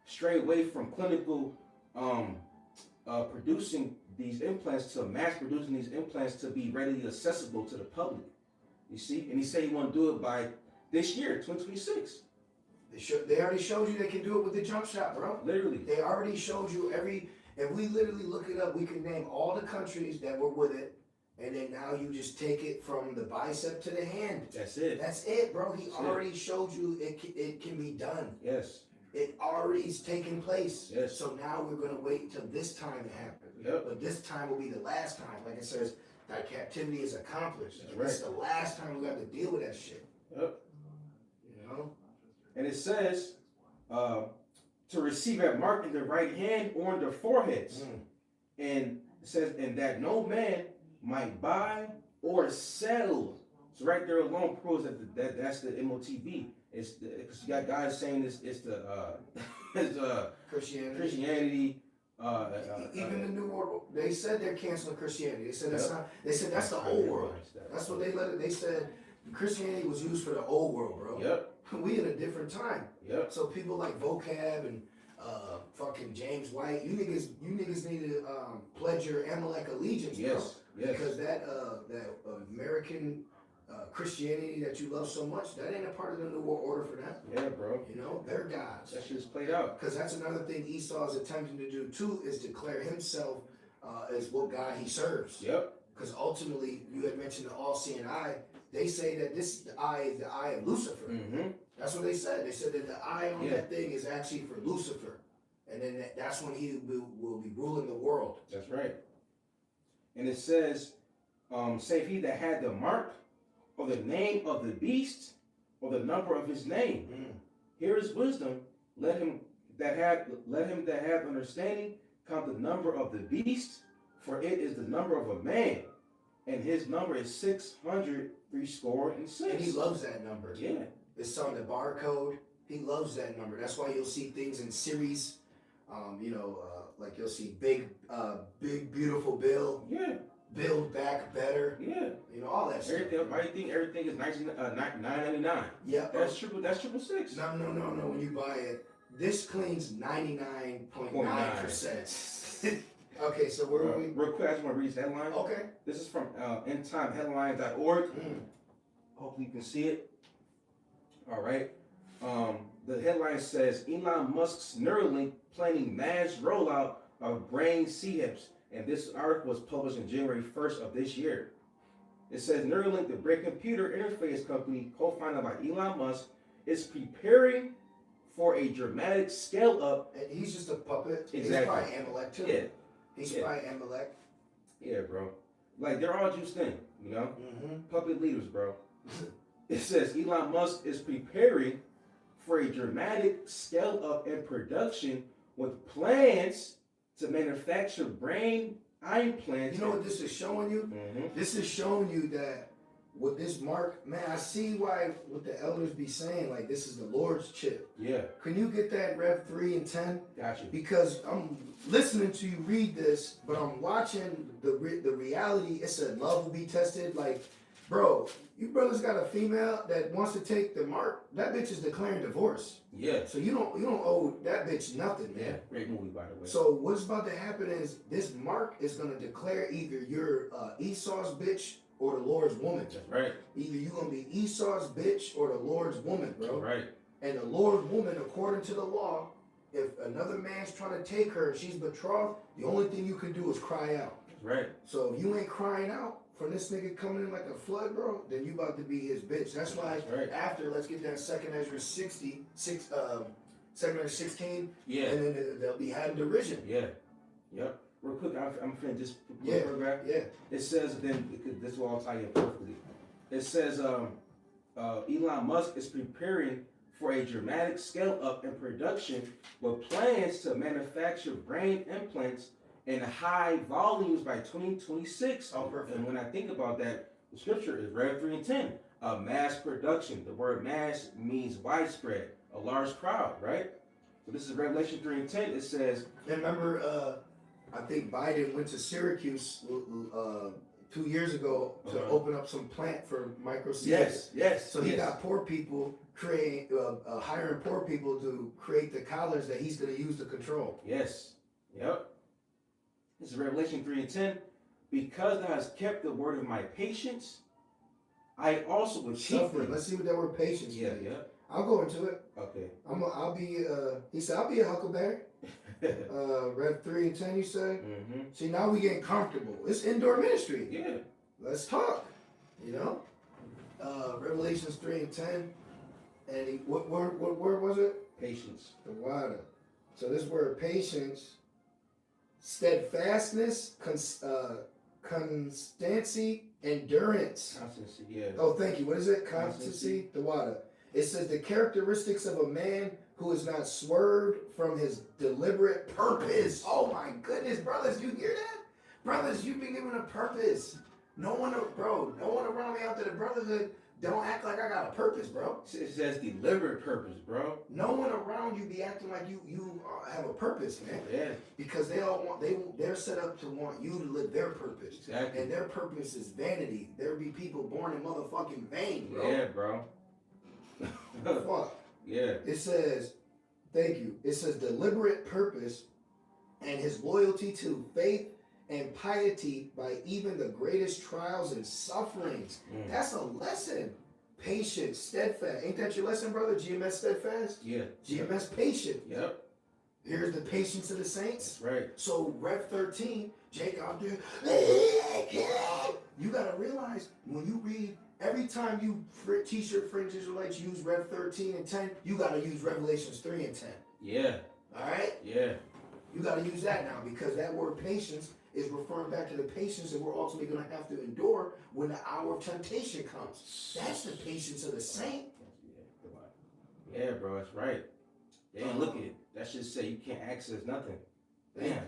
stray away from clinical producing these implants to mass producing these implants to be readily accessible to the public. You see, and he said he want to do it by this year, 2026. They already showed you they can do it with the jump shot, bro. Literally. They already showed you if we literally look it up, we can name all the countries that were with it and then now you just take it from the bicep to the hand. That's it. That's it, bro. He That's already showed you it can be done. Yes. It already is taking place. Yes. So now we're going to wait until this time to happen. Yep. But this time will be the last time. Like it says, that captivity is accomplished. That's This is the last time we got to deal with that shit. Yep. You know? And it says, to receive a mark in the right hand or in the foreheads. And it says, and that no man might buy or sell. So right there alone proves that's the MOTB. It's because you got guys saying it's Christianity. Even the New World, they said they're canceling Christianity. They said that's not. They said that's the old world. That's what they let it. They said Christianity was used for the old world, bro. Yep. We in a different time. Yep. So people like Vocab and fucking James White, you niggas need to pledge your Amalek allegiance, bro. Yes. Yes. Because that American Christianity that you love so much, that ain't a part of the New World Order for them. Yeah, bro. You know, they're gods. That shit's played out. Because that's another thing Esau is attempting to do too, is declare himself as what God he serves. Yep. Because ultimately, you had mentioned the all-seeing eye. They say that the eye is the eye of Lucifer. Mm-hmm. That's what they said. They said that the eye on that thing is actually for Lucifer. And then that's when he will be ruling the world. That's right. And it says, save he that had the mark, or the name of the beast, or the number of his name. Here is wisdom. Let him that have understanding count the number of the beast, for it is the number of a man, and his number is 666. And he loves that number. Yeah. It's on the barcode. He loves that number. That's why you'll see things in series. Like you'll see big beautiful Bill. Yeah. Build back better. Yeah. You know, all that shit. Everything is $9.99. Yeah. That's 666. No. When you buy it, this cleans 99.9%. Okay, so where are we? Real quick, I just want to read this headline. Okay. This is from endtimeheadline.org. Hopefully you can see it. All right. The headline says, Elon Musk's Neuralink planning mass rollout of brain CHIPs. And this article was published on January 1st of this year. It says Neuralink, the brain computer interface company co-founded by Elon Musk, is preparing for a dramatic scale up. And he's just a puppet. Exactly. He's probably Amalek too. Yeah. He's probably Amalek. Yeah, bro. Like, they're all juiced in, you know? Puppet leaders, bro. It says Elon Musk is preparing for a dramatic scale up in production with plans to manufacture brain implants. You know what this is showing you? This is showing you that with this mark, man, I see why what the elders be saying, like this is the Lord's chip. Yeah. Can you get that Rev 3 and 10? Gotcha. Because I'm listening to you read this, but I'm watching the reality. It said love will be tested. Like, bro, you brothers got a female that wants to take the mark. That bitch is declaring divorce. Yeah. So you don't owe that bitch nothing, man. Yeah. Great movie, by the way. So what's about to happen is this mark is gonna declare either you're Esau's bitch or the Lord's woman. That's right. Either you're gonna be Esau's bitch or the Lord's woman, bro. That's right. And the Lord's woman, according to the law, if another man's trying to take her and she's betrothed, the only thing you can do is cry out. That's right. So if you ain't crying out for this nigga coming in like a flood, bro, then you about to be his bitch. That's why after, let's get that 2nd Ezra 16, Yeah. and then they'll be having derision. Yeah. Yep. Real quick, I'm finna just Yeah. paragraph. Yeah. It says then this will all tie in perfectly. It says Elon Musk is preparing for a dramatic scale up in production with plans to manufacture brain implants in high volumes by 2026. Oh, perfect. And when I think about that, the scripture is Rev 3 and 10. Mass production. The word mass means widespread, a large crowd, right? So this is Revelation 3 and 10. It says, And remember, I think Biden went to Syracuse 2 years ago to open up some plant for micro seeds. Yes. So he got poor people hiring poor people to create the collars that he's going to use to control. Yes. Yep. This is Revelation 3 and 10. Because thou hast kept the word of my patience, I also will keep thee. Let's see what that word patience means. Yeah. I'll go into it. Okay. I'll be. He said, "I'll be a huckleberry." Rev 3 and 10. You said. Mm-hmm. See, now we getting comfortable. It's indoor ministry. Yeah. let's talk. You know, Revelations 3:10, and what word was it? Patience. The water. So this word patience, steadfastness, constancy, endurance. Constancy, yeah. Oh, thank you. What is it? Constancy. Constancy. The water. It says the characteristics of a man who is not swerved from his deliberate purpose. Oh my goodness, brothers, you hear that? Brothers, you've been given a purpose. No one around me after the brotherhood don't act like I got a purpose, bro. It says deliberate purpose, bro. No one around you be acting like you have a purpose, man. Yeah. Because they're set up to want you to live their purpose. Exactly. And their purpose is vanity. There be people born in motherfucking vain, bro. Yeah, bro. Fuck. Yeah. It says, thank you. It says deliberate purpose and his loyalty to faith and piety by even the greatest trials and sufferings. That's a lesson. Patience, steadfast. Ain't that your lesson, brother? GMS steadfast? Yeah. GMS patient. Yep. Here's the patience of the saints. That's right. So Rev 13, Jake out there, you gotta realize when you read, every time you teach your fringe Israelites use Rev 13 and 10, you gotta use Revelations 3 and 10. Yeah. All right? Yeah. You gotta use that now because that word patience is referring back to the patience that we're ultimately gonna have to endure when the hour of temptation comes. That's the patience of the saint. Yeah, bro, that's right. Damn, look at it. That should say you can't access nothing. Damn.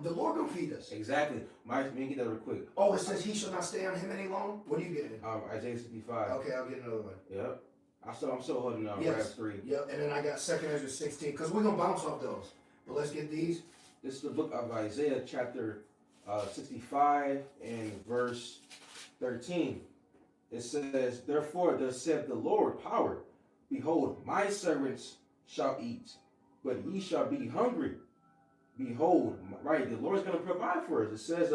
The Lord gonna feed us. Exactly. Let me get that real quick. Oh, it says he shall not stay on him any long. What are you getting? Isaiah 65. Okay, I'll get another one. Yep. I'm still holding on. Yes. Rev 3. Yep, and then I got 2 Ezra 16, because we're going to bounce off those. But let's get these. This is the book of Isaiah, chapter 65 and verse 13. It says, therefore, thus saith the Lord, power, behold, my servants shall eat, but ye shall be hungry. Behold, right, the Lord's going to provide for us. It says,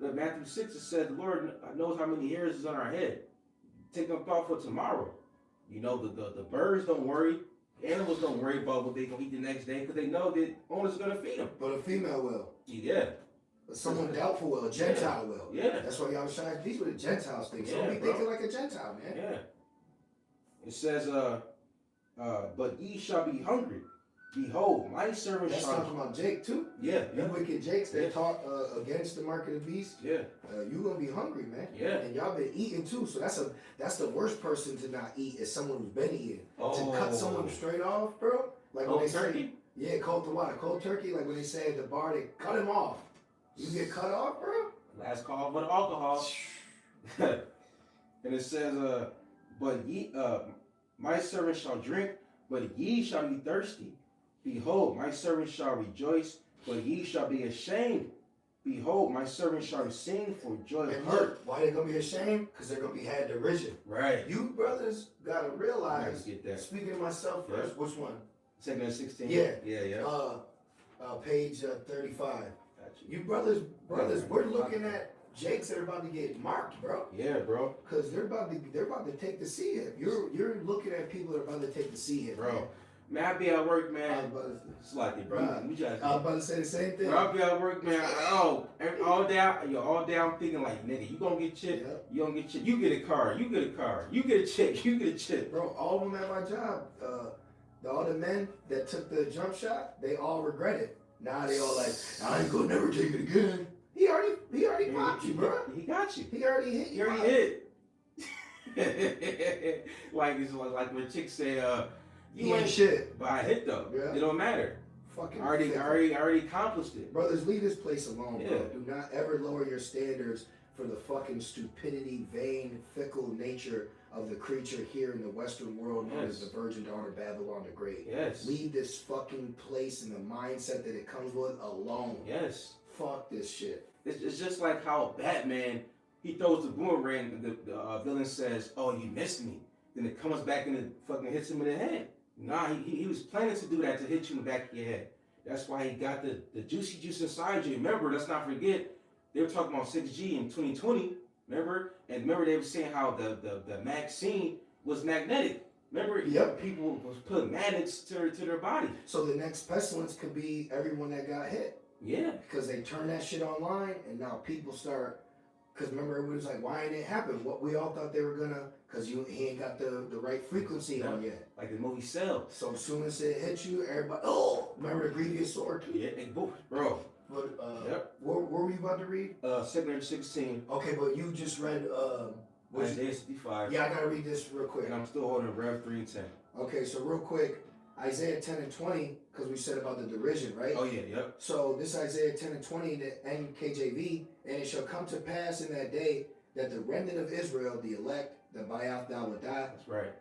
Matthew 6, it says, the Lord knows how many hairs is on our head. Take no thought for tomorrow. You know, the birds don't worry. Animals don't worry about what they're going to eat the next day because they know that owners are going to feed them. But a female will. Yeah. But someone doubtful will. A Gentile will. Yeah. That's why y'all shine. These were the Gentiles things. So Yeah, don't be thinking like a Gentile, man. Yeah. It says, but ye shall be hungry. Behold, my servant That's shall... talking about Jake, too. Yeah. You wicked Jakes that taught against the mark of the beast. Yeah. You going to be hungry, man. Yeah. And y'all been eating, too. So that's the worst person to not eat is someone who's been eating. Oh. To cut someone straight off, bro. Like when Cold they turkey? Say, cold turkey. Like when they say at the bar, they cut him off. You get cut off, bro? Last call for the alcohol. And it says, but ye, my servant shall drink, but ye shall be thirsty. Behold, my servant shall rejoice, but ye shall be ashamed. Behold, my servant shall sing for joy of heart. Why they gonna be ashamed? Because they're gonna be had derision. Right. You brothers gotta realize. Get that. Speaking of myself first, which one? 2 Ezra 16. Yeah. Yeah. Page 35. Gotcha. You brothers, we're looking at Jakes that are about to get marked, bro. Yeah, bro. Because they're about to take the sea hit. You're looking at people that are about to take the sea hit, bro. Man, I be at work, man. It's like it, bro. I was about to say the same thing. Bro, I be at work, man. All day I'm thinking like, nigga, you gonna get chipped. Yep. You gonna get chipped. You get a car. You get a car. You get a chick. You get a chick. Bro, all of them at my job, all the men that took the jump shot, they all regret it. Now they all like, I ain't gonna never take it again. He already popped you, bro. He got you. He already hit you. He already hit. Like it's like when chicks say, you ain't shit. But I hit though. Yeah. It don't matter. Fucking I already accomplished it. Brothers, leave this place alone, bro. Do not ever lower your standards for the fucking stupidity, vain, fickle nature of the creature here in the Western world known as the Virgin Daughter Babylon the Great. Yes. Leave this fucking place and the mindset that it comes with alone. Yes. Fuck this shit. It's just like how Batman, he throws the boomerang and the villain says, oh, you missed me. Then it comes back and it fucking hits him in the head. Nah, he was planning to do that to hit you in the back of your head. That's why he got the juicy juice inside you. Remember, let's not forget, they were talking about 6G in 2020. Remember? And remember they were saying how the vaccine was magnetic. Remember? Yep. People was putting magnets to their body. So the next pestilence could be everyone that got hit. Yeah. Because they turn that shit online and now people start Because remember, everybody was like, why didn't it happen? What we all thought they were gonna, because he ain't got the right frequency on yet. Like the movie Cell. So as soon as it hit you, everybody, oh, remember the previous sword too? Yeah, bro. But Yep. what were you about to read? 2:16. Okay, but you just read Isaiah 65. Yeah, I gotta read this real quick. And I'm still holding Rev 3:10. Okay, so real quick, Isaiah 10 and 20, because we said about the derision, right? Oh yeah, yep. So this Isaiah 10 and 20 in the NKJV, and it shall come to pass in that day that the remnant of Israel, the elect, that by out thou would die, That's right.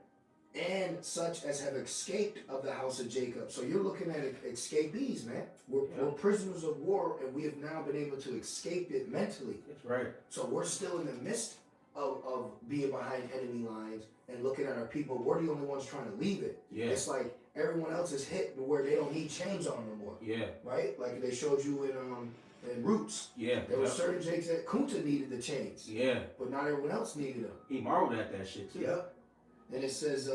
and such as have escaped of the house of Jacob. So you're looking at escapees, man. We're prisoners of war, and we have now been able to escape it mentally. That's right. So we're still in the midst of being behind enemy lines and looking at our people. We're the only ones trying to leave it. Yeah. It's like everyone else is hit where they don't need chains on no more. Yeah. Right? Like they showed you in Roots. Yeah. There were certain Jakes that Kunta needed the chains. Yeah. But not everyone else needed them. He marveled at that shit too. Yeah. And it says,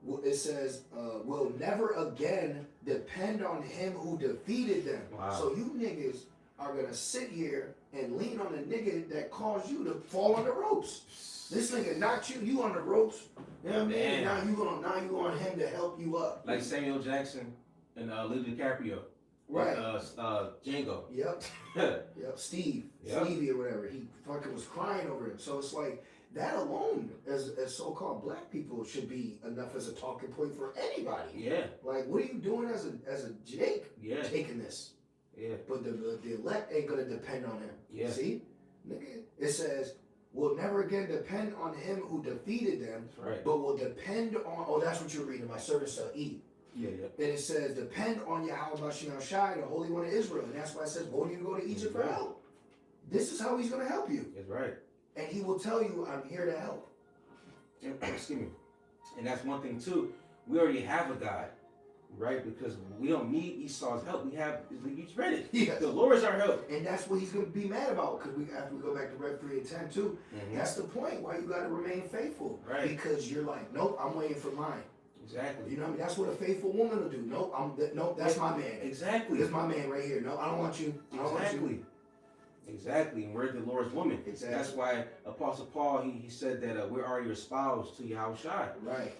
will never again depend on him who defeated them. Wow. So you niggas are gonna sit here and lean on the nigga that caused you to fall on the ropes. This nigga knocked you on the ropes. You know what I mean? Man. Now you want him to help you up. Like Samuel Jackson and Leo DiCaprio. Right. Django. Yep. Yep. Steve. Yep. Stevie or whatever. He fucking was crying over him. So it's like that alone, as so-called black people, should be enough as a talking point for anybody. Yeah. Like, what are you doing as a Jake? Yeah. Taking this. Yeah. But the elect ain't gonna depend on him. Yeah. See, nigga, it says will never again depend on him who defeated them, That's right. but will depend on. Oh, that's what you're reading. My servant shall eat. Yeah, yeah. Then it says depend on Yahweh Bashim Shai, the Holy One of Israel, and that's why it says, "Won't you go to Egypt for help?" This is how he's gonna help you, That's right. and he will tell you, "I'm here to help." Excuse me. And that's one thing too. We already have a God, right? Because we don't need Esau's help. We have. You just read it. Yes. The Lord is our help. And that's what he's gonna be mad about, because after we go back to Rev 3 and 10 too, that's the point why you gotta remain faithful, Right. Because you're like, nope, I'm waiting for mine. Exactly. You know what I mean? That's what a faithful woman will do. Nope, that's my man. Exactly. That's my man right here. No, I don't want you. I don't want you. Exactly. And we're the Lord's woman. Exactly. That's why Apostle Paul he said that we're already espoused to Yahweh Shai. Right.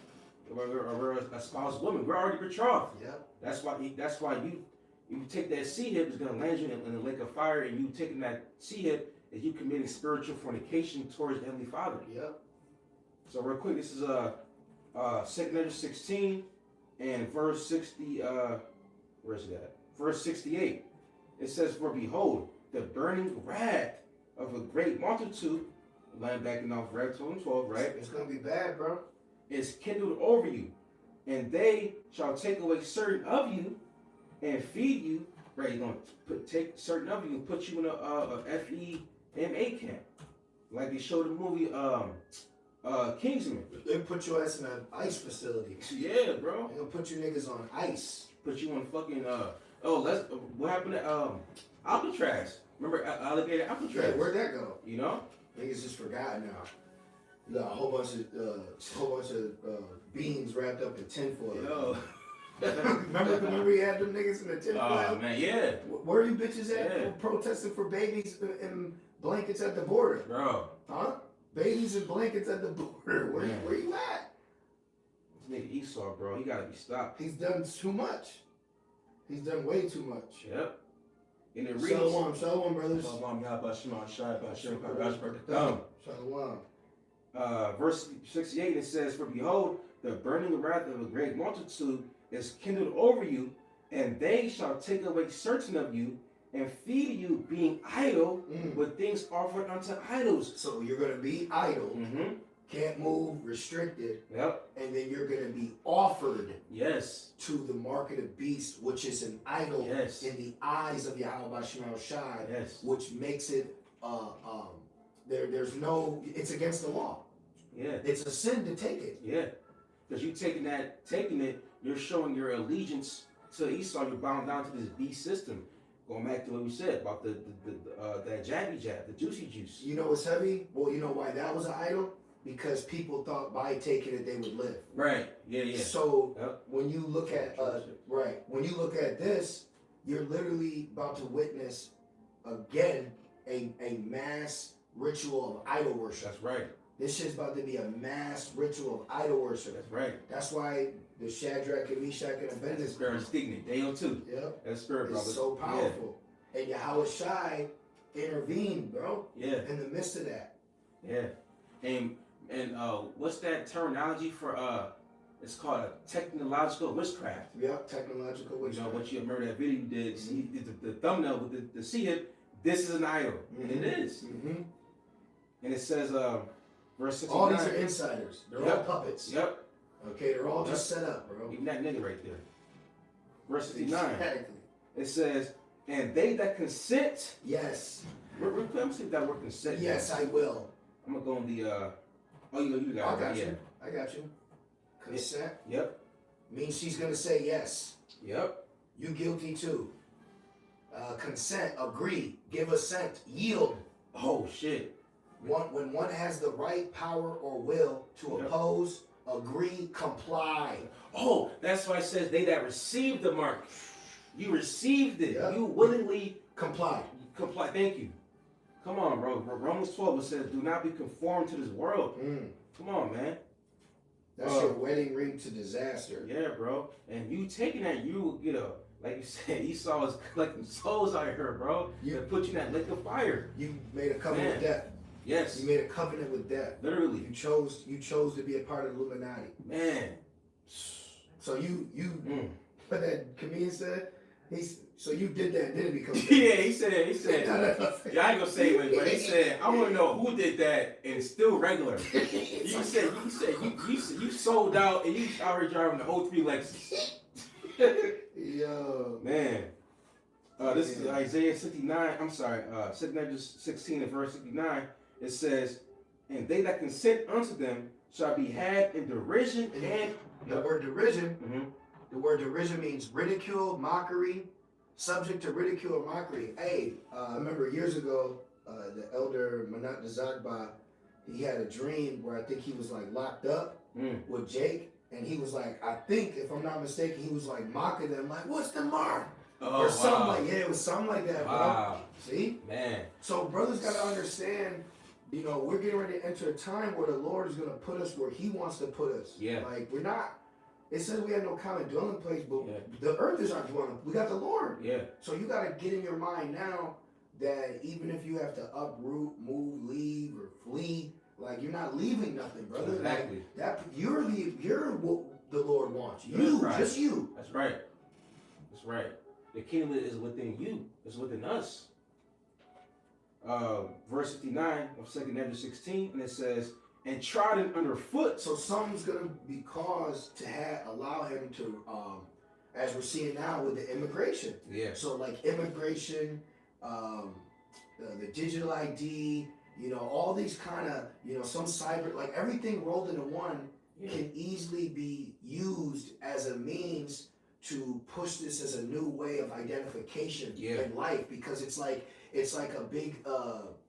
We're a spouse woman. We're already betrothed. Yep. That's why you take that sea hip, it's gonna land you in the lake of fire, and you taking that sea hip is you committing spiritual fornication towards the Heavenly Father. Yep. So real quick, this is 2 16 and verse 60. Where's it at? Verse 68. It says, "For behold, the burning wrath of a great multitude," line backing off Rev 12, right? It's gonna be bad, bro. "Is kindled over you, and they shall take away certain of you and feed you." Right, you're gonna take certain of you and put you in a FEMA camp, like they showed the movie Kingsman. They put your ass in an ice facility. Yeah, bro. They're gonna put you niggas on ice. Put you on fucking what happened to Alcatraz? Remember alligator Alcatraz? Yeah, where'd that go? You know? Niggas just forgot now. You got a whole bunch of beans wrapped up in tinfoil. Yo. remember he had them niggas in the tinfoil? Oh man, yeah. Where are you bitches at Yeah. protesting for babies in blankets at the border? Bro. Huh? Babies in blankets at the border. Where you at? This nigga Esau, bro, he gotta be stopped. He's done too much. He's done way too much. Yep. And it reads. Shalom, brothers. Shalom, Yahbashim, Shai, Bashim, Shalom. Verse 68, it says, "For behold, the burning wrath of a great multitude is kindled over you, and they shall take away certain of you, and feed you, being idle with things offered unto idols." So you're going to be idle, can't move, restricted, Yep. and then you're going to be offered Yes. to the mark of the beast, which is an idol Yes. in the eyes of Yahweh Shemel Shai, Yes. which makes it, there's no, it's against the law. Yeah. It's a sin to take it. Yeah. Because you taking it, you're showing your allegiance to Esau. You're bound down to this beast system. Going back to what we said about that jabby jab, the juicy juice. You know what's heavy? Well, you know why that was an idol? Because people thought by taking it they would live. Right. Yeah. Yeah. So Yep. when you look at when you look at this, you're literally about to witness again a mass ritual of idol worship. That's right. This shit's about to be a mass ritual of idol worship. That's right. That's why the Shadrach and Meshach and That's the Abednego. spirit of indignant. Daniel too. Yep. That spirit, brother. It's so powerful. And Yahweh Shai intervened, bro. Yeah. In the midst of that. Yeah. And what's that terminology for it's called a technological witchcraft. Yep, technological witchcraft. You know what you remember that video you did, the thumbnail with the see it, this is an idol. And it is. Mm-hmm. And it says verse 69. All these are insiders. They're all puppets. Yep. Okay, they're all just set up, bro. Even that nigga right there. Verse 69. Exactly. It says, and they that consent. Yes. Let me see if that word consent. Yes, I will. I'm gonna go on the you got it. I got Yeah. you. I got you. Consent Yep. means she's gonna say yes. Yep. You guilty too. Consent, agree, give assent, yield. Oh shit. When one has the right power or will to oppose, agree, comply. Oh, that's why it says they that received the mark. You received it. Yep. You willingly Comply. comply. Thank you. Come on, bro. Romans 12 it says, do not be conformed to this world. Come on, man. That's your wedding ring to disaster. Yeah, bro. And you taking that, you will get a, like you said, Esau is collecting souls out here, bro. That put you in that lake of fire. You made a covenant with death. Yes. You made a covenant with death. Literally. You chose to be a part of the Illuminati. Man. So you what that comedian said? So you did that and didn't become yeah, he said, yeah, I ain't gonna say it, but he said, I wanna know who did that and it's still regular. you said you sold out and you out here driving the 03 Lexus. Yo. Man. This is Isaiah 69, I'm sorry, 16 and verse 69. It says, and they that consent unto them shall be had in derision and the word derision. Mm-hmm. The word derision means ridicule, mockery, subject to ridicule or mockery. Hey, I remember years ago, the elder Manat Zagba, he had a dream where I think he was like locked up with Jake, and he was like, I think if I'm not mistaken, he was like mocking them, like, "What's the mark?" Or something like, yeah, it was something like that, bro. See? Man. So brothers gotta understand, you know, we're getting ready to enter a time where the Lord is gonna put us where He wants to put us. Yeah. Like we're not. It says we have no common dwelling place, but the earth is our dwelling. We got the Lord. Yeah. So you got to get in your mind now that even if you have to uproot, move, leave, or flee, like you're not leaving nothing, brother. Exactly. Like that you're what the Lord wants. You, right. Just you. That's right. That's right. The kingdom is within you. It's within us. Verse 59 of 2 Nephi 16, and it says, and trodden underfoot. So something's gonna be caused to allow him to, as we're seeing now with the immigration. Yeah. So like immigration, the digital ID, you know, all these kind of, you know, some cyber, like everything rolled into one can easily be used as a means to push this as a new way of identification in life, because it's like a big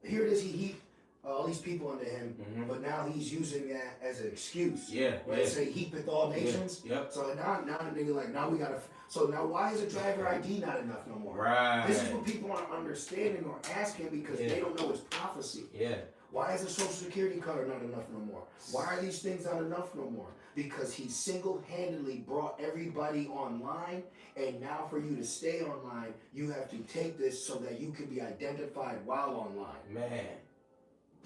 here it is, he all these people under him, but now he's using that as an excuse. Right? Say heapeth all nations. Yep. So now the nigga like, now we gotta, so now why is a driver ID not enough no more? Right. This is what people aren't understanding or asking because they don't know it's prophecy. Yeah. Why is the social security card not enough no more? Why are these things not enough no more? Because he single-handedly brought everybody online, and now for you to stay online, you have to take this so that you can be identified while online. Man.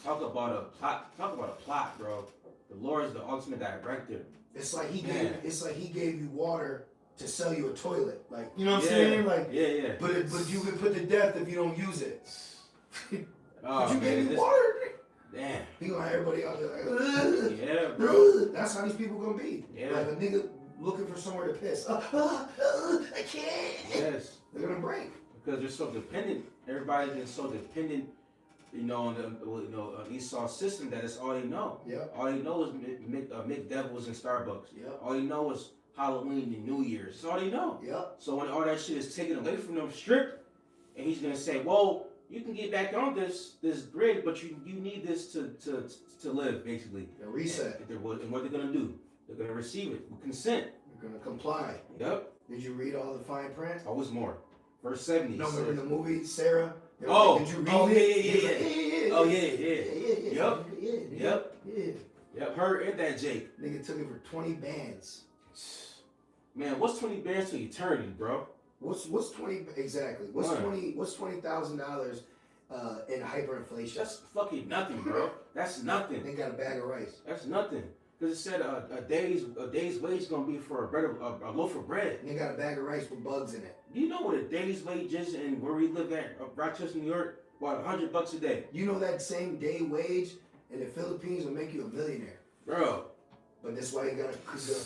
Talk about a plot, bro. The Lord is the ultimate director. It's like he gave you water to sell you a toilet. Like, you know what I'm saying? Like, But you would put to death if you don't use it. But you gave me water. Damn. He gonna have everybody out there like, yeah, bro. That's how these people gonna be. Yeah. Like a nigga looking for somewhere to piss. I can't. Yes. They're gonna break. Because they're so dependent. Everybody's been so dependent, you know, on Esau's system that it's all they know. Yeah. All they know is make devils in Starbucks. Yeah. All they know is Halloween and New Year's. That's all they know. Yeah. So when all that shit is taken away from them, stripped, and he's gonna say, well, you can get back on this grid, but you need this to live, basically. A reset. And what they're gonna do? They're gonna receive it with consent. They're gonna comply. Yep. Did you read all the fine print? Always more. Verse 70. No, remember in the movie Sarah? Oh, did you read it? Yeah. Oh yeah, yeah. Yep. Yep. Her and that Jake. Nigga took it for 20 bands. Man, what's 20 bands to eternity, bro? What's 20 exactly? What's $20,000 in hyperinflation? That's fucking nothing, bro. That's nothing. They got a bag of rice. That's nothing. Because it said a day's wage is gonna be for a loaf of bread. And they got a bag of rice with bugs in it. Do you know what a day's wage is and where we live at, Rochester, New York? About $100 a day. You know that same day wage in the Philippines will make you a millionaire, bro. But that's why he's gonna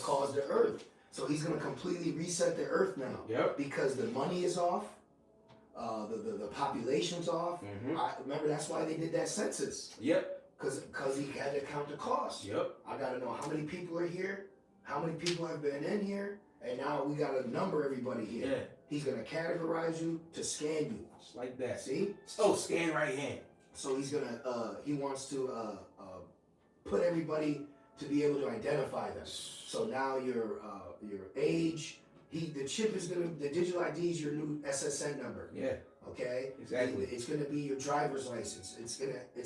cause the earth. So he's gonna completely reset the earth now. Yep. Because the money is off, the population's off. Mm-hmm. Remember that's why they did that census. Yep. Because he had to count the cost. Yep. I gotta know how many people are here, how many people have been in here, and now we gotta number everybody here. Yeah. He's gonna categorize you to scan you. Just like that. See? Oh, scan right hand. So he's gonna he wants to put everybody to be able to identify them. So now your age, the chip is gonna, the digital ID is your new SSN number. Yeah. Okay. Exactly. It's gonna be your driver's license. It's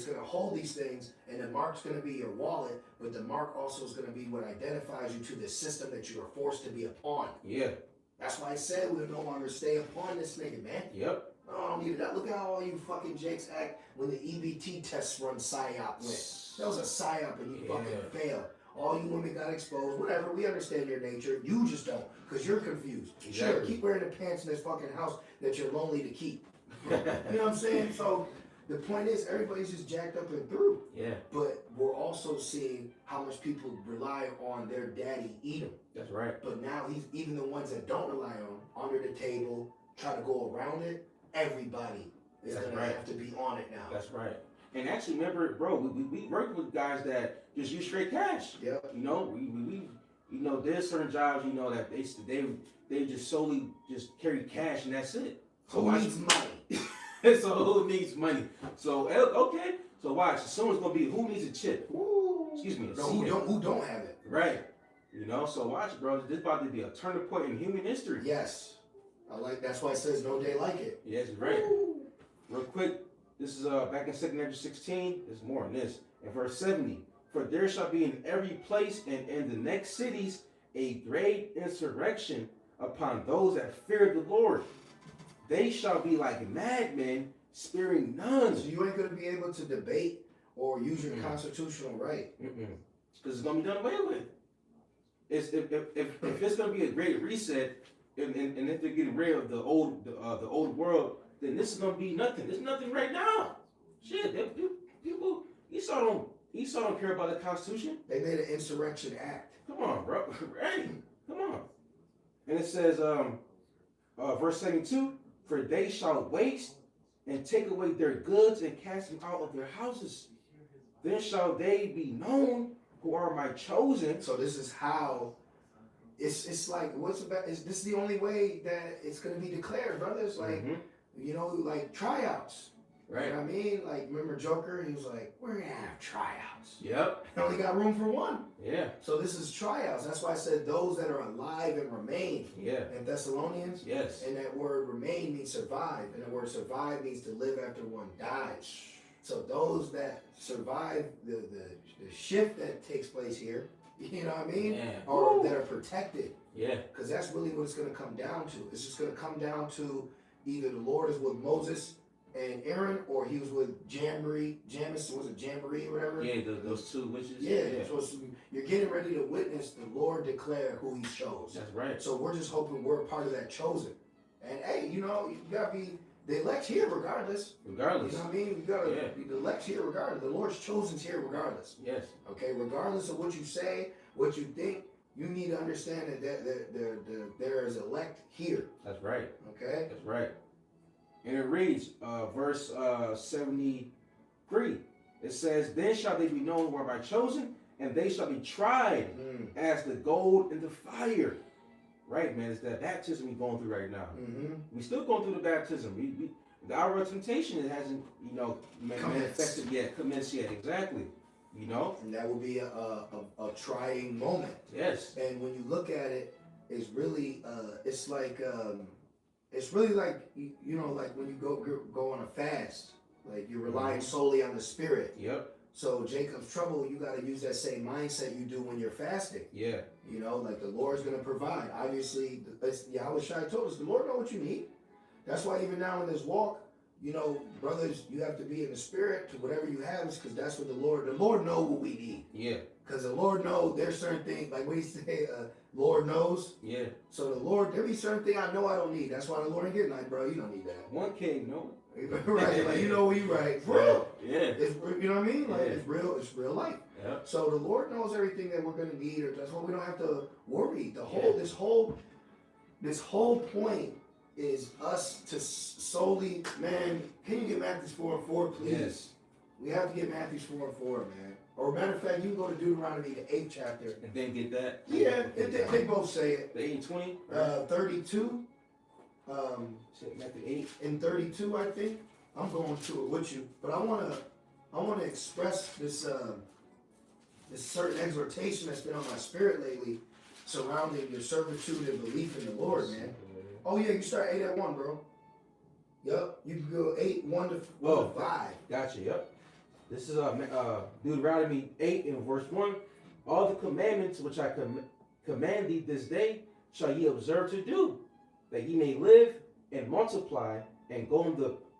gonna hold these things, and the mark's gonna be your wallet. But the mark also is gonna be what identifies you to the system that you are forced to be upon. Yeah. That's why I said we'll no longer stay upon this nigga, man. Yep. I don't need that. Look at how all you fucking Jakes act when the EBT test run PSYOP went. That was a PSYOP and you fucking failed. All you women got exposed. Whatever, we understand your nature. You just don't, because you're confused. Exactly. Sure, keep wearing the pants in this fucking house that you're lonely to keep. You know what I'm saying? So the point is, everybody's just jacked up and through. Yeah. But we're also seeing how much people rely on their daddy eat them. That's right. But now he's even the ones that don't rely on under the table, try to go around it. Everybody is gonna have to be on it now. That's right. And actually, remember, bro, we work with guys that just use straight cash. Yep. You know, we there's certain jobs, that they just solely just carry cash and that's it. So who needs money? So who needs money? So okay. So watch. Someone's gonna be who needs a chip. Ooh. Excuse me. No, who don't have it? Right. So watch, bro. This about to be a turning point in human history. Yes. That's why it says no day like it. Yes, right. Real quick, this is back in 2 Corinthians 16. There's more on this. In verse 70, for there shall be in every place and in the next cities a great insurrection upon those that fear the Lord. They shall be like madmen, sparing none. So you ain't gonna be able to debate or use your constitutional right. Because it's gonna be done away with. If it's gonna be a great reset. And if they're getting rid of the old world, then this is gonna be nothing. There's nothing right now. Shit, people, Esau don't care about the Constitution. They made an insurrection act. Come on, bro. Right? Come on. And it says, verse 72, for they shall waste and take away their goods and cast them out of their houses. Then shall they be known who are my chosen. So this is how. It's like, this is the only way that it's going to be declared, brother. It's like, like tryouts. Right. You know what I mean? Like, remember Joker? He was like, we're going to have tryouts. Yep. And only got room for one. Yeah. So this is tryouts. That's why I said those that are alive and remain. Yeah. In Thessalonians. Yes. And that word remain means survive. And the word survive means to live after one dies. So those that survive the shift that takes place here, you know what I mean? Yeah. Or that are protected. Yeah. Because that's really what it's going to come down to. It's just going to come down to either the Lord is with Moses and Aaron, or he was with Jamboree, was it Jamboree or whatever? Yeah, those two witches. Yeah. So you're getting ready to witness the Lord declare who he chose. That's right. So we're just hoping we're a part of that chosen. And hey, you got to be, the elect's here regardless. Regardless. You know what I mean? You got to, the elect's here regardless. The Lord's chosen's here regardless. Yes. Okay, regardless of what you say, what you think, you need to understand that there is elect here. That's right. Okay? That's right. And it reads, verse 73. It says, then shall they be known who are my chosen, and they shall be tried as the gold in the fire. Right, man. It's that baptism we're going through right now. We're still going through the baptism. The hour of temptation, it hasn't, manifested yet, commenced yet. Exactly. And that will be a trying moment. Yes. And when you look at it, it's really like like when you go on a fast, Like you're relying solely on the spirit. Yep. So Jacob's trouble, you got to use that same mindset you do when you're fasting. Yeah. You know, like the Lord's going to provide. Obviously, Yahweh Shai told us, the Lord know what you need. That's why even now in this walk, you know, brothers, you have to be in the spirit to whatever you have, is because that's what the Lord know what we need. Yeah. Because the Lord knows there's certain things, like we say, Lord knows. Yeah. So the Lord, there be certain things I know I don't need. That's why the Lord ain't getting like, bro, you don't need that. 1K, no. Right, like you know what you right. For real. Yeah. It's, you know what I mean? Like Yeah. it's real life. Yeah. So the Lord knows everything that we're gonna need, or that's why we don't have to worry. This whole point is us to solely, man, can you get Matthew 4:4, please? Yes. We have to get Matthew 4:4, man. Or matter of fact, you can go to Deuteronomy, the 8th chapter. And then get that. Yeah, they both say it. The 8 and 20. 32. Matthew 8. In 32, I think. I'm going through it with you, but I wanna express this this certain exhortation that's been on my spirit lately, surrounding your servitude and belief in the Lord, man. Oh yeah, you start 8 at 1, bro. Yep, you can go 8, 1 to 5. Gotcha. Yep. This is Deuteronomy 8 and verse 1. All the commandments which I command thee this day shall ye observe to do, that ye may live and multiply and go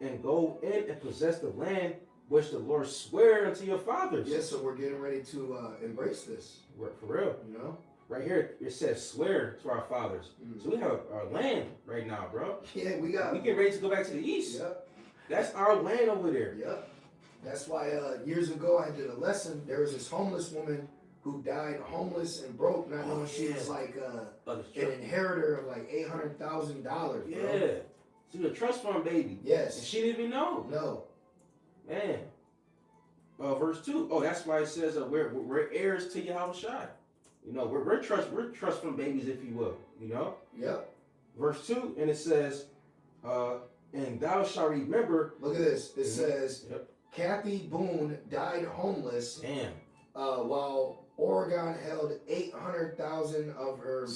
in and possess the land which the Lord sware unto your fathers. Yes, so we're getting ready to embrace this. For real. You know? Right here, it says swear to our fathers. So we have our land right now, bro. Yeah, we get ready to go back to the east. Yep. That's our land over there. Yep. That's why years ago I did a lesson. There was this homeless woman who died homeless and broke, not knowing she was like an inheritor of like $800,000. Yeah. She was a trust fund baby. Yes. And she didn't even know. No. Man. Verse 2. Oh, that's why it says we're heirs to Yahweh Shai. You know, we're trust fund babies, if you will. You know? Yep. Verse 2, and it says, and thou shalt remember. Look at this. It says, yep. Kathy Boone died homeless. Damn. While Oregon held $800,000 of her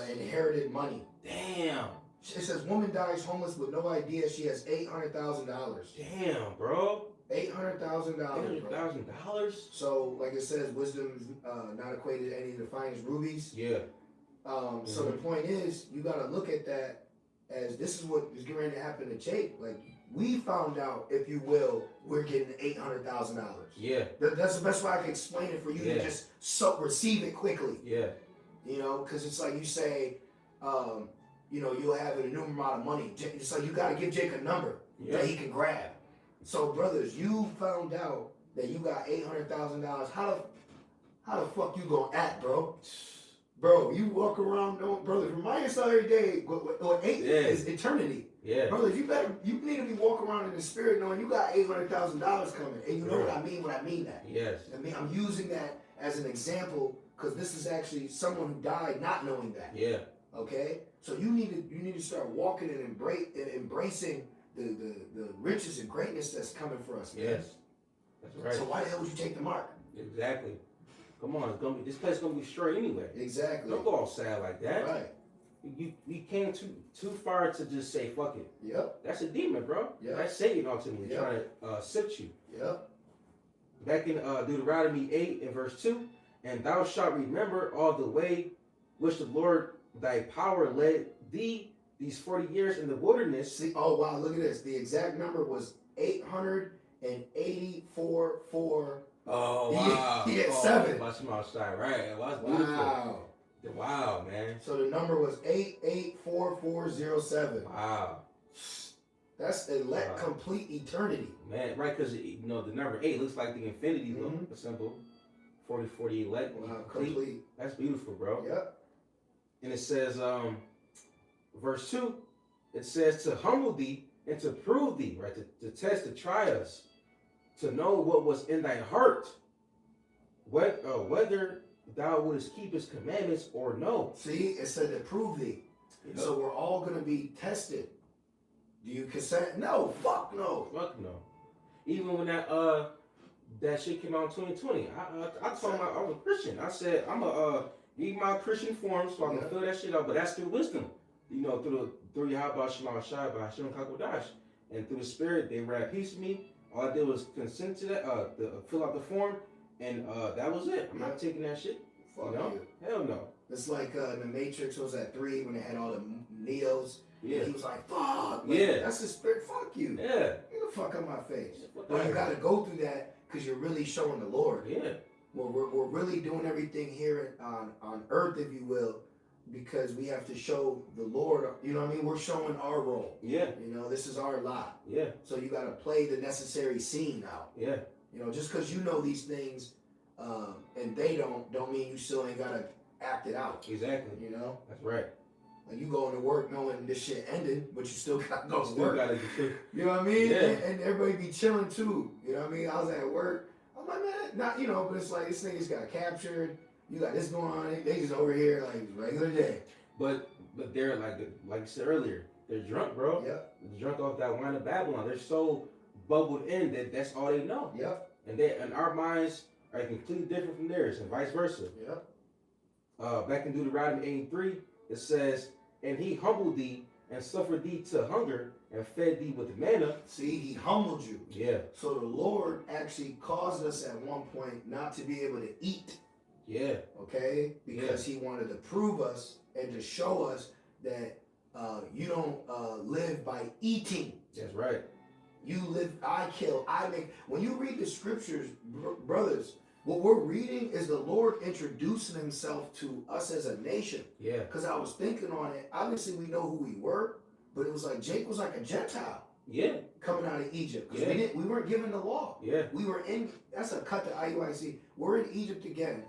inherited money. Damn. It says woman dies homeless with no idea she has $800,000. Damn, bro. $800,000. $800,000. So, like it says, wisdom is not equated to any of the finest rubies. Yeah. So the point is, you got to look at that as this is what is getting ready to happen to Jake. Like we found out, if you will, we're getting $800,000. Yeah. That's the best way I can explain it for you to just receive it quickly. Yeah. You know, because it's like you say, you know, you'll have an innumerable amount of money. It's like you got to give Jake a number that he can grab. So, brothers, you found out that you got $800,000. How the fuck you gonna act, bro? Bro, you walk around, brothers. Remind yourself every day. What 8 is eternity. Yeah, brothers, you need to be walking around in the spirit knowing you got $800,000 coming, and you know what I mean when I mean that. Yes. I mean, I'm using that as an example because this is actually someone who died not knowing that. Yeah. Okay, so you need to start walking and embracing the riches and greatness that's coming for us. Man. Yes, that's right. So why the hell would you take the mark? Exactly. Come on, this place is gonna be straight anyway. Exactly. Don't go all sad like that. Right. You came too far to just say fuck it. Yep. That's a demon, bro. Yep. That's Satan ultimately trying to sift you. Yep. Back in Deuteronomy 8 and verse 2, and thou shalt remember all the way which the Lord thy power led thee these 40 years in the wilderness. See, oh wow, look at this. The exact number was 884. Oh wow. He had 7. That's my side, right? Well, that's beautiful. Wow. Wow, man. So the number was 884407. Wow. That's complete eternity. Man, right, because you know the number 8 looks like the infinity symbol. 40 elect. Wow, complete. That's beautiful, bro. Yep. And it says, verse 2, it says to humble thee and to prove thee, right? To test, to try us, to know what was in thy heart, whether thou wouldst keep his commandments or no. See, it said to prove thee. Yep. So we're all going to be tested. Do you consent? No, fuck no. Fuck no. Even when that shit came out in 2020, I told him I was a Christian. I said, I'm a read my Christian form so I can fill that shit out, but that's through wisdom. You know, through Yahweh Shalom Shai by Hashem Kakodash. And through the Spirit, they were at peace with me. All I did was consent to that, fill out the form, and that was it. I'm not taking that shit. Fuck You know? you. Hell no. It's like in the Matrix, was at 3 when they had all the Neos. Yeah. He was like, fuck. Like, Yeah. That's the spirit. Fuck you. Yeah. Get the fuck out my face. Fuck But out you here. got to go through that because you're really showing the Lord. Yeah. We're really doing everything here on earth, if you will, because we have to show the Lord. You know what I mean? We're showing our role. Yeah. You know, this is our lot. Yeah. So you got to play the necessary scene out. Yeah. You know, just because you know these things and they don't mean you still ain't got to act it out. Exactly. You know? That's right. Like you going to work knowing this shit ended, but you still got to go to Still work. gotta do. You know what I mean? Yeah. And everybody be chilling too. You know what I mean? I was at work. I'm like, man, not, you know, but it's like this nigga's got captured. You got this going on. They just over here like regular day. But they're like you said earlier, they're drunk, bro. Yep. They're drunk off that wine of Babylon. They're so bubbled in that that's all they know. Yep. And our minds are completely different from theirs, and vice versa. Yep. Back in Deuteronomy 8:3, it says, "And he humbled thee and suffered thee to hunger and fed thee with manna." See, he humbled you. Yeah. So the Lord actually caused us at one point not to be able to eat. Yeah. Okay? Because he wanted to prove us and to show us that you don't live by eating. That's right. You live, I kill, I make. When you read the scriptures, brothers, what we're reading is the Lord introducing himself to us as a nation. Yeah. Because I was thinking on it. Obviously, we know who we were, but it was like Jake was like a Gentile Yeah. coming out of Egypt. Because Yeah. we weren't given the law. Yeah. We were in, that's a cut to IUIC. We're in Egypt again,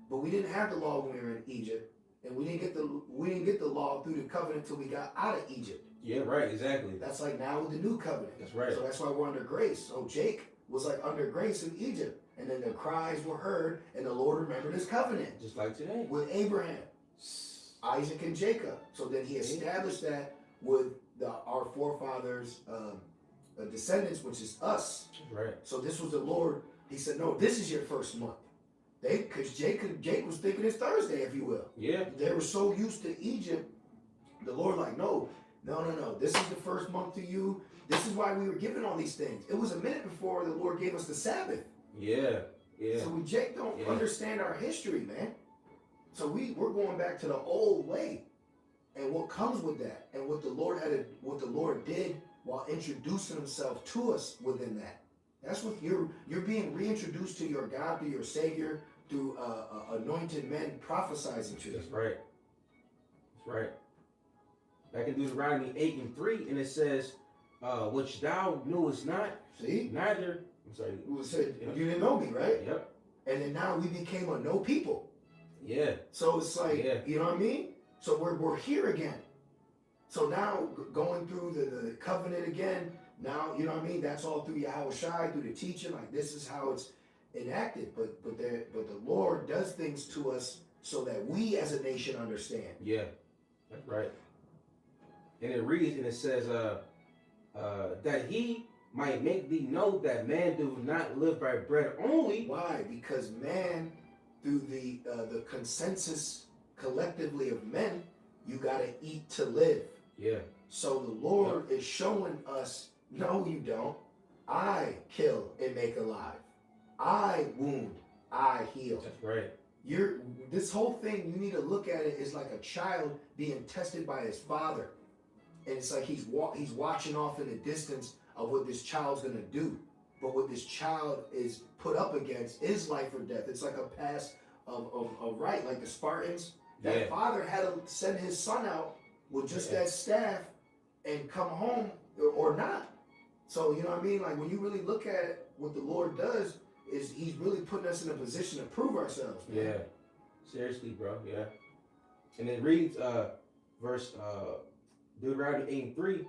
but we didn't have the law when we were in Egypt. And we didn't get the law through the covenant until we got out of Egypt. Yeah. Right. Exactly. That's like now with the new covenant. That's right. So that's why we're under grace. So Jake was like under grace in Egypt. And then the cries were heard, and the Lord remembered his covenant Just like today. with Abraham, Isaac, and Jacob. So then he established that with our forefathers' descendants, which is us. Right. So this was the Lord. He said, no, this is your first month. Because Jake was thinking it's Thursday, if you will. Yeah. They were so used to Egypt, the Lord like, no. This is the first month to you. This is why we were given all these things. It was a minute before the Lord gave us the Sabbath. Yeah. Yeah. So Jake don't understand our history, man. So we're going back to the old way, and what comes with that, and what the Lord did while introducing Himself to us within that. That's what you're being reintroduced to your God through your Savior, through anointed men prophesizing to you. That's right. That's right. Back in Deuteronomy 8:3, and it says, "Which thou knewest not, See, neither." I'm sorry. who said you didn't know me, right? Yep. And then now we became a no people. Yeah. So it's like, Yeah. you know what I mean? So we're here again. So now going through the covenant again, now, you know what I mean? That's all through Yahweh Shai, through the teaching. Like this is how it's enacted. But the Lord does things to us so that we as a nation understand. Yeah. That's right. And it reads, and it says, that he might make thee know that man do not live by bread only. Why? Because man, through the consensus collectively of men, you gotta eat to live. Yeah. So the Lord is showing us, no, you don't. I kill and make alive. I wound, I heal. That's right. This whole thing, you need to look at it as like a child being tested by his father. And it's like he's watching off in the distance of what this child's gonna do. But what this child is put up against is life or death. It's like a pass of right, like the Spartans. That father had to send his son out with just that staff and come home or not. So, you know what I mean? Like when you really look at it, what the Lord does is He's really putting us in a position to prove ourselves, man. Yeah. Seriously, bro. Yeah. And it reads, verse Deuteronomy 8:3.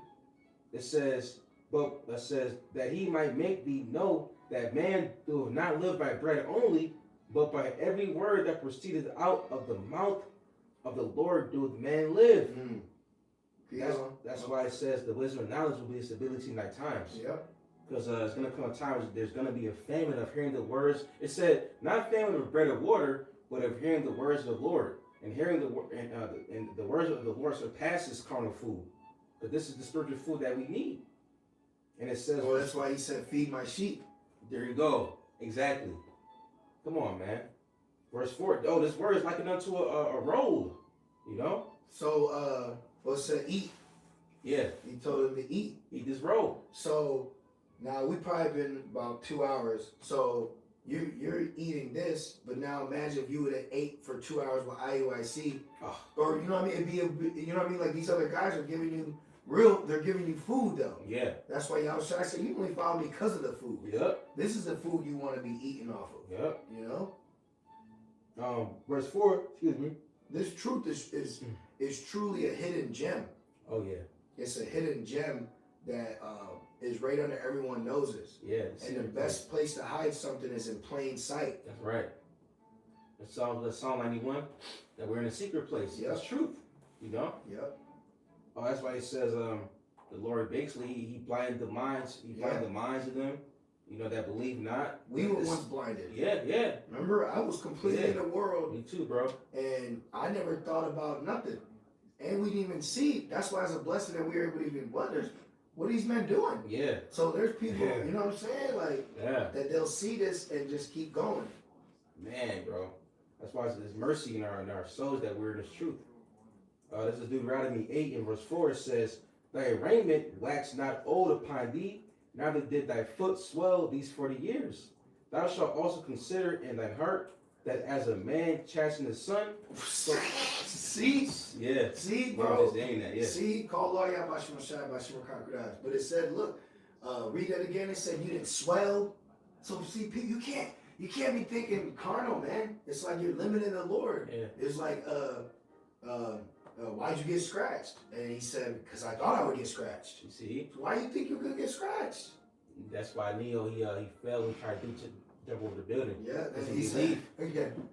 It says, that he might make thee know that man doeth not live by bread only, but by every word that proceedeth out of the mouth of the Lord doeth man live. That's why it says the wisdom and knowledge will be a stability in thy times. Yep. Because it's going to come a time there's going to be a famine of hearing the words. It said not famine of bread or water, but of hearing the words of the Lord. And hearing and the words of the Lord surpasses carnal food. But this is the spiritual food that we need. And it says, well, that's why he said, feed my sheep. there you go. Exactly. Come on, man. Verse 4. Oh, this word is likened unto a roll. You know? So, well, it said eat. Yeah. He told him to eat. Eat this roll. So, now we probably been about 2 hours. So, you're eating this, but now imagine if you would have ate for 2 hours with IUIC. Oh. Or, you know what I mean? You know what I mean? Like, these other guys are giving you they're giving you food, though. Yeah. That's why y'all should I say you only found me because of the food. Yep. This is the food you want to be eating off of. Yep. You know? Verse 4, excuse me. This truth is truly a hidden gem. Oh, yeah. It's a hidden gem that is right under everyone's noses. Yeah. And the best place to hide something is in plain sight. That's right. That's Psalm 91, that we're in a secret place. Yep. That's truth. You know? Yep. Oh, that's why he says, the Lord basically, he blinded the minds. He blinded the minds of them, you know, that believe not. We were once blinded. Yeah, yeah. Remember, I was completely in the world. Me too, bro. And I never thought about nothing. And we didn't even see. That's why it's a blessing that we were able to even wonder, what are these men doing? Yeah. So there's people, you know what I'm saying? Like, that they'll see this and just keep going. Man, bro. That's why there's mercy in our souls that we're in this truth. This is Deuteronomy 8 and verse 4. It says, thy raiment waxed not old upon thee, neither did thy foot swell these 40 years. Thou shalt also consider in thy heart that as a man chasteneth his son. So, see? Yeah. See, bro? Yeah. See? Call law Yabashimashai Bashimakakudas. But it said, look, read that again. It said you didn't swell. So see, you can't be thinking carnal, man. It's like you're limiting the Lord. Yeah. It's like, why'd you get scratched? And he said, because I thought I would get scratched. You see? So why do you think you're going to get scratched? That's why Neo, he fell and tried to jump over the building. Yeah, and he said, again,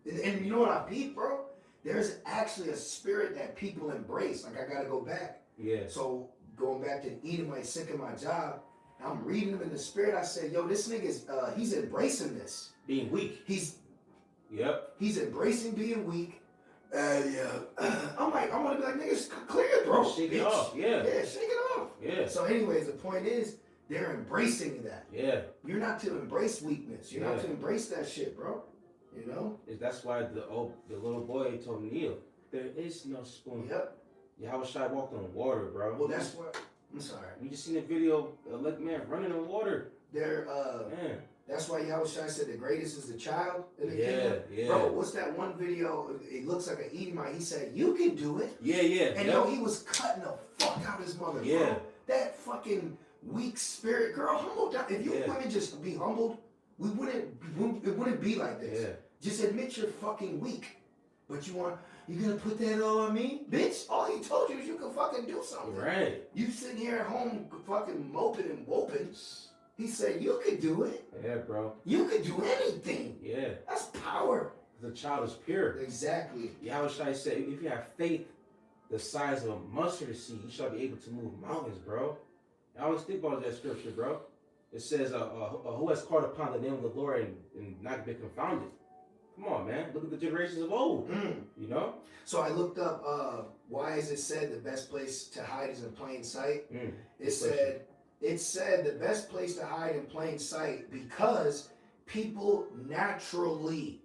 and you know what I peeped, bro? There's actually a spirit that people embrace. Like, I got to go back. Yeah. So, going back to eating my sick in my job, I'm reading him in the spirit. I said, yo, this nigga's, he's embracing this. Being weak. He's embracing being weak. I'm like, I want to be like, niggas, clear it, bro. Shake it off, yeah. Yeah, shake it off. Yeah. So anyways, the point is, they're embracing that. Yeah. You're not to embrace weakness. You're not to embrace that shit, bro. You know? That's why the little boy told Neil, there is no spoon. Yep. Yahweh Shai walked on water, bro. Well, that's what, I'm sorry. You just seen a video of like man running on water. Man. That's why Yahweh Shai said the greatest is the child in the kingdom. Yeah. Bro, what's that one video? It looks like an Edomite. He said, you can do it. Yeah. And yo, he was cutting the fuck out his mother, bro. That fucking weak spirit, girl, humble down. If you women just be humbled, it wouldn't be like this. Yeah. Just admit you're fucking weak. But you gonna put that all on me? Bitch, all he told you is you could fucking do something. Right. You sitting here at home fucking moping and whooping. He said, you could do it. Yeah, bro. You could do anything. Yeah. That's power. The child is pure. Exactly. Yahweh Shai said, if you have faith the size of a mustard seed, you shall be able to move mountains, bro. I always think about that scripture, bro. It says, who has called upon the name of the Lord and not been confounded? Come on, man. Look at the generations of old. You know? So I looked up why is it said the best place to hide is in plain sight. It said the best place to hide in plain sight because people naturally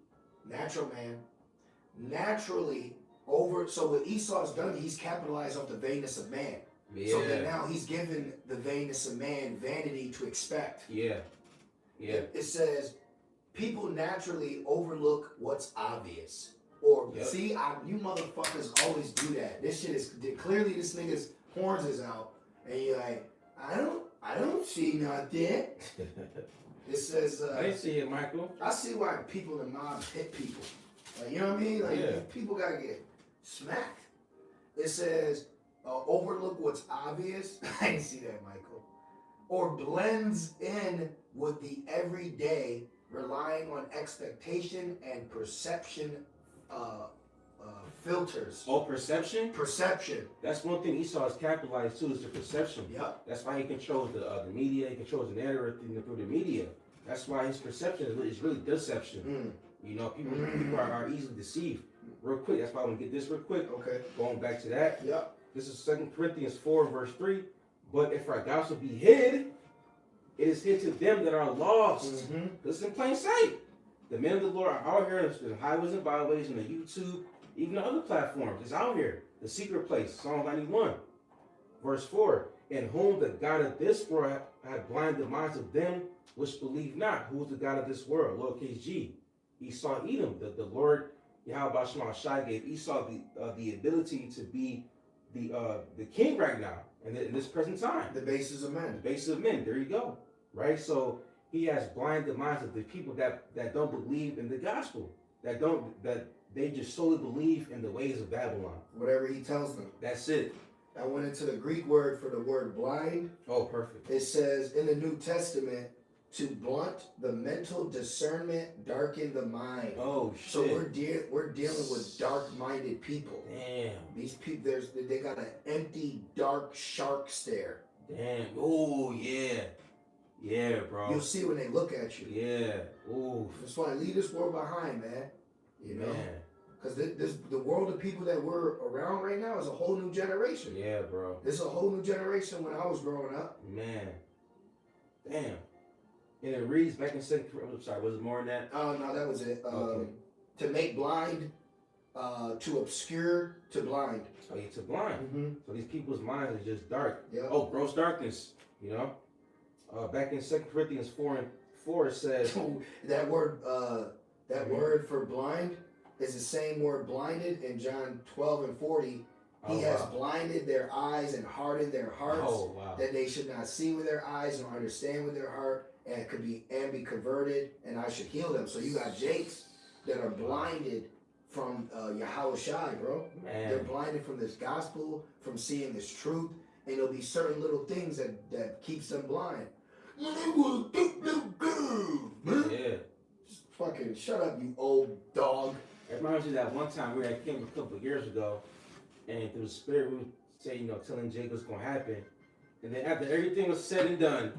so what Esau's done, he's capitalized off the vainness of man. Yeah. So that now he's given the vainness of man vanity to expect. Yeah. It says people naturally overlook what's obvious. Or see, you motherfuckers always do that. This shit is clearly this nigga's horns is out, and you're like, I don't see nothing. It says I didn't see it, Michael. I see why people in mobs hit people. Like, you know what I mean? Like people gotta get smacked. It says overlook what's obvious. I didn't see that, Michael. Or blends in with the everyday, relying on expectation and perception filters. Oh, perception? Perception. That's one thing Esau has capitalized too, is the perception. Yep. That's why he controls the media, he controls the narrative through the media. That's why his perception is really deception. You know, people are easily deceived. Real quick, that's why I want to get this real quick. Okay. Going back to that. Yep. This is 2 Corinthians 4, verse 3. But if our gospel be hid, it is hid to them that are lost. Mm-hmm. This is in plain sight. The men of the Lord are out here in the highways and byways, and the YouTube, even the other platforms. It's out here. The secret place, Psalm 91, verse 4. In whom the God of this world had blinded the minds of them which believe not. Who is the God of this world? Lowercase g. Esau Edom. The Lord Yahweh Shema Shai gave Esau the ability to be the king right now in this present time. The basis of men. The basis of men. There you go. Right? So he has blinded the minds of the people that don't believe in the gospel. That they just solely believe in the ways of Babylon. Whatever he tells them. That's it. I went into the Greek word for the word blind. Oh, perfect. It says in the New Testament, to blunt the mental discernment, darken the mind. Oh shit. So we're dealing with dark-minded people. Damn. These people, they got an empty, dark shark stare. Damn. Oh yeah. Yeah, bro. You'll see when they look at you. Yeah. Ooh. That's why I leave this world behind, man. You know, Man. because the world of people that we're around right now is a whole new generation. Yeah, bro. This is a whole new generation when I was growing up. Man. Damn. And it reads back in second. I'm sorry. Was it more than that? Oh no, that was it. Okay. To make blind, to obscure, to blind. Oh, yeah, to blind. Mm-hmm. So these people's minds are just dark. Yeah. Oh, gross darkness. You know. Back in 2 Corinthians 4:4 it says. that word, word for blind is the same word blinded in John 12:40. He has blinded their eyes and hardened their hearts, that they should not see with their eyes nor understand with their heart, and be converted, and I should heal them. So you got Jakes that are blinded from Yahweh Shai, bro. Man. They're blinded from this gospel, from seeing this truth, and there'll be certain little things that keeps them blind. They will think they're good, man. Yeah. Just fucking shut up, you old dog. It reminds me that one time we were at camp a couple of years ago, and through the spirit we would say, telling Jake what's gonna happen. And then after everything was said and done,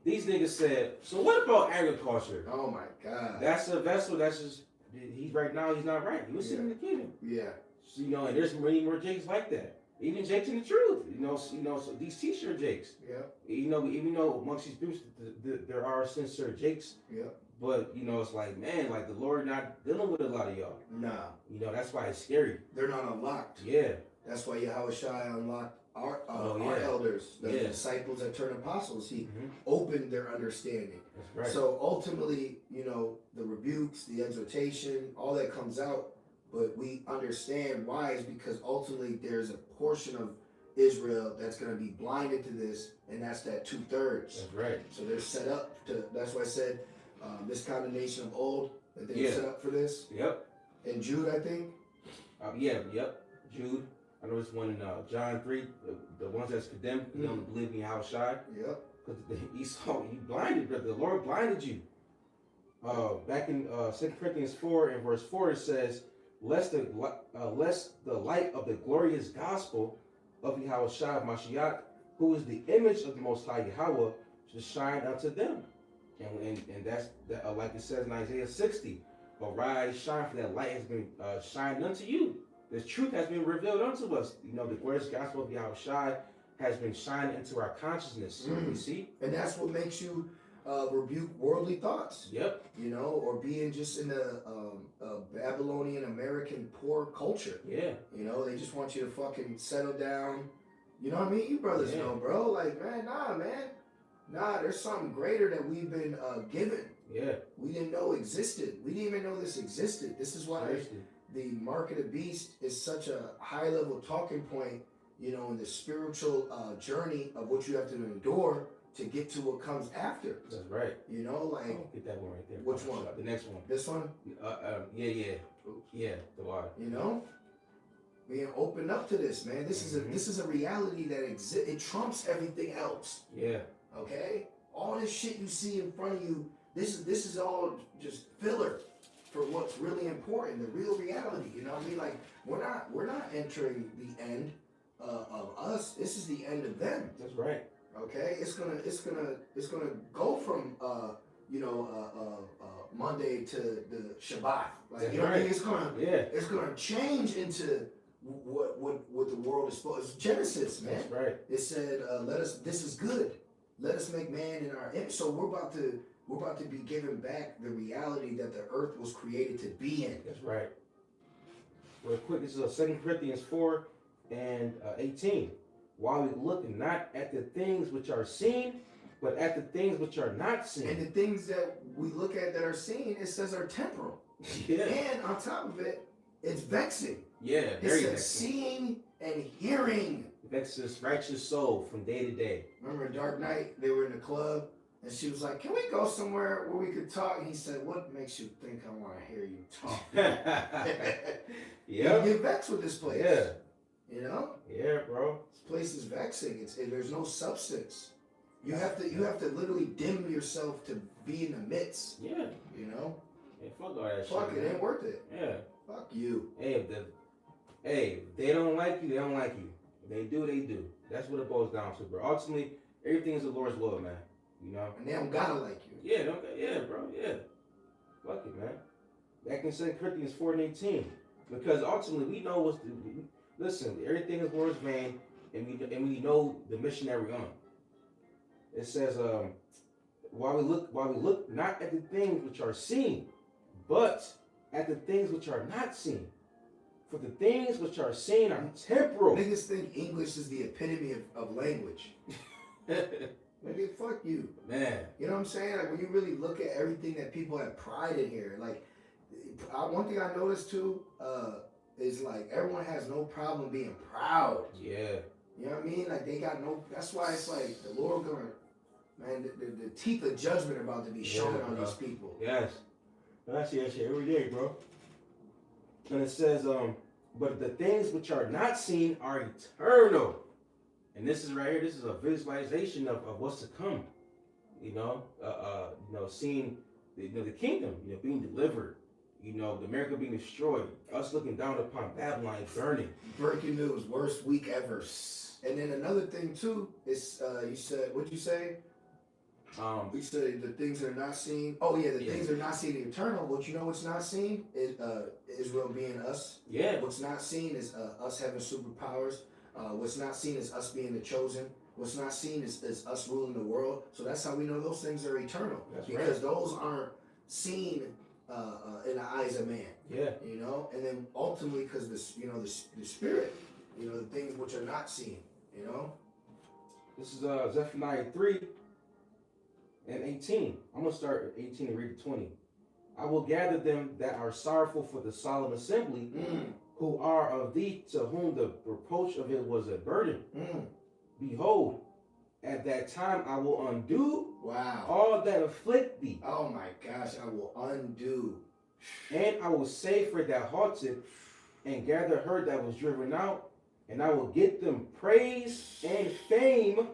these niggas said, so what about agriculture? Oh my God. That's a vessel that's just, he's right now, he's not right. He was sitting in the kingdom. Yeah. So, and there's many more Jakes like that. Even Jakes in the truth, so these t-shirt Jakes. Yeah. Even though amongst these groups there are sincere Jakes. Yeah. But it's like, man, like the Lord not dealing with a lot of y'all. Nah. That's why it's scary. They're not unlocked. Yeah. That's why Yahweh Shai unlocked our elders, the disciples that turned apostles. He opened their understanding. That's right. So ultimately, the rebukes, the exhortation, all that comes out, but we understand why is because ultimately there's a portion of Israel that's going to be blinded to this, and that's that 2/3. That's right. So they're set up to. That's why I said this condemnation of old that they're set up for this. Yep. In Jude, I think. Yep. Jude. I know it's one in John 3, the ones that's condemned, they don't believe in how shy. Yep. Because Esau, you blinded, brother. The Lord blinded you. Back in 2 Corinthians 4 and verse 4, it says, lest the light of the glorious gospel of Yahweh Shai Mashiach, who is the image of the Most High Yahweh, should shine unto them. And that's like it says in Isaiah 60, arise, shine, for that light has been shined unto you. The truth has been revealed unto us. The glorious gospel of Yahweh Shai has been shined into our consciousness. You see? And that's what makes you rebuke worldly thoughts. Yep. Or being just in the Babylonian American poor culture. Yeah. They just want you to fucking settle down. You know what I mean? You brothers know, bro. Like, man. Nah, there's something greater that we've been given. Yeah. We didn't know existed. We didn't even know this existed. This is why the mark of the beast is such a high level talking point, in the spiritual journey of what you have to endure to get to what comes after. That's right. Like, get that one right there. Which one? The next one. This one? Yeah. Yeah, the water. Being opened up to this, man. This is a reality that exists. It trumps everything else. Yeah. Okay? All this shit you see in front of you, this is all just filler for what's really important, the real reality. You know what I mean? Like, we're not entering the end of us. This is the end of them. That's right. Okay? It's gonna go from Monday to the Shabbat. Like, That's you know what I right. mean? It's gonna change into what the world is supposed. It's Genesis, man. That's right. It said, this is good. Let us make man in our image. So we're about to be given back the reality that the earth was created to be in. That's right. Real quick, this is 2 Corinthians 4 and 18. While we look not at the things which are seen, but at the things which are not seen. And the things that we look at that are seen, it says are temporal. Yeah. And on top of it, it's vexing. Yeah, It very says vexing. seeing and hearing. Vexes righteous soul from day to day. Remember Dark Knight? They were in the club, and she was like, "Can we go somewhere where we could talk?" And he said, "What makes you think I want to hear you talk?" Yeah. You get vexed with this place. Yeah. You know? Yeah, bro. This place is vexing. There's no substance. You have to literally dim yourself to be in the midst. Yeah. You know? Hey, fuck all that Fuck shit. it, Man. ain't worth it. Yeah. Fuck you. Hey, if they don't like you, they don't like you. If they do, they do. That's what it boils down to, bro. Ultimately, everything is the Lord's will, man. You know? And they don't gotta like you. Yeah, bro. Yeah. Fuck it, man. Back in 2 Corinthians 4 and 18. Because ultimately, we know listen, everything is Lord's vein, and we know the mission that we're on. It says, while we look not at the things which are seen, but at the things which are not seen. For the things which are seen are temporal. Niggas think English is the epitome of language. Nigga, fuck you. Man. You know what I'm saying? Like, when you really look at everything that people have pride in here, like, one thing I noticed too, is like, everyone has no problem being proud. Yeah. You know what I mean? Like, they got no, that's why it's like, the Lord gonna, man, the teeth of judgment about to be shown on these people. Yes. I see that shit every day, bro. And it says, but the things which are not seen are eternal. And this is right here, this is a visualization of what's to come. Seeing the kingdom, being delivered, the America being destroyed, us looking down upon Babylon burning. Breaking news, worst week ever. And then another thing too is you said, what'd you say? We said the things that are not seen. Oh yeah, the things that are not seen are eternal. But you know what's not seen is Israel being us. Yeah. What's not seen is us having superpowers. What's not seen is us being the chosen. What's not seen is us ruling the world. So that's how we know those things are eternal. That's because right. those aren't seen in the eyes of man. Yeah. And then ultimately, because the spirit, the things which are not seen. This is Zephaniah 3 and 18. I'm going to start at 18 and read to 20. I will gather them that are sorrowful for the solemn assembly, who are of thee, to whom the reproach of it was a burden. Behold, at that time I will undo all that afflict thee. Oh my gosh, I will undo. And I will save her that halted, and gather her that was driven out, and I will get them praise and fame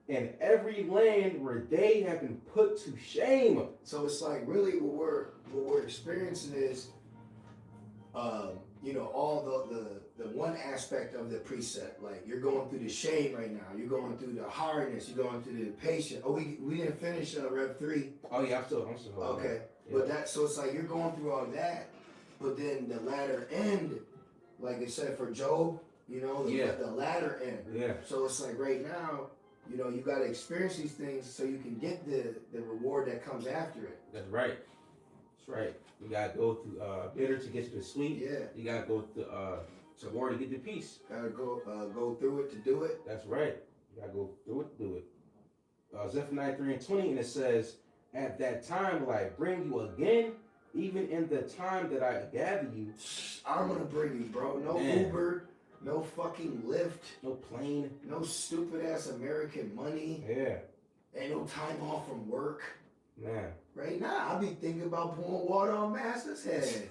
in every land where they have been put to shame. So it's like really what we're experiencing is, all the one aspect of the precept. Like, you're going through the shame right now. You're going through the hardness. You're going through the patience. Oh, we didn't finish Rev 3. Oh yeah, I'm still. Okay, yeah. But so it's like you're going through all that, but then the latter end, like it said for Job, the latter end. Yeah. So it's like right now, you got to experience these things so you can get the reward that comes after it. That's right. That's right. You gotta go through bitter to get to the sweet. Yeah. You gotta go through to war to get the peace. Gotta go through it to do it. That's right. You gotta go through it to do it. Zephaniah 3 and 20, and it says, at that time will I bring you again, even in the time that I gather you. I'm gonna bring you, bro. No Uber, no fucking Lyft, no plane, no stupid ass American money. Yeah. Ain't no time off from work. Man. Right now, I be thinking about pouring water on Master's head.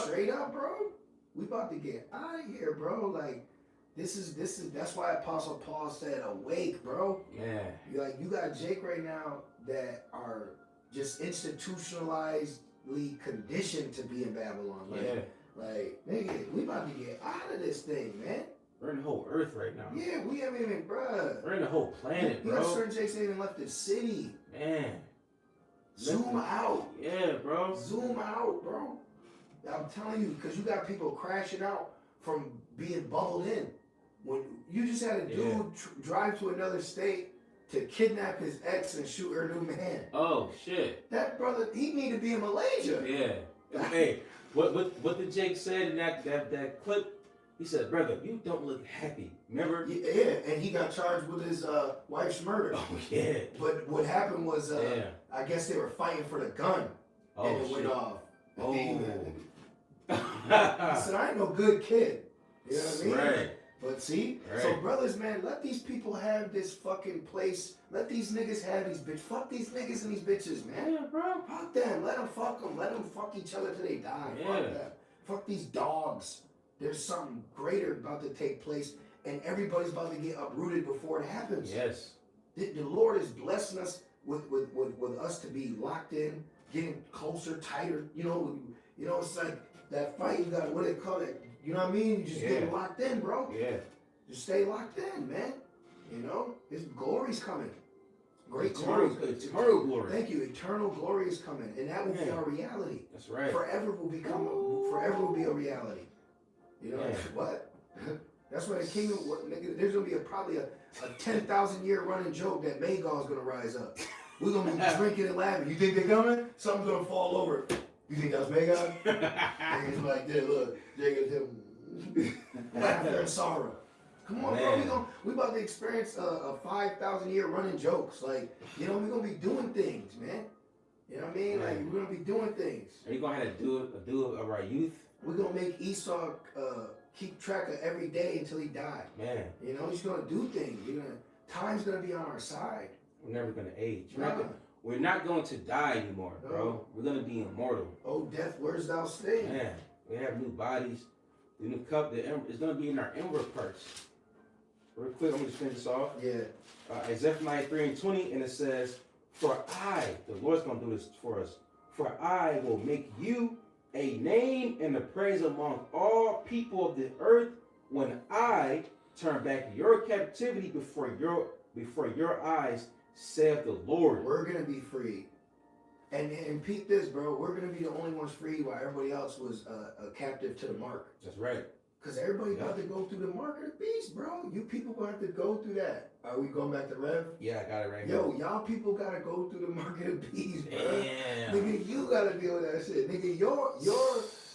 Straight up, bro. We about to get out of here, bro. Like, this is that's why Apostle Paul said, awake, bro. Yeah. You got Jake right now that are just institutionalizedly conditioned to be in Babylon. Like, nigga, we about to get out of this thing, man. We're in the whole earth right now. Yeah, we haven't even, bruh. We're in the whole planet, bro. Certain Jakes ain't even left the city. Man. Zoom out. Yeah, bro. Zoom out, bro. I'm telling you, because you got people crashing out from being bubbled in. When you just had a dude drive to another state to kidnap his ex and shoot her new man. Oh shit. That brother, he need to be in Malaysia. Yeah. Hey, what did Jake said in that clip? He said, "Brother, you don't look happy." Remember? Yeah, and he got charged with his wife's murder. Oh yeah. But what happened was, I guess they were fighting for the gun, and it went off. Oh. He said, "I ain't no good kid." You know what I mean? Right. But see, so brothers, man, let these people have this fucking place. Let these niggas have these bitches. Fuck these niggas and these bitches, man. Yeah, bro. Fuck them. Let them fuck them. Let them fuck each other till they die. Yeah. Fuck them. Fuck these dogs. There's something greater about to take place, and everybody's about to get uprooted before it happens. Yes. The Lord is blessing us with us to be locked in, getting closer, tighter. You know, it's like that fight. You got what they call it. You know what I mean? You just get locked in, bro. Yeah. Just stay locked in, man. You know, His glory's coming. Great eternal glory. Thank you. Eternal glory is coming, and that will be our reality. That's right. Forever will be a reality. You know what? That's why the kingdom. Nigga, there's gonna be probably a 10,000 year running joke that Magog's gonna rise up. We're gonna be drinking and laughing. You think they're coming? Something's gonna fall over. You think that's Magog? And he's like, there, look, Jacob, him laughter and sorrow. Come on, bro. We about to experience a 5,000 year running jokes. Like, you know, we're gonna be doing things, man. You know what I mean? Like, we're gonna be doing things. Are you gonna have to do it of our youth? We're gonna make Esau keep track of every day until he died. Man. You know, he's gonna do things. Time's gonna be on our side. We're never gonna age. We're not going to die anymore, bro. We're gonna be immortal. Oh, death, where's thou staying? Man, we have new bodies. The new cup, it's gonna be in our inward parts. Real quick, I'm gonna just finish this off. Yeah. Zephaniah 3:20, and it says, "For I," the Lord's gonna do this for us. "For I will make you a name and a praise among all people of the earth when I turn back your captivity before your eyes, saith the Lord." We're gonna be free. And peep this, bro. We're gonna be the only ones free while everybody else was a captive to the mark. That's right. Because everybody got to go through the mark of the beast, bro. You people gonna have to go through that. Are we going back to Rev? Yeah, I got it right here. Yo, y'all people gotta go through the mark of the beast, bro. Damn. Nigga, you gotta deal with that shit. Nigga,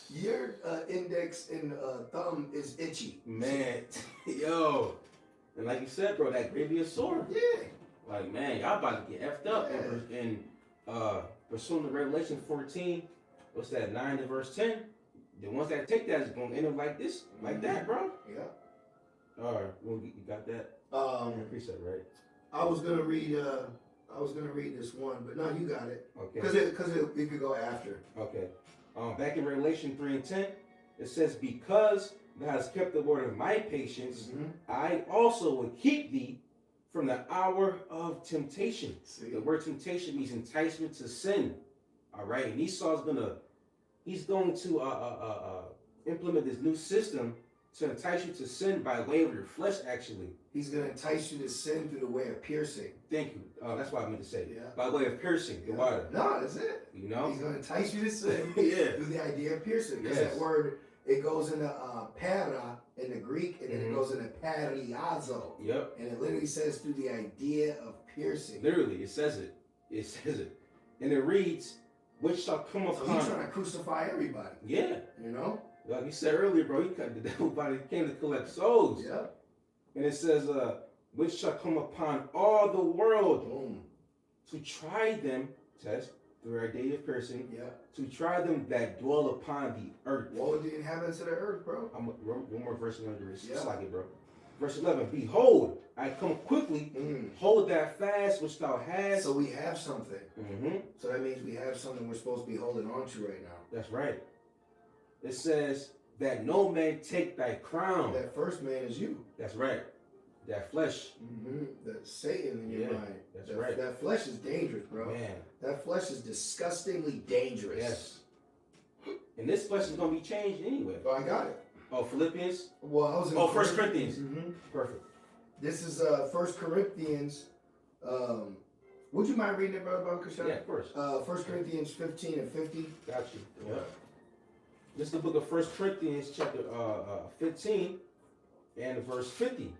your index and thumb is itchy. Man, yo. And like you said, bro, that gravy is sore. Yeah. Like, man, y'all about to get effed up. Yeah. In pursuing the Revelation 14, what's that, 9 to verse 10? The ones that take that is going to end up like this, like that, bro. Yeah. All right, you got that? Precept, right? I was gonna read this one, but no, you got it. Okay. Because it could go after. Okay. Back in Revelation 3:10, it says, "Because thou hast kept the word of my patience, I also will keep thee from the hour of temptation." See? The word temptation means enticement to sin. All right, and Esau's he's going to implement this new system to entice you to sin by way of your flesh, actually. He's going to entice you to sin through the way of piercing. Thank you. That's what I meant to say. Yeah. By way of piercing the water. No, that's it. You know? He's going to entice you to sin through the idea of piercing. Because that word, it goes into para in the Greek, and then it goes into pariazo. Yep. And it literally says through the idea of piercing. Literally, it says it. It says it. And it reads, "Which shall come upon..." So he's trying to crucify everybody. Yeah. You know? Like you said earlier, bro, the devil body came to collect souls. Yeah. And it says, "Which shall come upon all the world..." Boom. "To try them," test, through our day of piercing, Yeah. "to try them that dwell upon the earth." Woe to the inhabitants of the earth, bro. One more verse under this. Yeah. Just like it, bro. Verse 11, "Behold, I come quickly, hold that fast which thou hast." So we have something. Mm-hmm. So that means we have something we're supposed to be holding on to right now. That's right. It says, "That no man take thy crown." That first man is you. That's right. That flesh. That's Satan in your mind. That's right. That flesh is dangerous, bro. Man. That flesh is disgustingly dangerous. Yes. And this flesh is going to be changed anyway. Oh, I got it. Oh, Philippians? Well, I was in 1 Corinthians. Perfect. This is 1 Corinthians. Would you mind reading it, Brother Bunker? Yeah, of course. 1 Corinthians 15 and 50. Got you. Yeah. This is the book of 1 Corinthians, chapter 15 and verse 50.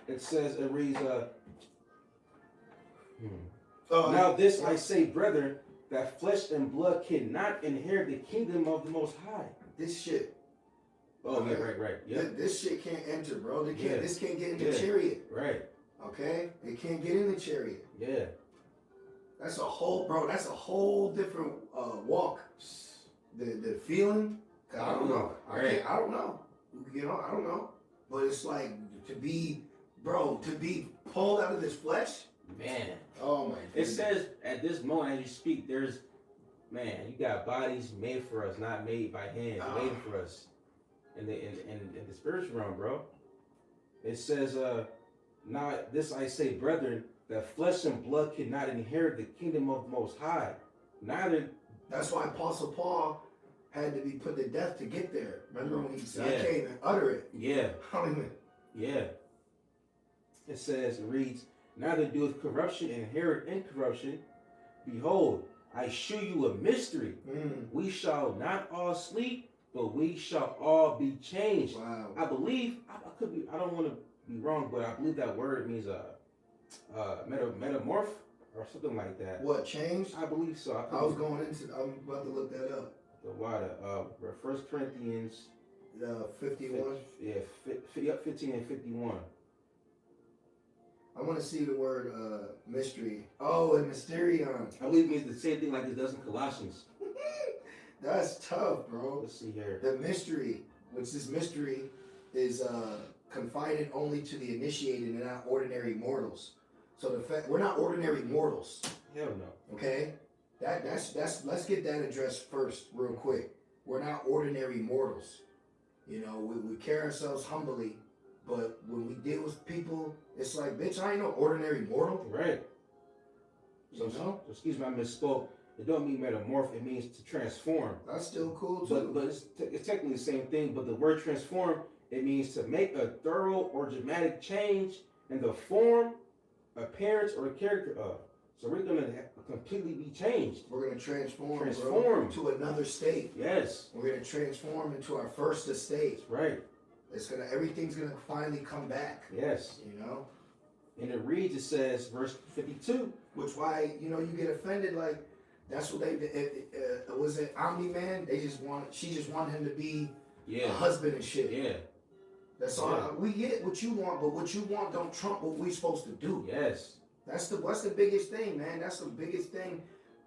It says, it reads, now this I say, brethren, that flesh and blood cannot inherit the kingdom of the Most High. This shit. Oh, yeah, right. Yeah. This shit can't enter, bro. This can't get in the Yeah. chariot. Right. Okay? It can't get in the chariot. Yeah. That's a whole different walk. The feeling, I don't know. Right. I don't know. I don't know. But it's like to be pulled out of this flesh. Man. Oh my It goodness. says at this moment as you speak, you got bodies made for us, not made by hands, made for us. In the spiritual realm, bro. It says, now this I say, brethren, that flesh and blood cannot inherit the kingdom of the Most High. Neither. That's why Apostle Paul had to be put to death to get there. Remember when he said, Yeah. I can't even utter it. Yeah. I don't even. Yeah. It says, it reads, neither doeth corruption inherit incorruption. Behold, I shew you a mystery. We shall not all sleep, but we shall all be changed. Wow. I believe, I don't want to be wrong, but I believe that word means metamorph or something like that. What, changed? I believe so. I'm about to look that up. The water. 1 Corinthians 51. 15 and 51. I want to see the word mystery. Oh, and mysterion. I believe it means the same thing like it does in Colossians. That's tough, bro. Let's see here. The mystery, which this mystery is confined only to the initiated and not ordinary mortals. So the fact we're not ordinary mortals. Hell no. Okay? That's let's get that addressed first, real quick. We're not ordinary mortals. You know, we carry ourselves humbly, but when we deal with people, it's like, bitch, I ain't no ordinary mortal. Right. So, You know? excuse me, I misspoke. It don't mean metamorph, it means to transform. That's still cool too. But it's technically the same thing, but the word transform, it means to make a thorough or dramatic change in the form, appearance, or character of. So we're going to completely be changed. We're going to transform Transform. bro, to another state. Yes. We're going to transform into our first estate. That's right. Everything's going to finally come back. Yes. You know? And it reads, it says, verse 52. Which why, you get offended, like, that's what was it Omni-Man? She just wanted him to be a husband and shit. Yeah. That's all. We get what you want, but what you want don't trump what we're supposed to do. Yes. That's the biggest thing, man. That's the biggest thing.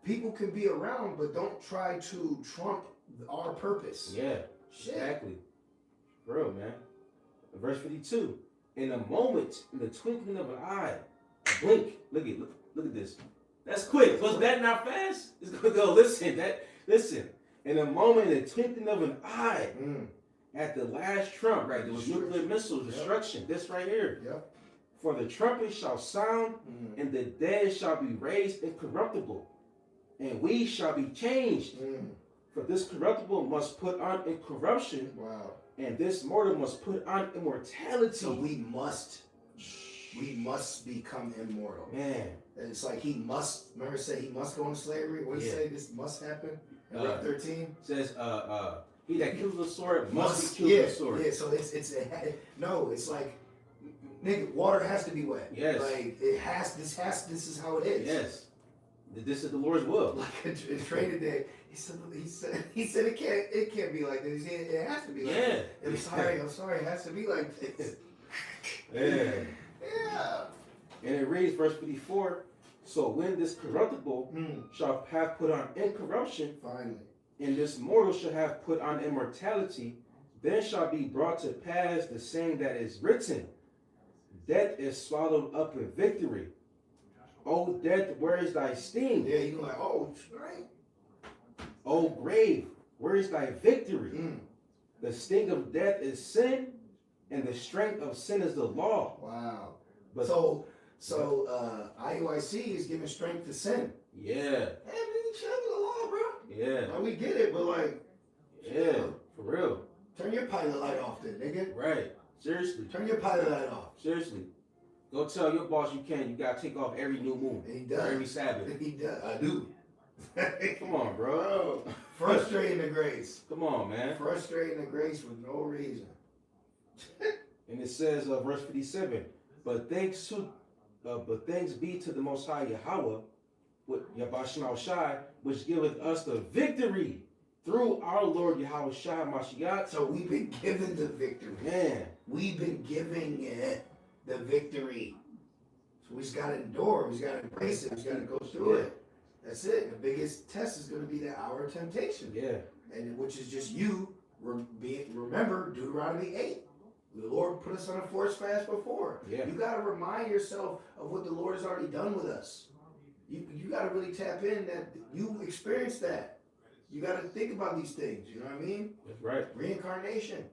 People can be around, but don't try to trump our purpose. Yeah. Shit. Exactly. For real, man. Verse 52. In a moment, in the twinkling of an eye, a blink. Look at this. That's quick. Was that not fast? It's gonna go. Listen. In a moment, in the twinkling of an eye, at the last trump, right? There was nuclear missile destruction. This right here. Yep. For the trumpet shall sound, and the dead shall be raised incorruptible, and we shall be changed. For this corruptible must put on incorruption. Wow. And this mortal must put on immortality. So we must become immortal. Man. It's like he must go into slavery. What did he say? This must happen. In Luke 13 says, he that kills with a sword must be killed with a sword. Yeah, so it's like, nigga, water has to be wet. Yes. Like this is how it is. Yes. This is the Lord's will. Like in training day, he said it can't be like this. It has to be like this. I'm sorry, it has to be like this. Yeah. Yeah. And it reads verse 54, so when this corruptible shall have put on incorruption, Finally. and this mortal shall have put on immortality, then shall be brought to pass the saying that is written, death is swallowed up in victory. O death, where is thy sting? Yeah, you're like, oh, right. O grave, where is thy victory? The sting of death is sin, and the strength of sin is the law. Wow. But So IUIC is giving strength to sin. yeah. Hey, nigga, chill with the law, bro. Yeah. Like, we get it, but like, Yeah. For real. turn your pilot light off then, nigga. Right. Seriously. Turn your pilot light off. Seriously. Go tell your boss you gotta take off every new moon. And he Or does. every Sabbath. He does. I do. Come on, bro. Frustrating the grace. Come on, man. Frustrating the grace for no reason. And it says, verse 57, but thanks be to the Most High Yahweh, with Yabashim Shai, which giveth us the victory through our Lord Yahweh Shai Mashiach. So we've been given the victory. Man. We've been giving it the victory. So we just got to endure. We just got to embrace it. We just got to go through it. That's it. The biggest test is going to be the hour of temptation. Yeah. And which is just you. Remember Deuteronomy 8. The Lord put us on a forced fast before. Yeah. You got to remind yourself of what the Lord has already done with us. You got to really tap in that you experienced that. You got to think about these things. You know what I mean? That's right. Reincarnation.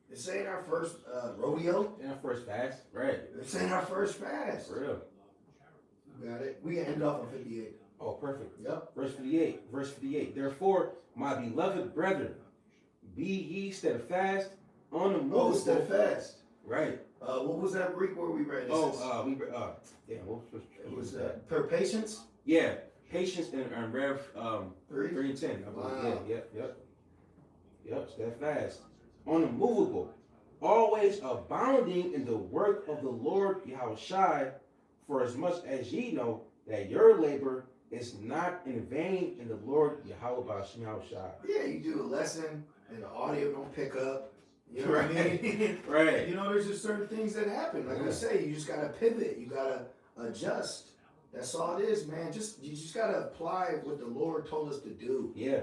This ain't our first rodeo. In our first fast. Right. This ain't our first fast. For real. You got it. We end off on 58. Oh, perfect. Yep. Verse 58. Therefore, my beloved brethren, be ye steadfast, unmovable. Oh, steadfast. Right. What was that Greek word we read? Yeah. What was that? Per patience. Yeah. Patience and Rev 3 and 10. I believe. Wow. Yep. Steadfast, unmovable, always abounding in the work of the Lord Yahweh Shai, for as much as ye know that your labor is not in vain in the Lord Yahweh Bashim Shai. Yeah, you do a lesson and the audio don't pick up. You know what I mean? Right. You know, there's just certain things that happen. Like I say, you just gotta pivot. You gotta adjust. That's all it is, man. You just gotta apply what the Lord told us to do. Yeah.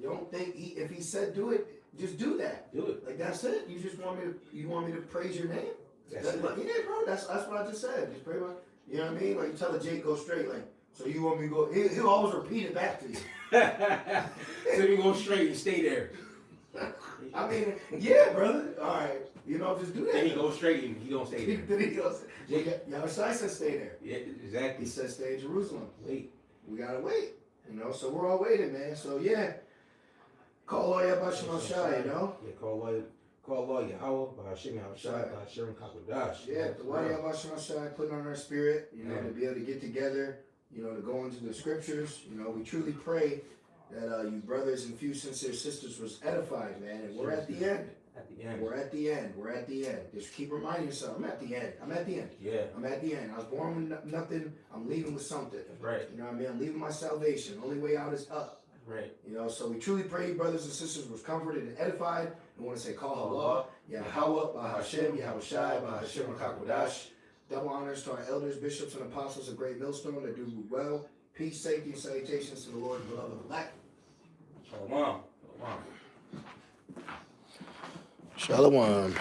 Don't think if He said do it, just do that. Do it. Like that's it. You just want me to praise your name? That's it. Yeah, bro. That's what I just said. Just pray. You know what I mean? Like you tell the Jake go straight. Like so you want me to go? He'll always repeat it back to you. So you go straight and stay there. I mean, yeah, brother. All right, you know, just do that. Then he goes straight and he don't stay there. Then he goes. Yahweh said stay there. Yeah, exactly. He said stay in Jerusalem. Wait. We gotta wait. You know, so we're all waiting, man. So yeah, call all Yabashim Shai, you know. Yeah, call all Yahweh, Ba'ashim Shai, Ba'ashim Kakodash. Yeah, the why Yabashim Shai putting on our spirit, you know, to be able to get together, you know, to go into the scriptures. You know, we truly pray that you brothers and few sincere sisters was edified, man. And we're at the end. At the end. We're at the end. We're at the end. Just keep reminding yourself, I'm at the end. I'm at the end. Yeah. I'm at the end. I was born with nothing. I'm leaving with something. Right. You know what I mean? I'm leaving my salvation. The only way out is up. Right. You know, so we truly pray, brothers and sisters, was comforted and edified. We want to say, call Allah, Yahweh, Bahashem, Yahweh Shai, Bahashem, Kakodash. Double honors to our elders, bishops, and apostles of Great Millstone that do well. Peace, safety, and salutations to the Lord and beloved of black. Shalom. Shalom.